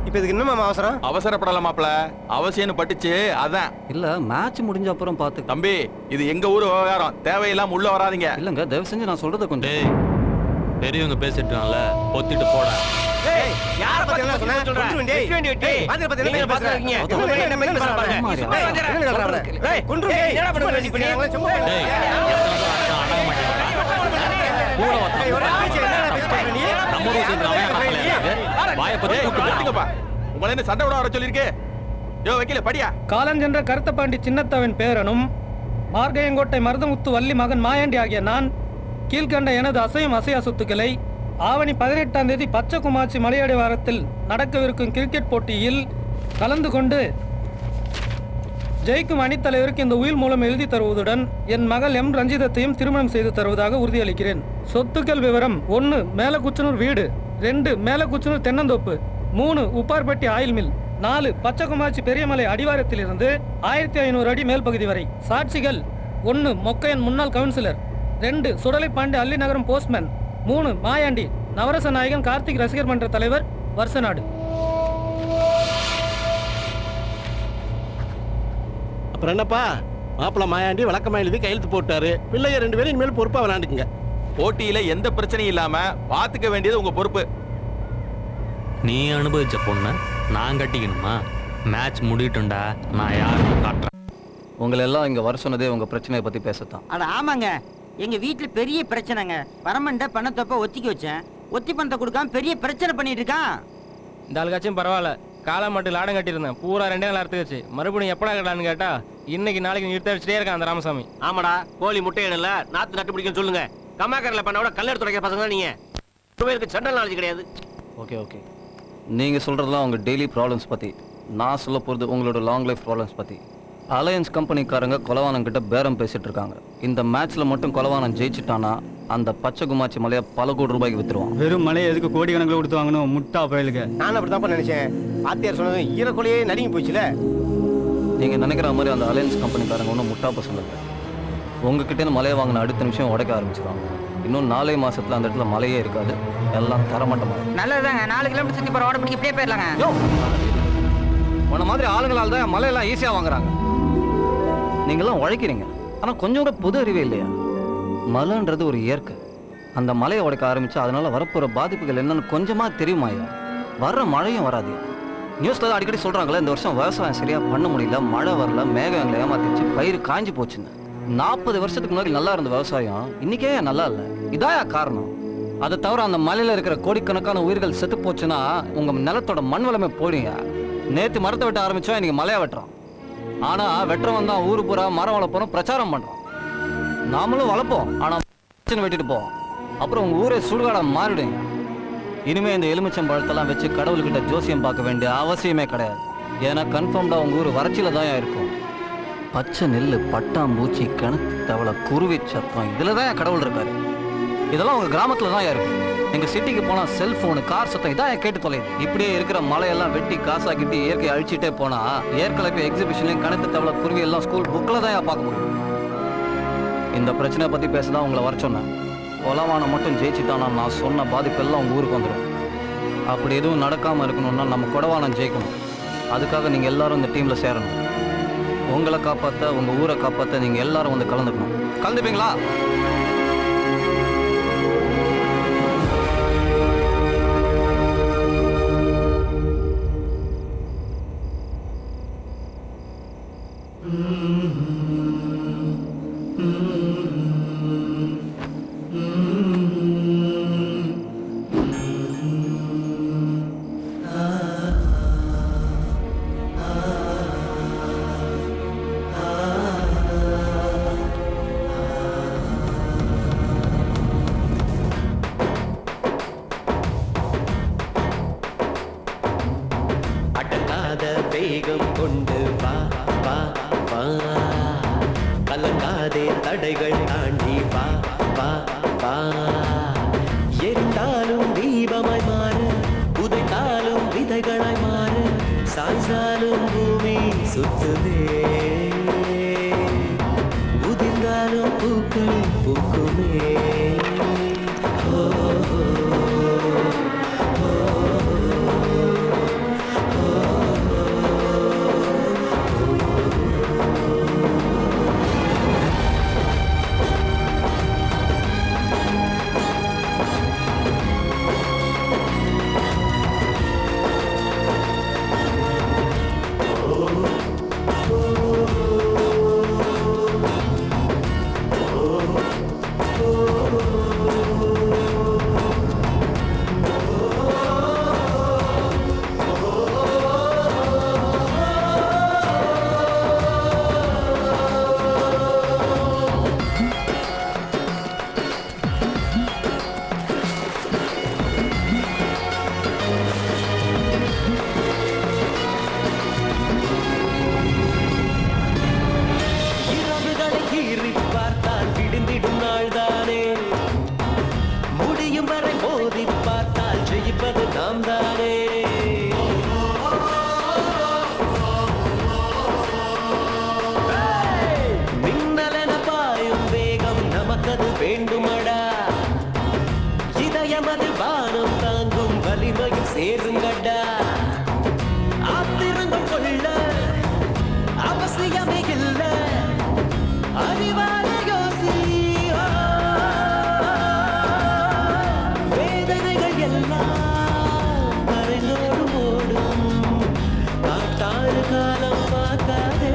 இப்ப இதுக்கு என்ன மாமா அவசரம்? அவசரப்படல மாப்ள, அவசியம்னு பட்டுச்சு அதான். இல்ல மேட்ச் முடிஞ்ச அப்புறம் பார்த்து. தம்பி, இது எங்க ஊர் விவகாரம், தேவையில்லாம உள்ள வராதீங்க. இல்லங்க, தயவு செஞ்சு நான் சொல்றத கொஞ்சம். பெரியவங்க பேசிட்டுனால பொத்திட்டு போட. ஏய், யார பத்தி என்ன சொல்ற? கொன்றுவேன் டேய். டேய், பாத்து பாத்து என்ன பேசுறீங்க? என்ன பேசுற பாருங்க. என்ன சொல்றாங்க? டேய், கொன்றுவேன் டேய். என்னடா பண்ண வேண்டிய பண்ணீங்க? சும்மா டேய், அடங்க மாட்டீங்களா? ஊரை உங்களை என்ன சண்டை விட வர சொல்லிருக்கே? யோ வக்கீல படியா. காலஞ்சென்ற கருத்தப்பாண்டி சின்னத்தவன் பேரனும் மார்கையங்கோட்டை மருதமுத்து வள்ளி மகன் மாயாண்டி ஆகிய நான் கீழ்கண்ட எனது அசையும் அசையா சொத்துக்களை ஆவணி 18ஆம் தேதி பச்சைக்குமாச்சி மலையடி வாரத்தில் நடக்கவிருக்கும் கிரிக்கெட் போட்டியில் கலந்து கொண்டு ஜெயிக்கும் அணித்தலைவருக்கு இந்த உயில் மூலம் எழுதி தருவதுடன் என் மகள் எம் ரஞ்சிதத்தையும் திருமணம் செய்து தருவதாக உறுதியளிக்கிறேன். சொத்துக்கள் விவரம்: 1 மேலக்குச்சனூர் வீடு, 2 மேலக்குச்சனூர் தென்னந்தோப்பு, 3 உப்பார்பட்டி ஆயில் மில், 4 பச்சைக்குமாச்சி பெரியமலை அடிவாரத்திலிருந்து 1500 அடி மேல் பகுதி வரை. சாட்சிகள்: 1 மொக்கையன் முன்னாள் கவுன்சிலர், 2 சுடலைப்பாண்டி அல்லி நகரம் போஸ்ட்மேன், 3 மாயாண்டி நவரச நாயகன் கார்த்திக் ரசிகர் மன்ற தலைவர் வருஷநாடு. அப்புறம் என்னப்பா, மாப்பிள்ள மாயாண்டி வழக்கமா எழுதி கையெழுத்து போட்டாரு. பிள்ளைய 2 பேரும் இனிமேல் பொறுப்பா விளையாண்டுக்குங்க. போட்டியில எந்த பிரச்சனையும் இல்லாம பாத்துக்க வேண்டியது உங்க பொறுப்பு. நீ அனுபவிச்ச பொண்ணு நான் கட்டிக்கணுமா? மேட்ச் முடியட்டும்டா, நான் யாருன்னு காட்டுறேன். உங்களை எல்லாம் இங்க வர சொன்னதே உங்க பிரச்சனையை பத்தி பேசத்தான். அட ஆமாங்க, எங்க வீட்டுல பெரிய பிரச்சனைங்க. வரமண்ட பணத்தொப்ப ஒத்திக்க வச்சேன். ஒத்தி பணத்தை கொடுக்காம பெரிய பிரச்சனை பண்ணிட்டு இருக்கான். இந்த ஆளுக்காச்சும் பரவாயில்ல, காலை மட்டும் லாடம் கட்டியிருந்தேன், பூரா 2 நாள் அறுத்துக்குச்சு. மறுபடியும் எப்படா கட்டலான்னு கேட்டா இன்னைக்கு நாளைக்கு நிறுத்த வச்சுட்டே இருக்கான் அந்த ராமசாமி. ஆமாடா, கோழி முட்டையிடல, நாத்து நட்டு பிடிக்கும் சொல்லுங்க. கம்மாக்கரில் பண்ண விட கல்லெடுத்து துடைக்கிற பசங்க தான் நீங்க. பேருக்கு ஜெனரல் நாலேஜ் கிடையாது. ஓகே ஓகே, நீங்க சொல்றதெல்லாம் உங்க டெய்லி ப்ராப்ளம்ஸ் பத்தி. நான் சொல்ல போறது உங்களோட லாங் லைஃப் ப்ராப்ளம்ஸ் பத்தி. அலையன்ஸ் கம்பெனிக்காரங்க கொலவானம் கிட்ட பேரம் பேசிட்டு இருக்காங்க. இந்த மேட்ச்ல மட்டும் கொலவானம் ஜெயிச்சுட்டானா அந்த பச்சை குமாச்சி மலையை பல கோடி ரூபாய்க்கு வித்துருவான். வெறும் மலையை எதுக்கு கோடி கணக்கில் கொடுத்து வாங்கணும்? முட்டா பயலுக்கு. நான் அப்படிதான் நினைச்சேன். பாத்தியார் சொன்னது ஈரக்கொலையே நடுங்கி போச்சுல. நீங்க நினைக்கிற மாதிரி அந்த அலையன்ஸ் கம்பெனிக்காரங்க ஒன்றும் முட்டா பசங்க இல்லை. உங்ககிட்ட இருந்து மலையை வாங்கின அடுத்த நிமிஷம் உடைக்க ஆரம்பிச்சிருவாங்க. இன்னும் 4 மாசத்துல அந்த இடத்துல மலையே இருக்காது, எல்லாம் தரமட்டமா. நல்லதுதாங்க, 4 கிலோமீட்டர் சுத்தி போற ஓட பிடிக்க இப்படியே போயிடலாங்க. உன்ன மாதிரி ஆளுங்களால் தான் மலையெல்லாம் ஈஸியா வாங்குறாங்க. நீங்களாம் உழைக்கிறீங்க, ஆனா கொஞ்சம் கூட பொது அறிவே இல்லையா? மலைன்றது ஒரு இயற்கை. அந்த மலையை உடைக்க ஆரம்பிச்சா அதனால வரப்போற பாதிப்புகள் என்னன்னு கொஞ்சமா தெரியுமாயா? வர்ற மழையும் வராது. நியூஸ்ல தான் அடிக்கடி சொல்றாங்களே, இந்த வருஷம் விவசாயம் சரியா பண்ண முடியல, மழை வரல, மேகம் எங்களை ஏமாத்திச்சு, பயிர் காஞ்சி போச்சுன்னு. 40 வருஷத்துக்கு முன்னாடி நல்லா இருந்த விவசாயம் இன்னைக்கே நல்லா இல்லை. இதாயா காரணம்? அதை தவிர அந்த மலையில இருக்கிற கோடிக்கணக்கான உயிர்கள் செத்து போச்சுன்னா உங்க நிலத்தோட மண் வளமே போடுங்க. நேத்து மரத்தை வெட்ட ஆரம்பிச்சோம், இன்னைக்கு மலையா வெட்டுறோம். ஆனா வெட்டுறவன் தான் ஊரு பூரா மரம் வளர்ப்போம் பிரச்சாரம் பண்றோம். நாமளும் வளர்ப்போம், ஆனா வெட்டிட்டு போவோம். அப்புறம் உங்க ஊரே சுடுகாடா மாறிடுங்க. இனிமே இந்த எலுமிச்சம் பழத்தெல்லாம் வச்சு கடவுள்கிட்ட ஜோசியம் பார்க்க வேண்டிய அவசியமே கிடையாது. ஏன்னா கன்ஃபார்ம்டா உங்க ஊர் வறட்சியில தான் இருக்கும். பச்சை நெல்லு, பட்டாம்பூச்சி, கிணத்து தவளை, குருவி சத்தம், இதுல தான் கடவுள் இருக்காரு. இதெல்லாம் உங்க கிராமத்துல தான் இருக்கு. எங்க சிட்டிக்கு போனா செல்போனு, கார் சத்தம் இதான் கேட்டு தொலையுது. இப்படியே இருக்கிற மலையெல்லாம் வெட்டி காசாக்கிட்டு இயற்கை அழிச்சிட்டே போனா ஏற்கனவே எக்ஸிபிஷன்லையும் கணக்கு தவளை, குருவி எல்லாம் ஸ்கூல் புக்கில் தான் பார்க்க முடியும். இந்த பிரச்சனை பத்தி பேசதான் உங்களை வர சொன்னேன். கொலவானம் மட்டும் ஜெயிச்சுட்டானா நான் சொன்ன பாதிப்பெல்லாம் உங்க ஊருக்கு வந்துடும். அப்படி எதுவும் நடக்காம இருக்கணும்னா நம்ம கொடவானம் ஜெயிக்கணும். அதுக்காக நீங்க எல்லாரும் இந்த டீம்ல சேரணும். உங்களை காப்பாற்ற, உங்க ஊரை காப்பாற்ற நீங்க எல்லாரும் வந்து கலந்துக்கணும். கலந்துப்பீங்களா? வேகம் கொண்டு வா வா வா, கலங்காதே தடைகள் தாண்டி வா வா வா எரிந்தாலும் தீபமாய் மாறு உதைத்தாலும் விதைகளாய் மாறு சாய்ந்தாலும் பூமி சுத்துதே உதிர்ந்தாலும் பூக்கள் பூக்குமே ஓ சேருங்கடா ஆத்திரங்கள் கொள்ள அவசியமே இல்ல அறிவால யோசி வேதனைகள் எல்லாம் மறைந்தோடு ஓடும் காட்டாறு காலம் பார்க்காதே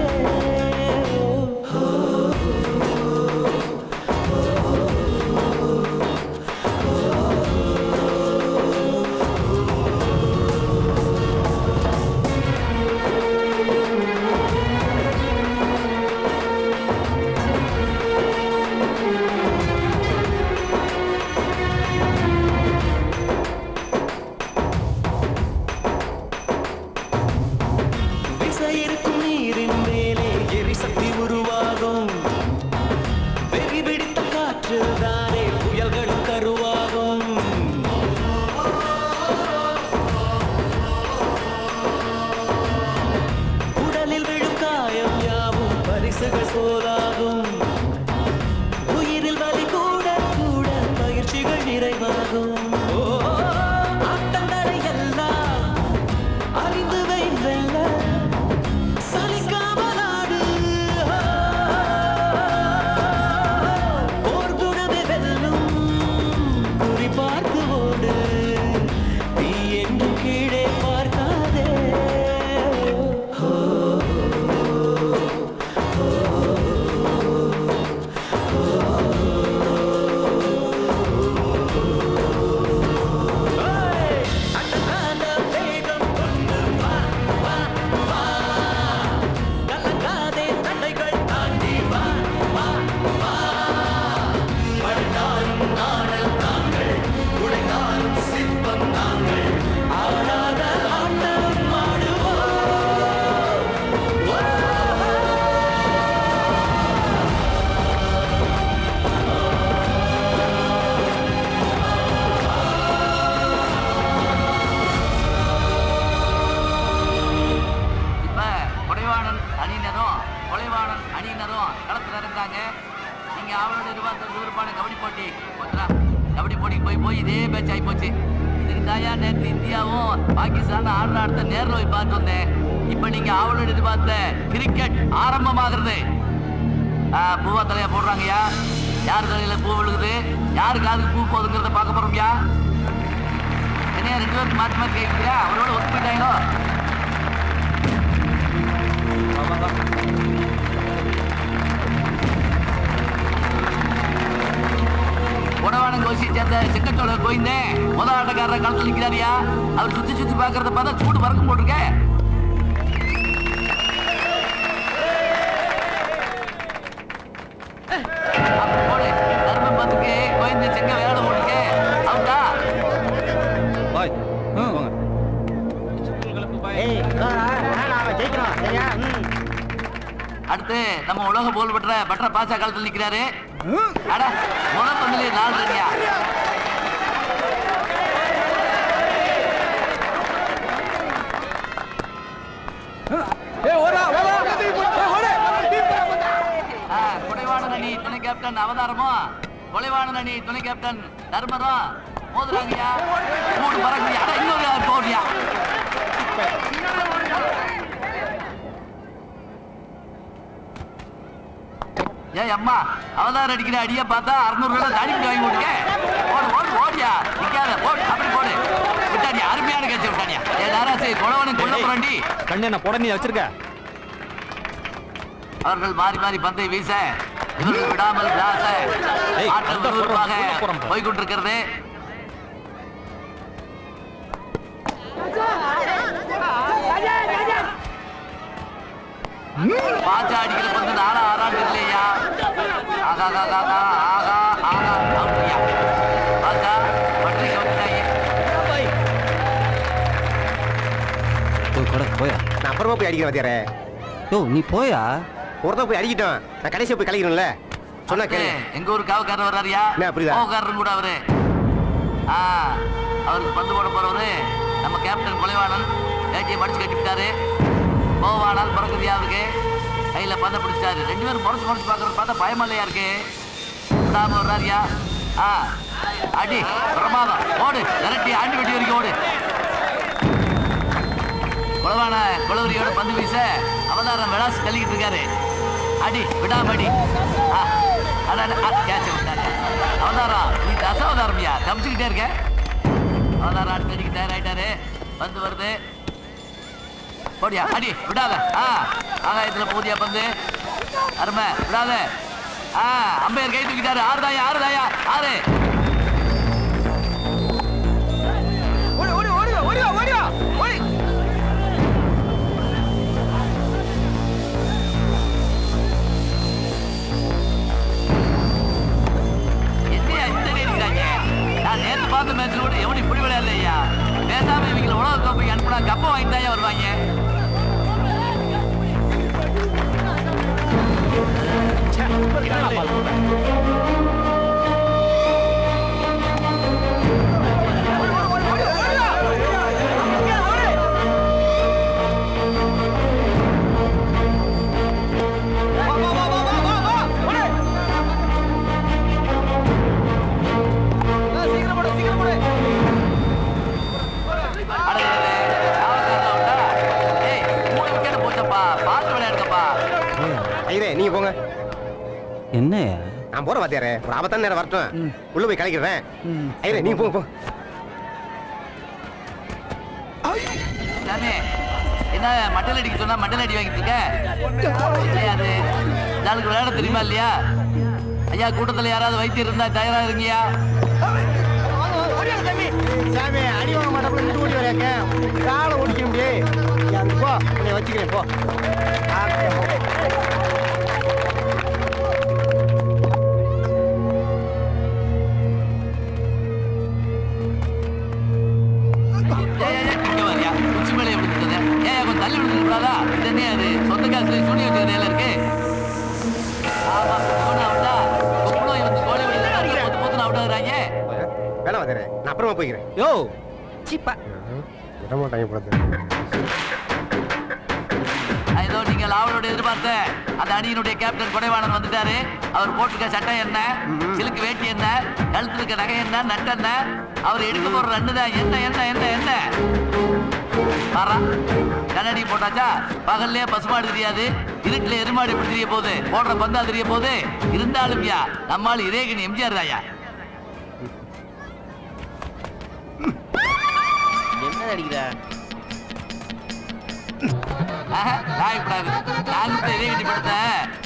அடுத்து நம்ம உலக போல் பெற்ற பாசா காலத்தில் நிக்கிறாரு. அட முதல் பந்திலே 4 ரன்யா. கொலைவாணன் அணி துணை கேப்டன் அவதாரமும் கொலைவாணன் அணி துணை கேப்டன் தர்மரும் மோதுறாங்கயா. 3 பறக்குயா. அட இன்னொரு போடியா. ஏய் அம்மா அவதாரம் அடிக்கிற அடிய பார்த்தா 600 ரூபாய் தாடி வாங்கி போட்டுக்க. ஓடு ஓடு ஓடியா நிக்காத போடு அப்படி போடு. விட்டாடியா அருமையான கேட்ச் விட்டாடியா. ஏ நாராசே கொலவனும் கொல்ல போறாண்டி. கண்ணே நான் போட நீ வச்சிருக்க. அவர்கள் மாறி மாறி பந்தை வீச இவர்கள் விடாமல் கிளாஸ ஆட்டம் விறுவிறுப்பாக போய்கொண்டிருக்கிறது. பாச்சா அடிக்கிற பந்து 4 6 இல்லையா. ஆகா ஆகா ஆகா ஆகா ஆகா அப்படியா பாச்சா பற்றி வந்துட்டாங்க. போயா நான் அப்புறமா போய் அடிக்கிறேன் வாத்தியாரே. யோ நீ போயா. ஒருத்தன் போய் அடிக்கிட்டோம். நான் கடைசியா போய் கலைக்கிறேன்ல. சொன்னா கேளு. எங்க ஊர் காவக்காரர் வர்றாரியா. காவக்காரரும் கூட அவரு. அவருக்கு பந்து போட போறவரு நம்ம கேப்டன் கொலைவாணன். வேட்டியை மடிச்சு கட்டிவிட்டாரு. போவானால் பிறகுதியா அவருக்கு கையில பந்த பிடிச்சாரு. 2 பேரும் முறைச்சு பாக்குறது பார்த்தா பயமா இல்லையா இருக்கு. விடாம வர்றாரியா. அடி பிரமாதம் ஓடு விரட்டி ஆண்டி வெட்டி வரைக்கும் ஓடு. கொலவான கொலவரியோட பந்து வீச அவதாரம் விளாசி தள்ளிக்கிட்டு இருக்காரு. அடி விடாம அடி. அவதாரம் நீ தசாவதாரம்யா தப்பிச்சுக்கிட்டே இருக்க. அவதாரம் அடுத்து அடிக்க தயாராயிட்டாரு. பந்து வருது. போடியா அடி விடாத. ஆகாயத்துல போதியா பந்து அருமை விடாத. அம்பையர் கை தூக்கிட்டாரு. 6 தாயா 6 தாயா 6. நான் நேற்று பார்த்த மேட்ச்ல கூட எவனும் இப்படி விளையாடலையா. பேசாம இவங்களை உலக கோப்பைக்கு அனுப்புனா கப்பை வாங்கி தாயா வருவாங்க. நீங்க போங்க. என்ன நான் போற வாத்தியாரே. ஒரு ஆபத்தான நேரம் வரட்டும். உள்ள போய் கலைக்கிறேன். ஐயரே நீங்க போங்க. என்ன மண்டல் அடிக்க சொன்னா மண்டல் அடி வாங்கிட்டு இருக்க. அது நாளுக்கு விளையாட தெரியுமா இல்லையா. ஐயா கூட்டத்தில் யாராவது வைத்தியர் இருந்தா தயாரா இருங்கயா. அடி வாங்க மாட்டேன் ஓடி வரையாக்க காலை ஓடிக்க முடியும். போ வச்சுக்கிறேன் போ. தள்ளி விடுறாதா. இது என்ன அது சொந்த காசுல சூனிய வச்சுக்கிற வேலை இருக்கு. வேணாம் வாத்தியாரே. நான் அப்புறமா போய்க்கிறேன். யோ சீப்பா விட மாட்டாங்க போல. ஏதோ நீங்கள் அவளோட எதிர்பார்த்த அந்த அணியினுடைய கேப்டன் கொடைவாணன் வந்துட்டாரு. அவர் போட்டிருக்க சட்டை என்ன, சிலுக்கு வேட்டி என்ன, கழுத்து இருக்க நகை என்ன, நட்டு என்ன, அவர் எடுக்க போற ரன்னு தான். என்ன என்ன என்ன என்ன பாரா கண்ணாடி போட்டாச்சா. பகல்லே பசுமாடு தெரியாது, இருட்டுல எருமாடு எப்படி தெரிய போகுது, போடுற பந்தா தெரிய போகுது. இருந்தாலும் யா நம்மால் இதேகனி எம்ஜிஆர் தாயா. என்ன அடிக்கிற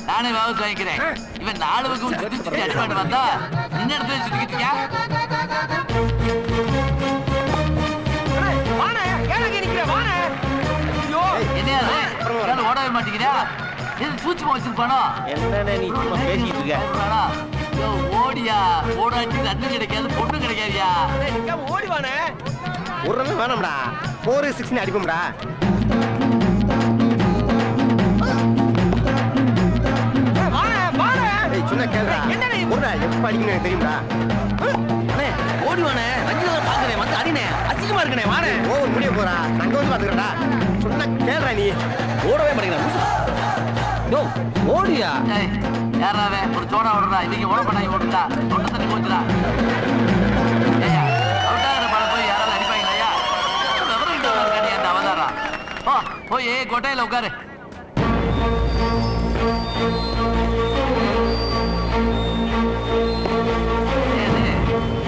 நானே வாபஸ் வாங்கிக்கிறேன். இவன் 4 பக்கம் சுத்தி சுத்தி அடிப்பாடு வந்தா நின்ன இடத்துல சுத்திக்கிட்டு இருக்கியா. என்ன ஓடவே மாட்டேங்கிறா. சூட்சமா வச்சிருப்பானோ என்ன நீ பேசிட்டு இருக்க. ஓடியா ஓடாட்டி ரன்னு கிடைக்காது பொண்ணு கிடைக்காதியா. ஓடிவானே ஒரு ரன் வேணாம்டா. 4 6 அடிப்போம்டா. எப்ப அடிக்கணும் எனக்கு தெரியுமா? ஓடி வானே, ரஞ்சிதா பாக்குறேன், வந்து அடினே, அசிங்கமா இருக்கனே, வானே. ஓவர் முடிய போறா, நாங்க வந்து பாத்துக்கிறடா. சொன்னா கேளுடா நீ. ஓடவே மாட்டேங்கிறா. யோ, ஓடியா? யாராவே ஒரு சோடா ஓடுறா, இவங்க ஓட பண்ணாங்க ஓடுறா, தொண்டை தண்ணி போச்சுடா. ஏய்யா, அவுட்டாகிற படம் போய் யாராவது அடிப்பாங்களா? விவரம் இருக்கானே அந்த அவதாரா. ஓ, போய் கொட்டையில உட்காரு.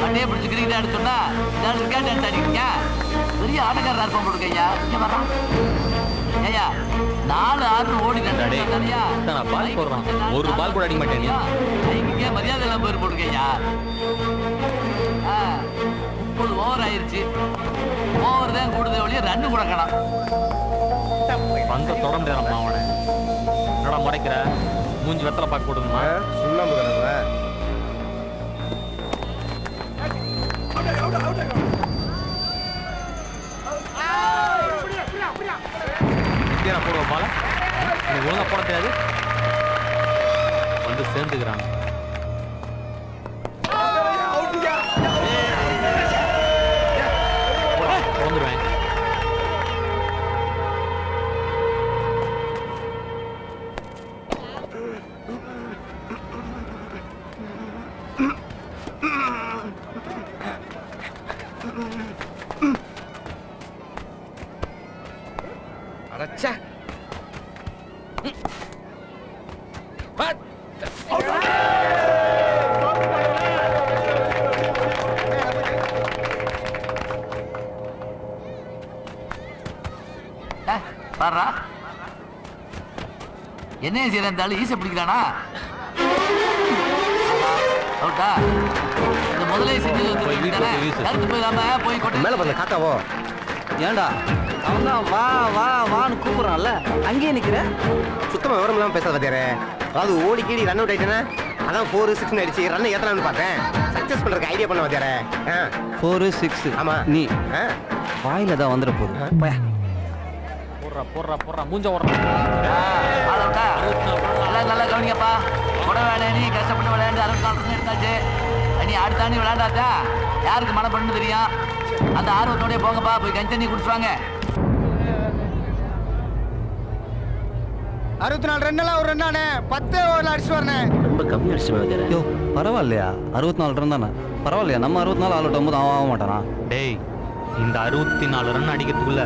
அப்படியே பிடிச்சி கிரிக்கெட் ஆட சொன்னா கிரிக்கெட் டான்ஸ் ஆடிக்கிறீங்க. பெரிய ஆட்டக்காரரா இருப்போம் போடுங்க ஐயா. இங்க வர்றான். ஐயா 4-6 ஓடிட்டாயா? நான் பால் போடுறான், ஒரு பால் கூட அடிக்க மாட்டேன். இங்கே மரியாதை எல்லாம் போயிரு போடுங்க ஐயா. 30 ஓவர் ஆயிருச்சு. ஓவர் தான் கூடுதே ஒழிய ரன்னு கூட காணோம். பந்த தொட முடியாதம்மா அவனை. என்னடா முறைக்கிற? மூஞ்சி வெத்தலை பார்க்க கொடுங்கம்மா. சுண்ணாம்பு கடவுளா? போடுவோம் பால, எனக்கு ஒழுங்கா போட தெரியாது. வந்து சேர்ந்துக்கிறாங்க. வந்துருவேன். அடச்சா பாடுறா, என்ன செய்யறாலும் ஈஸை பிடிக்கிறானா? அவுட்டா? இந்த முதலே செஞ்சது போய் கொட்டை மேல பண்ண காக்காவோ? ஏண்டா அவன் தான் வா வா வான்னு கூப்பிடுறான்ல, அங்கேயே நிக்கிற. சுத்தமா விவரம் இல்லாம பேசாத பாத்தியாரே. அதாவது ஓடி கீடி ரன் அவுட் ஆயிட்டேன்னா அதான் 4-6 அடிச்சு ரன் ஏத்தலாம்னு பார்த்தேன். சக்சஸ் பண்றதுக்கு ஐடியா பண்ண பாத்தியாரே. 4-6. ஆமா, நீ வாயில தான் வந்துட போகுது. போயா போடுறா போடுறா போடுறா, மூஞ்ச ஓடுறா. எல்லாம் நல்லா கவனிங்கப்பா. கூட விளையாடி கஷ்டப்பட்டு விளையாண்டு 64 ரன் எடுத்தாச்சு. நீ அடுத்தாண்டி விளையாண்டாச்சா யாருக்கு மழை பண்ணு தெரியும். அந்த ஆர்வத்தோடய போங்கப்பா, போய் கஞ்சி தண்ணி குடிச்சுவாங்க. 64 ரன்லாம் ஒரு ரன்னானே, 10 ஓவர்ல அடிச்சு வரனே. ரொம்ப கம்மி அடிச்சு வைக்கிறேன். யோ பரவாயில்லையா, 64 ரன் தானே பரவாயில்லையா. நம்ம 64 ஆல் அவுட் ஆகும்போது அவன் ஆக மாட்டானா? டேய், இந்த 64 ரன் அடிக்கிறதுக்குள்ள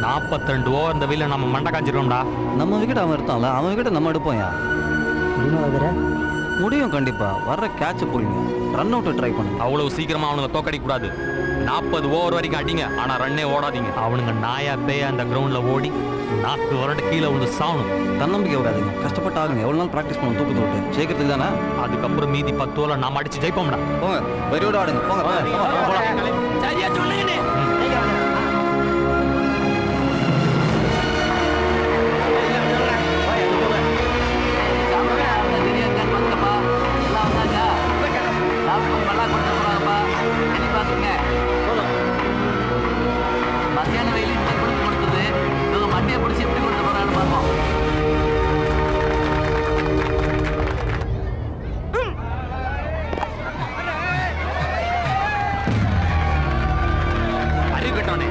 42 ஓவர் இந்த வெயில நம்ம மண்டை காய்ச்சிருவோம்டா. நம்ம விக்கெட் அவன் எடுத்தான்ல, அவன் விக்கெட் நம்ம எடுப்போம்யா. முடியும் கண்டிப்பா. வர்ற கேட்ச போடுங்க, ரன் அவுட் ட்ரை பண்ணுங்க. அவ்வளவு சீக்கிரமா அவனுங்க தோக்கடிக்க கூடாது. 40 ஓவர் வரைக்கும் அடிங்க, ஆனா ரன்னே ஓடாதீங்க. அவனுங்க நாயா பேய அந்த கிரவுண்ட்ல ஓடி 4 வரண்டு கீழே விழுந்து சாவணும். தன்னம்பிக்கை விடாதீங்க, கஷ்டப்பட்டு ஆகுங்க. எவ்வளவு நாள் பிராக்டிஸ் பண்ணணும் தூக்கத்தை விட்டு, ஜெயிக்கிறதுக்கு தானே. அதுக்கப்புறம் மீதி 10 ஓவர் நாம அடிச்சு ஜெயிப்போம்டா. போங்க வெறியோட ஆடுங்க, போங்க. சரியா சொல்லுங்க. மத்தியான வெயில் இந்த கொடுத்து கொடுத்தது, இவங்க மண்டையை பிடிச்சி எப்படி கொடுத்து போறான்னு பார்ப்போம். அறிவு கட்டவனே.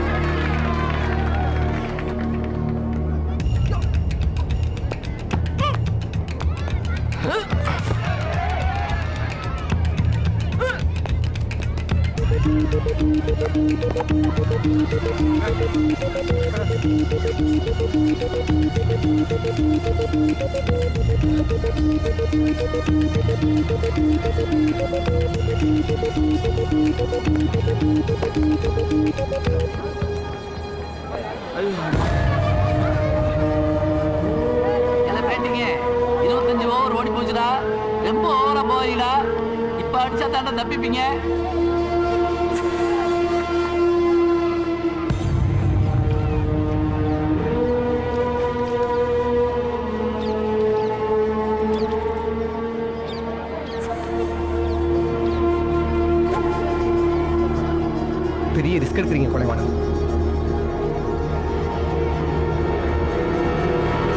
எல்லாம் பேட்டிங்க 25 ஓவர் ஓடி போச்சுடா. ரொம்ப ஓவரா போயிடா. இப்ப அடிச்சா தாண்டா தப்பிப்பீங்க. பெரிய ரிஸ்க் எடுக்கிறீங்க கொலைவானம்.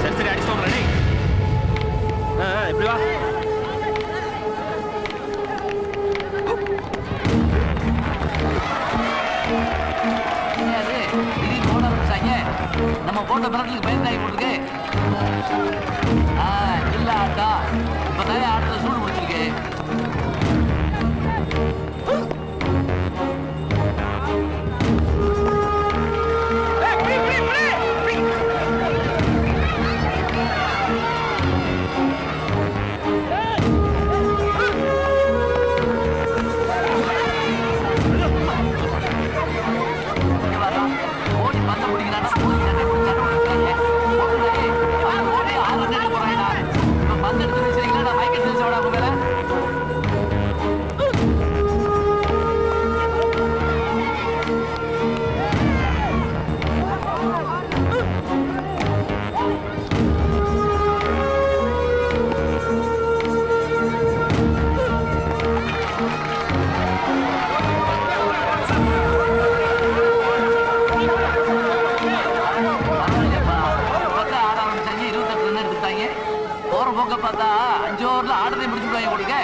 சரி சரி அடிச்சு விடுறேன். டேய் இப்படி வா. நம்ம போட்ட மிரட்டலுக்கு பயந்தாகி போட்டுருக்கு. இல்ல ஆட்டா இப்பதான் ஆட்டத்தை சூடு பிடிச்சிருக்கு. பார்த்தா 5 ஓவர்ல ஆடுறதை முடிச்சுடுவாங்க கொடுக்க.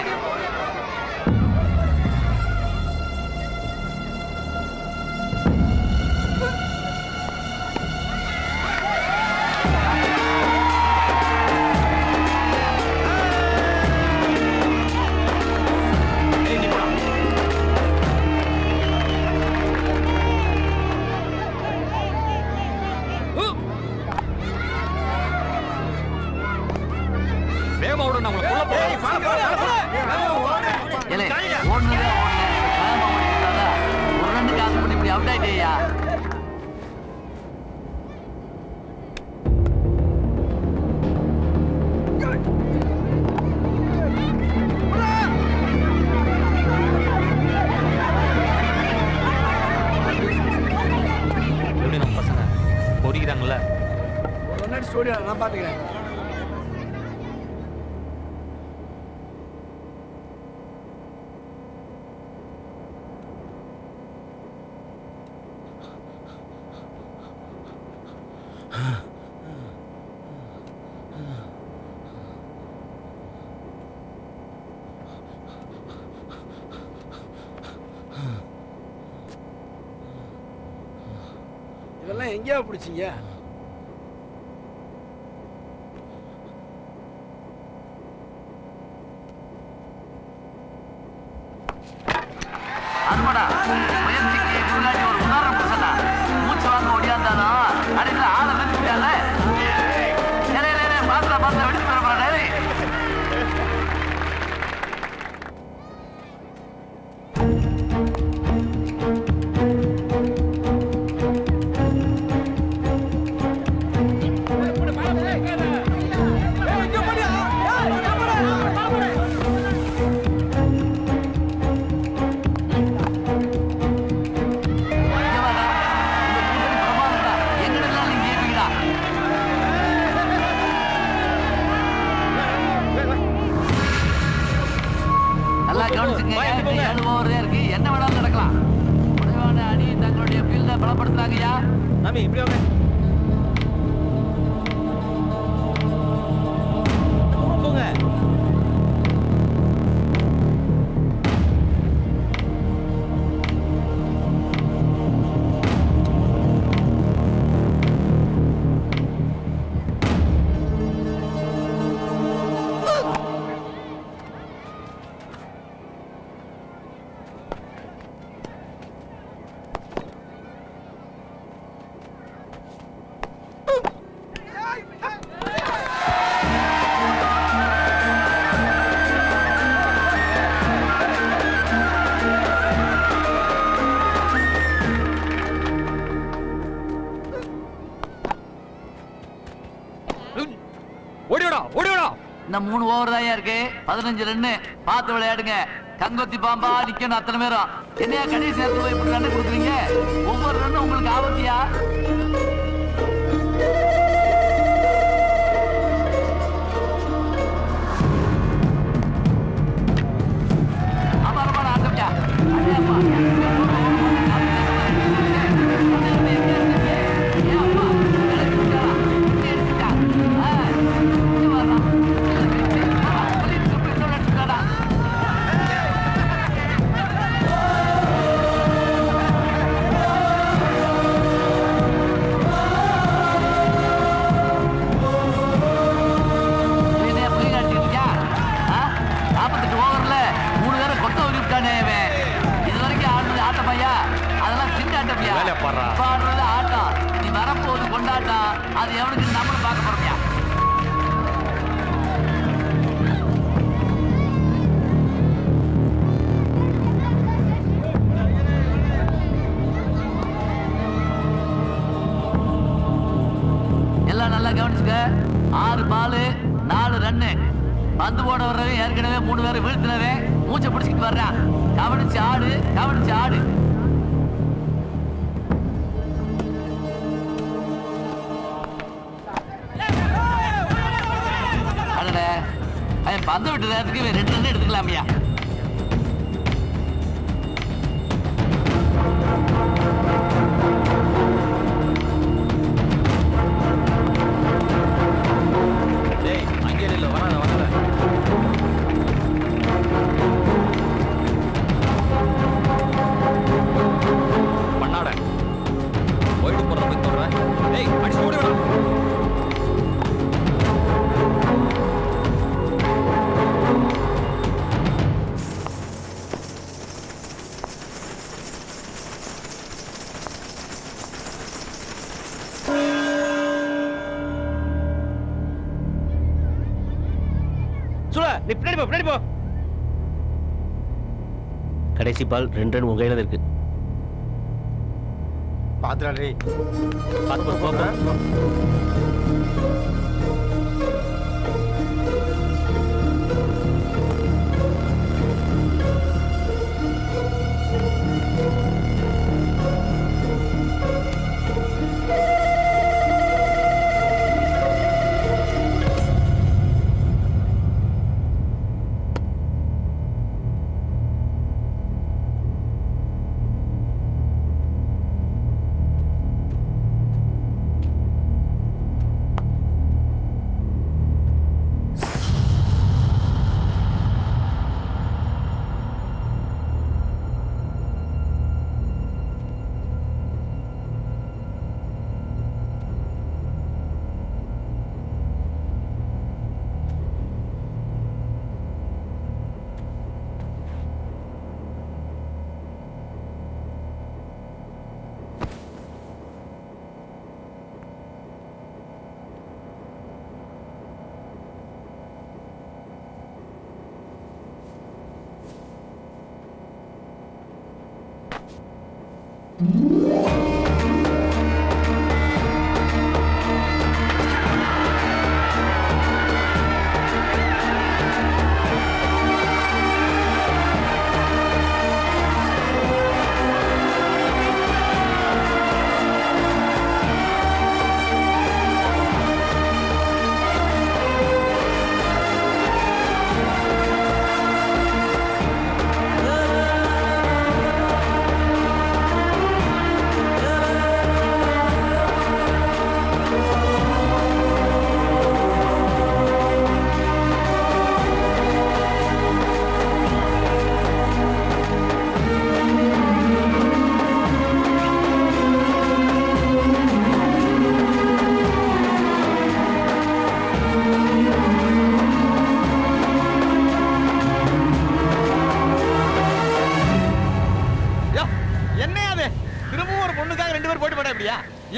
எப்படி நம்ம பசங்க பொறிக்கிறாங்கல்ல? நான் பாத்துக்கிறேன். இதெல்லாம் எங்கேயா பிடிச்சிங்க? அருமடா முயற்சிக்கு முன்னாடி ஒரு உதாரணம் புதுசா மூச்சு வாங்க ஓடியாந்தாலும் அடையில ஆளை நிறுத்திட்டால பாத்திர பாத்திர வெடிச்சு பெற போறாரு. நல்லா கவனிச்சுங்க. 7 ஓவர் இருக்கு, என்ன வேணாலும் நடக்கலாம். குறைவான அணி தங்களுடைய ஃபீல்ட பலப்படுத்துறாங்கய்யா. சாமி இப்படி வாங்க. போங்க. இன்னும் 3 ஓவர் தான் இருக்கு. 15 ரன்னு. பார்த்து விளையாடுங்க. கங்கொத்தி பாம்பா நிக்கணும் அத்தனை பேரும். என்னையா கடைசி நேரத்துல போய் இப்படி ரன்னு கொடுக்குறீங்க? ஒவ்வொரு ரன்னும் உங்களுக்கு ஆபத்தியா? அமரமான ஆட்டம்யா. அது எவனுக்கு நம்மளும் பார்க்க போறோம்யா. எல்லாம் நல்லா கவனிச்சுக்க. 6 பால் 4 ரன்னு. பந்து போட வர்றவன் ஏற்கனவே 3 பேரை வீழ்த்தினவன் மூச்சை பிடிச்சிக்கிட்டு வர்றான். கவனிச்சு ஆடு, கவனிச்சு ஆடு. அடடே, அவன் பந்து விட்டு நேரத்துக்கு 2 ரன் எடுத்துக்கலாமியா. நீ பின்னாடி போ. கடைசி பால் 2 ரன் உங்க கையில இருக்கு. பாத்துறாடி. பாத்து போ.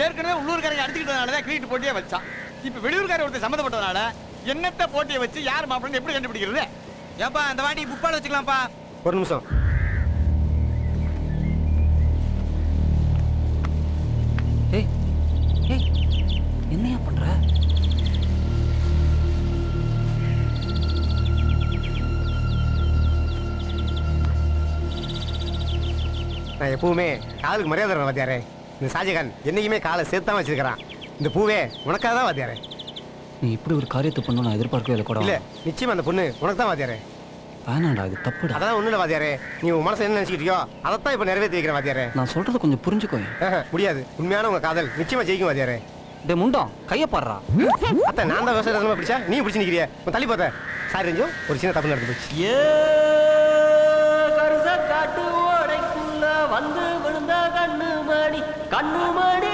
ஏற்கனவே உள்ளூர்காரங்க அடிச்சுக்கிட்டதுனாலதான் கிரிக்கெட் போட்டியே வச்சான். இப்ப வெளியூர்கார ஒருத்தர் சம்மந்தப்பட்டதுனால என்னத்த போட்டியை வச்சு யார் மாப்பிள்ளை எப்படி கண்டுபிடிக்கிறது? ஏப்பா அந்த வாட்டி புக் வச்சுக்கலாம்ப்பா. ஒரு நிமிஷம். என்னையா பண்ற? நான் எப்பவுமே காலுக்கு மரியாதை தரேன் வாத்தியாரே. இந்த ஷாஜகான் என்னைக்குமே காலை சேர்த்தான் வச்சிருக்கிறான். இந்த பூவே உனக்காக தான் வாத்தியாரே. நீ இப்படி ஒரு காரியத்தை பண்ண நான் எதிர்பார்க்கவே இல்லை கூட. இல்ல நிச்சயமா அந்த பொண்ணு உனக்கு தான் வாத்தியாரே. வேணாண்டா, இது தப்புடா. அதான் ஒண்ணு இல்ல வாத்தியாரே, நீ உன் மனசை என்ன நினைச்சிக்கிட்டியோ அதைத்தான் இப்ப நிறைவேற்றி வைக்கிறேன் வாத்தியாரே. நான் சொல்றதை கொஞ்சம் புரிஞ்சுக்கோ. முடியாது, உண்மையான உங்க காதல் நிச்சயமா ஜெயிக்கும் வாத்தியாரே. டே முண்டம், கைய பாடுறா. அத்தை நான் தான் விவசாயமா பிடிச்சா நீ பிடிச்சி நிக்கிறிய. தள்ளி போத்த. சாரி ரஞ்சு, ஒரு சின்ன தப்பு நடந்து போச்சு. காட்டு ஓடைக்குள்ள வந்து விழுந்த கண்ணுமணி